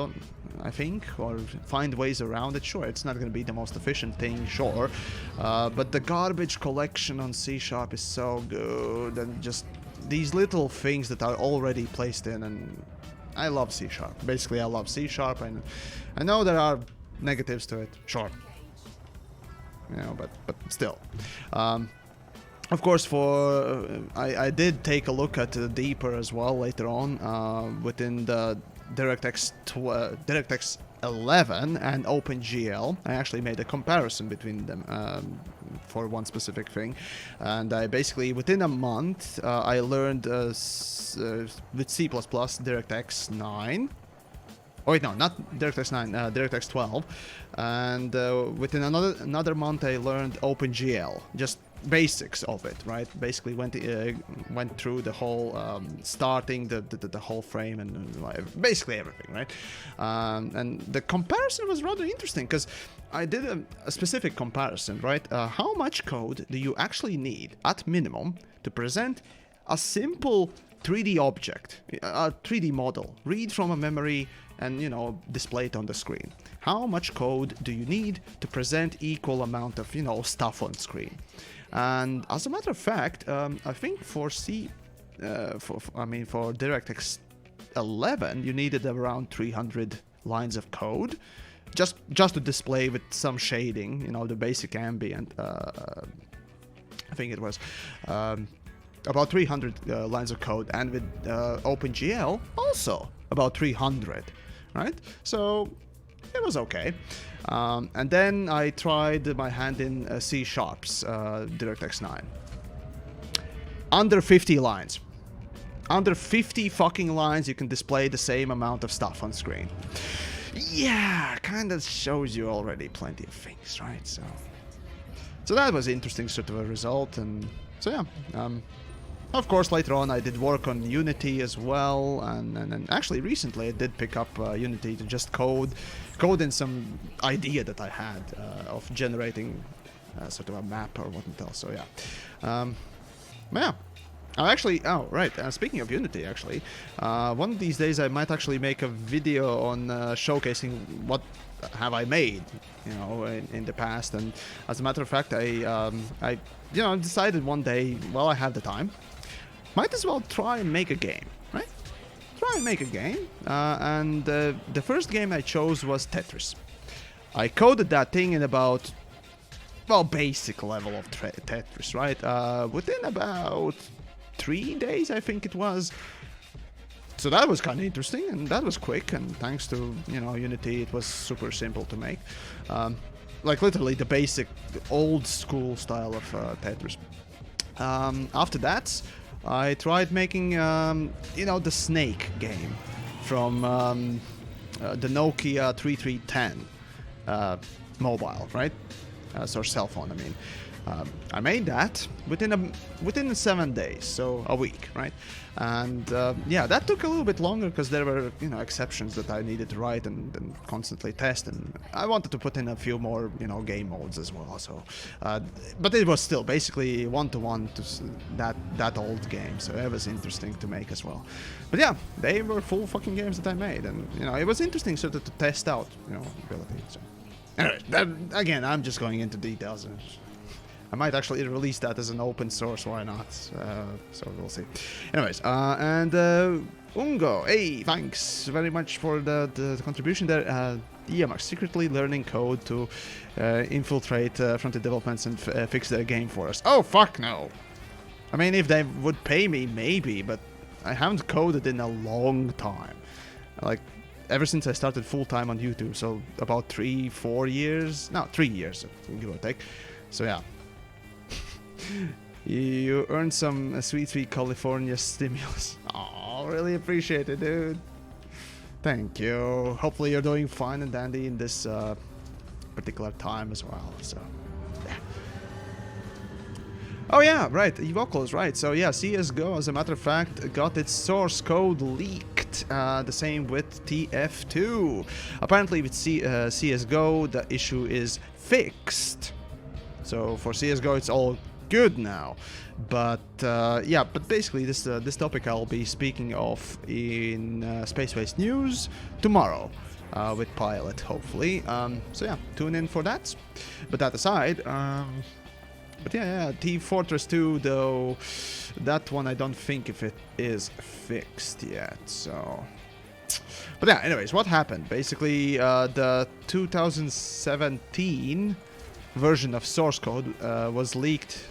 I think, or find ways around it. Sure, it's not going to be the most efficient thing, sure, but the garbage collection on C# is so good, and just these little things that are already placed in, and I love C#. Basically, I love C#, and I know there are negatives to it, sure, you know, but still. Of course, I did take a look at deeper as well later on within the DirectX 11 and OpenGL. I actually made a comparison between them for one specific thing, and I basically within a month I learned with C++ DirectX 9. Oh wait, no, not DirectX 9, DirectX 12, and within another month I learned OpenGL. Just basics of it, right? Basically went through the whole starting the whole frame and basically everything, right? And the comparison was rather interesting because I did a specific comparison, right? How much code do you actually need at minimum to present a simple 3D object, a 3D model, read from a memory and, you know, display it on the screen? How much code do you need to present equal amount of, you know, stuff on screen? And as a matter of fact, I think for for DirectX 11, you needed around 300 lines of code just to display with some shading, you know, the basic ambient. I think it was about 300 lines of code, and with OpenGL also about 300, right? So it was okay. And then I tried my hand in C Sharp's DirectX 9. Under 50 lines. Under 50 fucking lines, you can display the same amount of stuff on screen. Yeah, kind of shows you already plenty of things, right? So that was interesting sort of a result, and so yeah. Of course, later on I did work on Unity as well, and actually recently I did pick up Unity to just code in some idea that I had of generating sort of a map or whatnot else. So yeah, yeah. Oh right. Speaking of Unity, actually, one of these days I might actually make a video on showcasing what have I made, you know, in the past. And as a matter of fact, I you know, decided one day, well, I have the time, might as well try and make a game, right? Try and make a game. And the first game I chose was Tetris. I coded that thing in about, well, basic level of Tetris, right? Within about 3 days, I think it was. So that was kind of interesting, and that was quick, and thanks to, you know, Unity, it was super simple to make. Like literally the basic, old school style of Tetris. After that, I tried making, you know, the Snake game from the Nokia 3310 mobile, right? So cell phone, I mean. I made that within 7 days, so a week, right? And yeah, that took a little bit longer because there were, you know, exceptions that I needed to write and constantly test, and I wanted to put in a few more, you know, game modes as well. So, but it was still basically one-to-one to that old game, so it was interesting to make as well. But yeah, they were full fucking games that I made, and you know, it was interesting sort of to test out, you know, ability. So, anyway, again, I'm just going into details. I might actually release that as an open source, why not? So we'll see. Anyways, and Ungo, hey, thanks very much for the contribution there. TheYamiks, secretly learning code to infiltrate front-end developments and fix their game for us. Oh, fuck no. I mean, if they would pay me, maybe, but I haven't coded in a long time. Like, ever since I started full-time on YouTube, so about 3-4 years? No, 3 years, give or take. So yeah. You earned some sweet California stimulus. Oh, really appreciate it, dude. Thank you. Hopefully you're doing fine and dandy in this particular time as well. So, yeah. Oh yeah, right. Evocals, right. So yeah, CS:GO, as a matter of fact, got its source code leaked. The same with TF2. Apparently with CS:GO, the issue is fixed. So for CS:GO, it's all good now, but yeah, but basically this topic I'll be speaking of in Space Waste News tomorrow with Pilot, hopefully. So yeah, tune in for that. But that aside, but yeah, Team Fortress 2 though, that one I don't think if it is fixed yet. So, but yeah, anyways, what happened? Basically, the 2017 version of source code was leaked,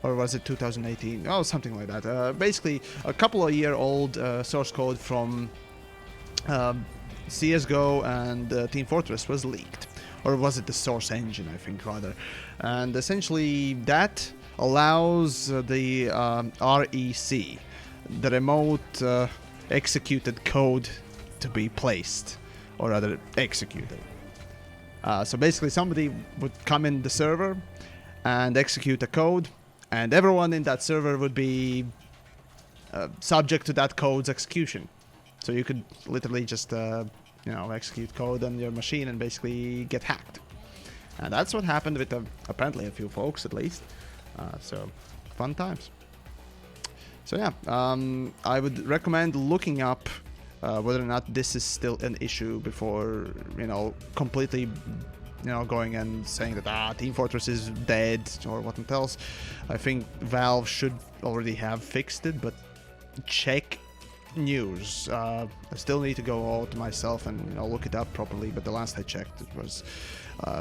or was it 2018? Oh, something like that. Basically, a couple of year old source code from CS:GO and Team Fortress was leaked, or was it the source engine? I think rather, and essentially that allows the REC, the remote executed code, to be placed, or rather executed. So basically somebody would come in the server and execute a code, and everyone in that server would be subject to that code's execution. So you could literally just, you know, execute code on your machine and basically get hacked. And that's what happened with apparently a few folks, at least. So, fun times. So yeah, I would recommend looking up whether or not this is still an issue before, you know, completely, you know, going and saying that Team Fortress is dead or what else. I think Valve should already have fixed it, but check news. I still need to go out myself and, you know, look it up properly, but the last I checked it was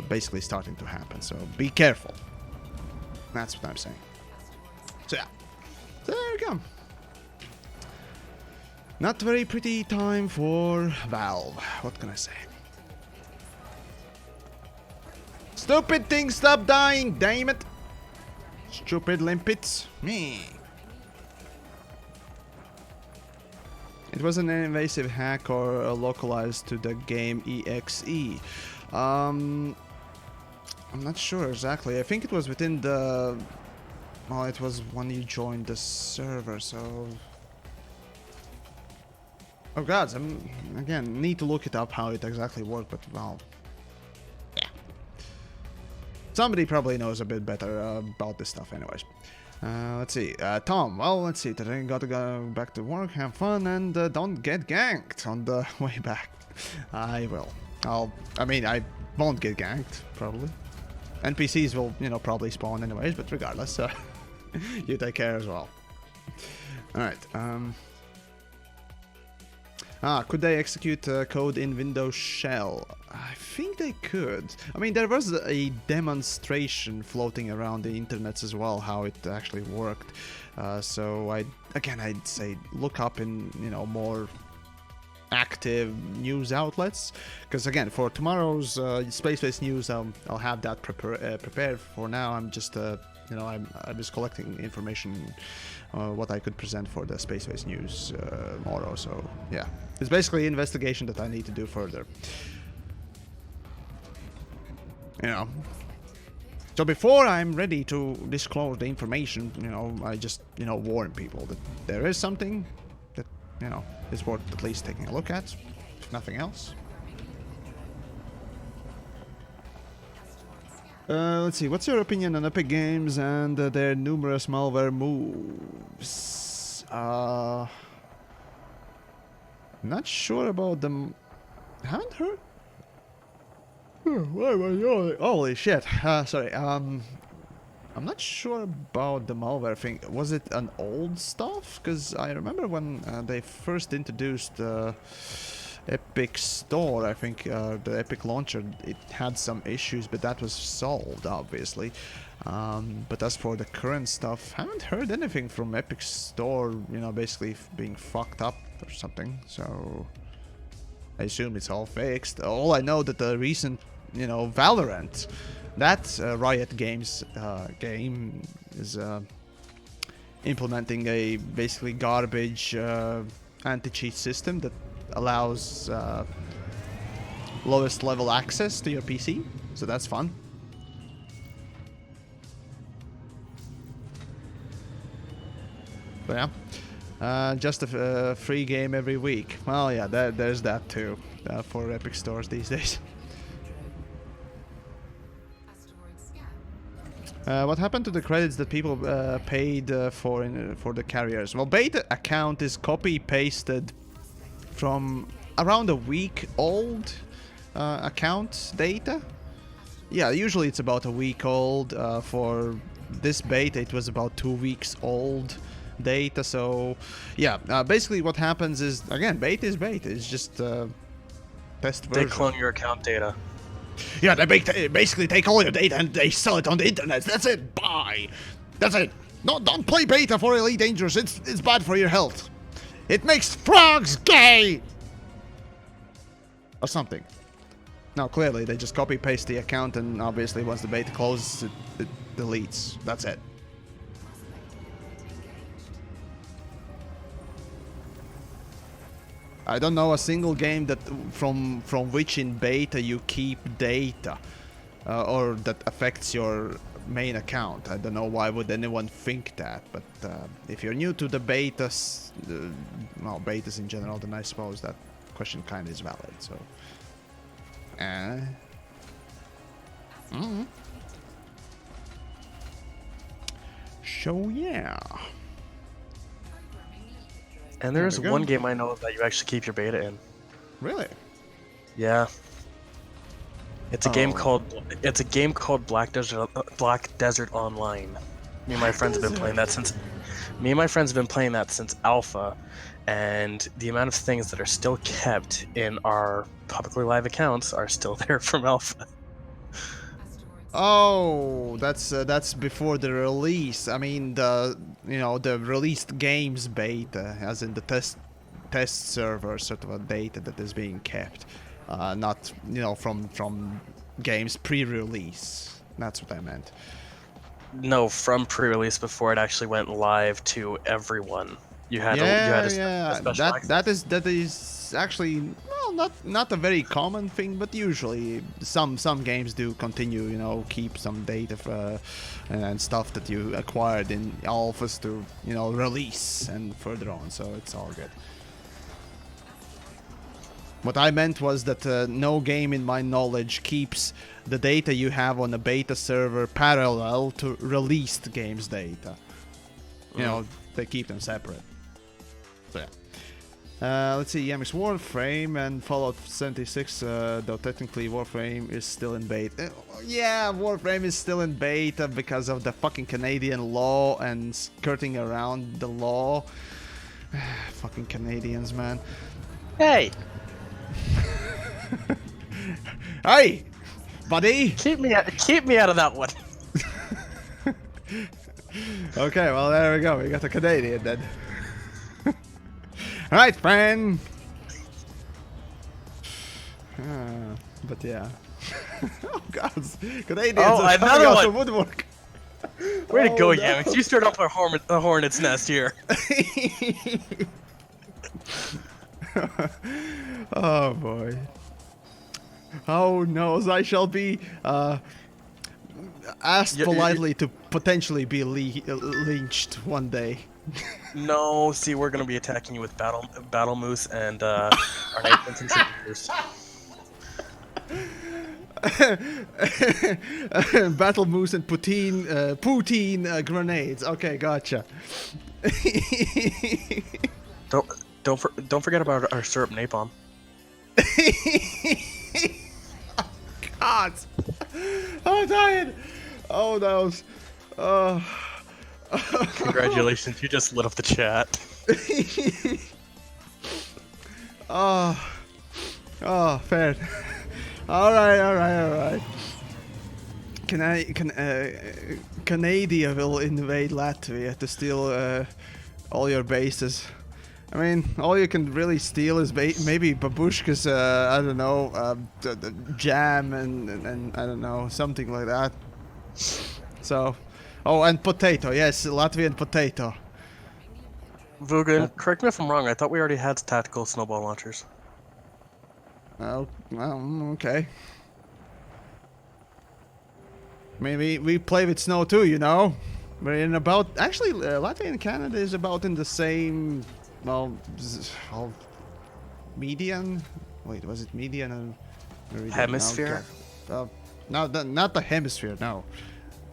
basically starting to happen, so be careful. That's what I'm saying. So yeah, so there we go. Not very pretty time for Valve. What can I say? Stupid thing, stop dying, damn it! Stupid limpets. Me. It was an invasive hack or localized to the game EXE. I'm not sure exactly. I think it was within the... Well, it was when you joined the server, so... Oh god, again, need to look it up how it exactly worked, but well... Yeah. Somebody probably knows a bit better about this stuff anyways. Let's see, Tom, well, let's see, today gotta go back to work, have fun, and don't get ganked on the way back. I will. I mean, I won't get ganked, probably. NPCs will, you know, probably spawn anyways, but regardless, you take care as well. Alright, could they execute code in Windows Shell? I think they could. I mean, there was a demonstration floating around the internet as well, how it actually worked. So I'd say look up in, you know, more active news outlets, because again, for tomorrow's space-based news, I'll have that prepared. For now, I'm just you know, I'm just collecting information what I could present for the space-based news tomorrow. So yeah, it's basically investigation that I need to do further, you know. So before I'm ready to disclose the information, you know, I just, you know, warn people that there is something that, you know, is worth at least taking a look at, if nothing else. Let's see, what's your opinion on Epic Games and their numerous malware moves? Not sure about them. Haven't heard? Why am I yawning? Holy shit. Sorry, I'm not sure about the malware thing. Was it an old stuff? Because I remember when they first introduced Epic Store, I think the Epic Launcher, it had some issues, but that was solved, obviously. But as for the current stuff, haven't heard anything from Epic Store, you know, basically being fucked up or something. So I assume it's all fixed. All I know that the recent, you know, Valorant, that Riot Games game is implementing a basically garbage anti-cheat system that allows lowest level access to your PC, so that's fun. But yeah, just a free game every week. Well, yeah, there's that too for Epic Stores these days. What happened to the credits that people paid for the carriers? Well, beta account is copy-pasted from around a week old account data. Yeah, usually it's about a week old. For this beta, it was about 2 weeks old data. So yeah, basically what happens is, again, beta is beta. It's just test version. They clone your account data. Yeah, they basically take all your data and they sell it on the internet. That's it. Bye. That's it. No, don't play beta for Elite Dangerous. It's bad for your health. It makes frogs gay! Or something. Now, clearly, they just copy-paste the account, and obviously, once the beta closes, it deletes. That's it. I don't know a single game that from which in beta you keep data, or that affects your main account. I don't know why would anyone think that, but if you're new to the betas, well, betas in general, then I suppose that question kind of is valid. So, so yeah. And there's we go. one game I know that you actually keep your beta in. Really? Yeah. It's a game called Black Desert Online. Me and my friends have been playing that since alpha, and the amount of things that are still kept in our publicly live accounts are still there from alpha. Oh, that's before the release. I mean the released games beta, as in the test server sort of a data that is being kept, not from games pre-release. That's what I meant. No, from pre-release before it actually went live to everyone. You had a special access. That is actually, well, not a very common thing, but usually some games do continue, keep some data and stuff that you acquired in alphas to release and further on, so it's all good. What I meant was that no game in my knowledge keeps the data you have on a beta server parallel to released games data. They keep them separate. So yeah. Let's see, TheYamiks Warframe and Fallout 76, though technically Warframe is still in beta. Yeah, Warframe is still in beta because of the fucking Canadian law and skirting around the law. Fucking Canadians, man. Hey! Hey, buddy! Keep me out of that one. Okay, well there we go. We got a Canadian then. Alright, friend. But yeah. Oh god, Canadians are coming out the woodwork. Way to go, TheYamiks. You stirred up a hornet's nest here. Oh boy. Oh no, I shall be asked politely to potentially be lynched one day. No, see, we're gonna be attacking you with battle moose and our night contributors. Battle moose and poutine grenades. Okay, gotcha. Don't forget about our syrup napalm. God, I'm dying. Oh no. Congratulations, you just lit up the chat. Fair. All right. Canada will invade Latvia to steal all your bases. I mean, all you can really steal is maybe babushka's, I don't know, the jam and I don't know, something like that. So, oh, and potato, yes, Latvian potato. Vugan, correct me if I'm wrong, I thought we already had tactical snowball launchers. Oh, well, okay. Maybe we play with snow too, We're in about, actually, Latvia and Canada is about in the same... Well, median? Wait, was it median and meridian? Hemisphere? No, not the hemisphere, no.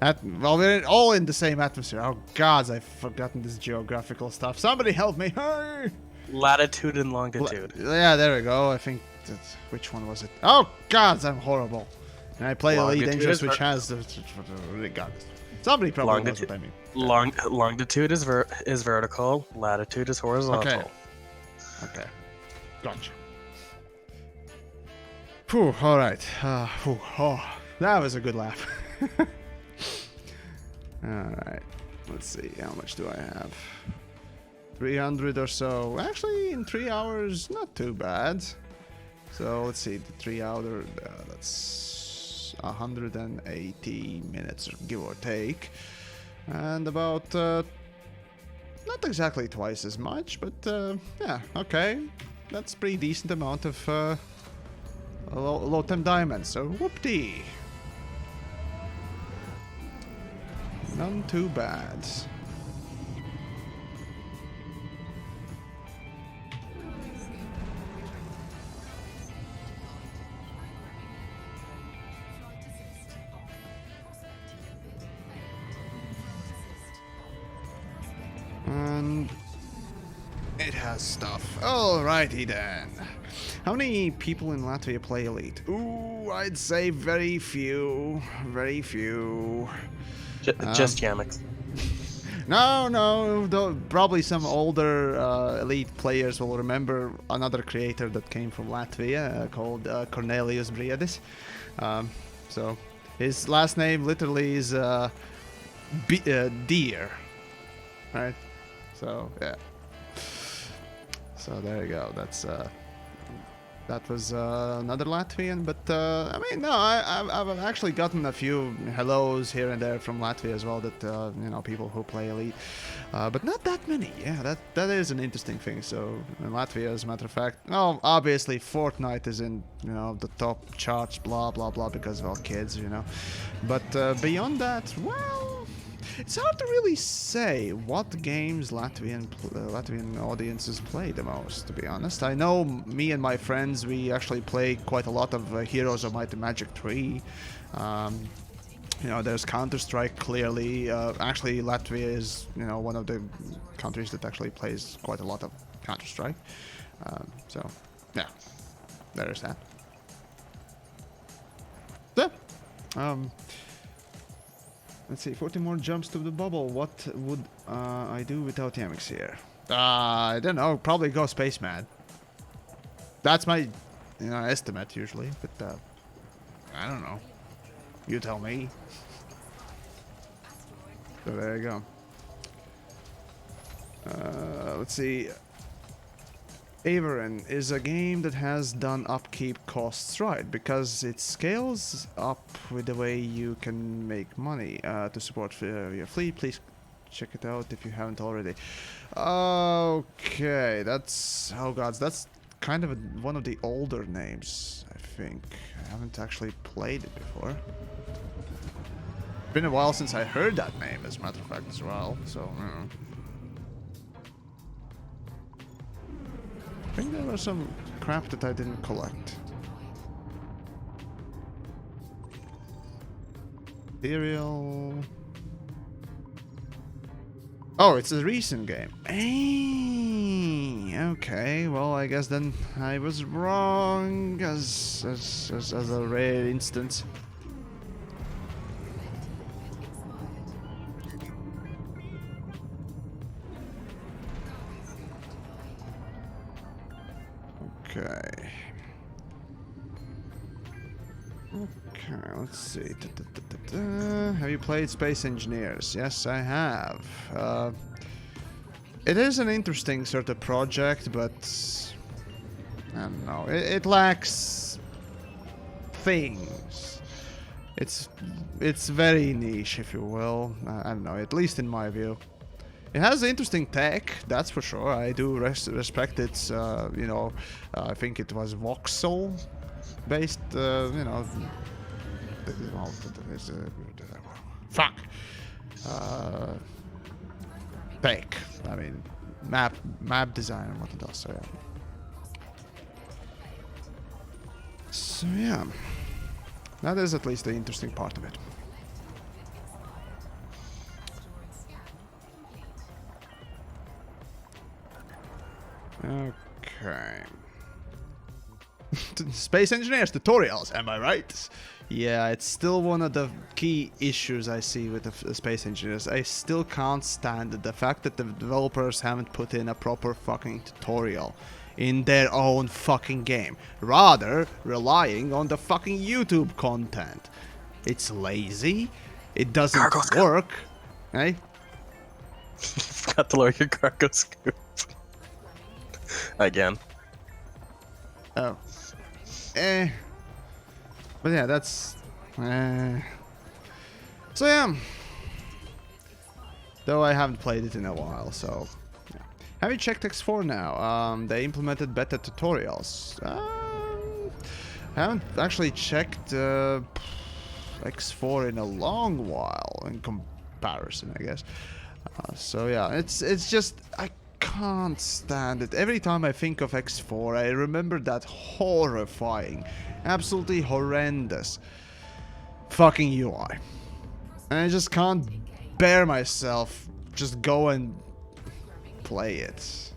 Well, we're all in the same atmosphere. Oh, God, I've forgotten this geographical stuff. Somebody help me! Hey! Latitude and longitude. Yeah, there we go. I think that's... Which one was it? Oh, God, I'm horrible. And I play Elite Dangerous, which has the... God. Somebody probably knows what I mean. Longitude is vertical, latitude is horizontal. Okay. Gotcha. Phew, alright. That was a good laugh. Alright. Let's see, how much do I have? 300 or so. Actually, in 3 hours, not too bad. So, let's see, the 3 hour, that's 180 minutes, give or take. And about, not exactly twice as much, but, yeah, okay. That's pretty decent amount of, low temp diamonds, so whoop-dee. None too bad. And it has stuff. Alrighty then. How many people in Latvia play Elite? Ooh, I'd say very few. Very few. Just Yamiks. No, though probably some older Elite players will remember another creator that came from Latvia called Cornelius Briedis. So his last name literally is deer, right? So yeah. So there you go. That was another Latvian, but I mean, no, I've actually gotten a few hellos here and there from Latvia as well. That you know, people who play Elite, but not that many. Yeah, that is an interesting thing. So in Latvia, as a matter of fact, obviously Fortnite is in the top charts, blah blah blah, because of all kids, But beyond that, well. It's hard to really say what games Latvian audiences play the most, to be honest. I know me and my friends, we actually play quite a lot of Heroes of Might and Magic 3. There's Counter-Strike, clearly. Actually, Latvia is, one of the countries that actually plays quite a lot of Counter-Strike. So, yeah, there's that. So, let's see, 40 more jumps to the bubble. What would I do without TheYamiks here? I don't know. Probably go spaceman. That's my, estimate usually. But I don't know. You tell me. So there you go. Let's see. Averin is a game that has done upkeep costs right, because it scales up with the way you can make money to support your fleet. Please check it out if you haven't already. Okay, that's that's kind of one of the older names, I think. I haven't actually played it before. Been a while since I heard that name, as a matter of fact, as well. So. I think there was some crap that I didn't collect. Ethereal. Oh, it's a recent game. Hey, okay, well, I guess then I was wrong as a rare instance. Okay. Okay, let's see. Have you played Space Engineers? Yes, I have. It is an interesting sort of project, but I don't know. It lacks things. It's very niche, if you will. I don't know. At least in my view. It has interesting tech, that's for sure. I do respect its, I think it was voxel based, fuck. Tech. I mean, map design and what it does. So yeah, that is at least the interesting part of it. Okay. Space Engineers tutorials, am I right? Yeah, it's still one of the key issues I see with the Space Engineers. I still can't stand the fact that the developers haven't put in a proper fucking tutorial in their own fucking game, rather relying on the fucking YouTube content. It's lazy, it doesn't work. Hey? Forgot to lower your cargo scoop. Again. Oh. But yeah, that's... So yeah. Though I haven't played it in a while, so... Yeah. Have you checked X4 now? They implemented beta tutorials. I haven't actually checked X4 in a long while. And comparison, I guess. So yeah, it's just I can't stand it. Every time I think of X4, I remember that horrifying, absolutely horrendous fucking UI. And I just can't bear myself just go and play it.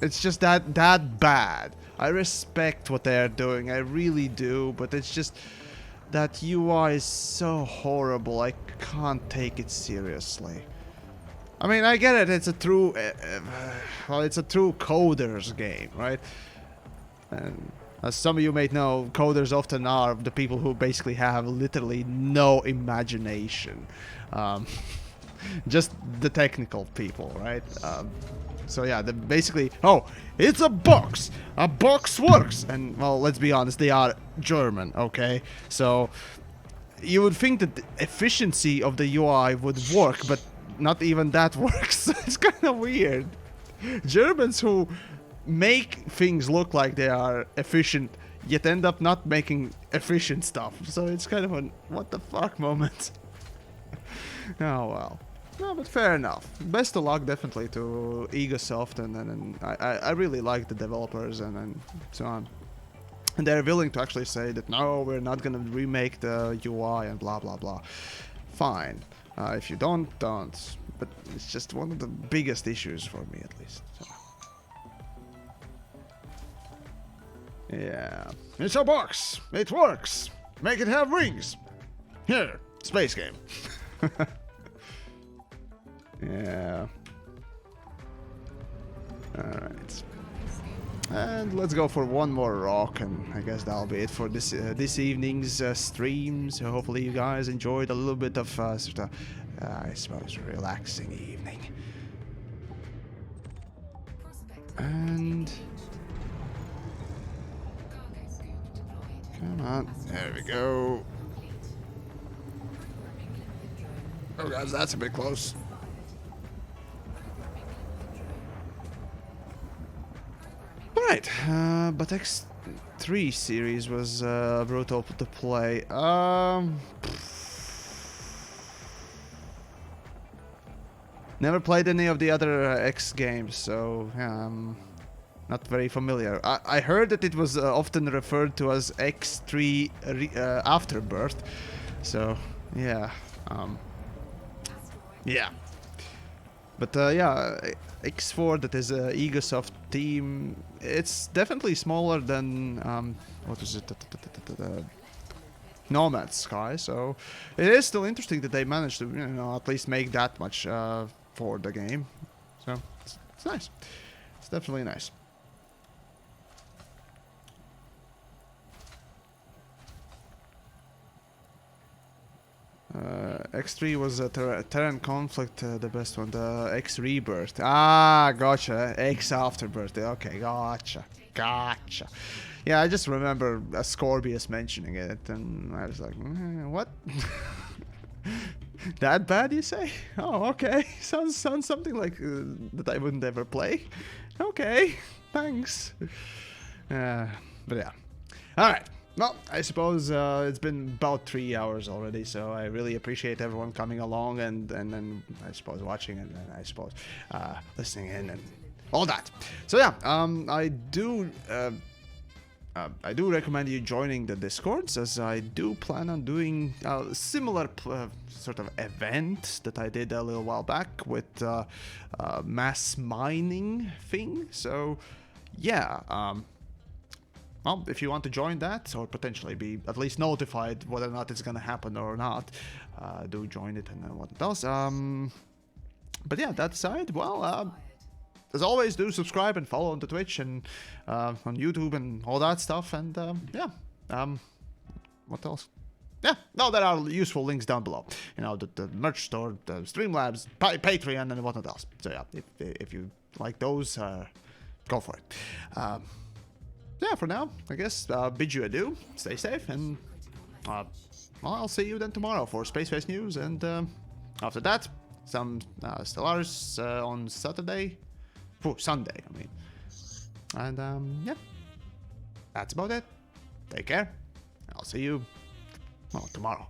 It's just that bad. I respect what they are doing, I really do, but it's just that UI is so horrible, I can't take it seriously. I mean, I get it, it's a true, well, it's a true coders game, right? And as some of you may know, coders often are the people who basically have literally no imagination. Just the technical people, right? So yeah, basically, oh, it's a box! A box works! And, well, let's be honest, they are German, okay? So, you would think that the efficiency of the UI would work, but not even that works. It's kind of weird. Germans who make things look like they are efficient, yet end up not making efficient stuff. So it's kind of an what the fuck moment. Oh well. No, but fair enough. Best of luck definitely to Egosoft, and I really like the developers and so on. And they're willing to actually say that no, we're not gonna remake the UI and blah blah blah. Fine. If you don't. But it's just one of the biggest issues for me, at least. So. Yeah. It's a box. It works. Make it have rings. Here, space game. Yeah. Alright. And let's go for one more rock, and I guess that'll be it for this evening's stream. So hopefully you guys enjoyed a little bit of sort of, I suppose, relaxing evening. And come on, there we go. Oh guys, that's a bit close. Alright, but X3 series was brutal to play. Never played any of the other X games, so yeah, I'm not very familiar. I heard that it was often referred to as X3 Afterbirth, so yeah, yeah. But yeah, X4, that is a Egosoft team. It's definitely smaller than what was it? Nomad Sky. So it is still interesting that they managed to, you know, at least make that much for the game. So it's nice. It's definitely nice. X3 was a Terran Conflict, the best one. The X Rebirth. Ah, gotcha. X Afterbirth. Okay, gotcha. Yeah, I just remember Scorpius mentioning it, and I was like, what? That bad, you say? Oh, okay. Sounds something like that I wouldn't ever play. Okay, thanks. But yeah. Alright. Well, I suppose it's been about 3 hours already, so I really appreciate everyone coming along and then I suppose watching and I suppose listening in and all that. So yeah, I do recommend you joining the Discords, as I do plan on doing a similar sort of event that I did a little while back with mass mining thing. So yeah, well, if you want to join that, or potentially be at least notified whether or not it's gonna happen or not, do join it and what else. But yeah, that aside, well, as always, do subscribe and follow on the Twitch and on YouTube and all that stuff. And yeah, what else? Yeah, no, there are useful links down below. You know, the merch store, the Streamlabs, Patreon, and whatnot else. So yeah, if you like those, go for it. Yeah, for now, I guess, bid you adieu, stay safe, and, well, I'll see you then tomorrow for Space News, and, after that, some, Stellaris, on Sunday, I mean. And, yeah, that's about it. Take care. I'll see you, well, tomorrow.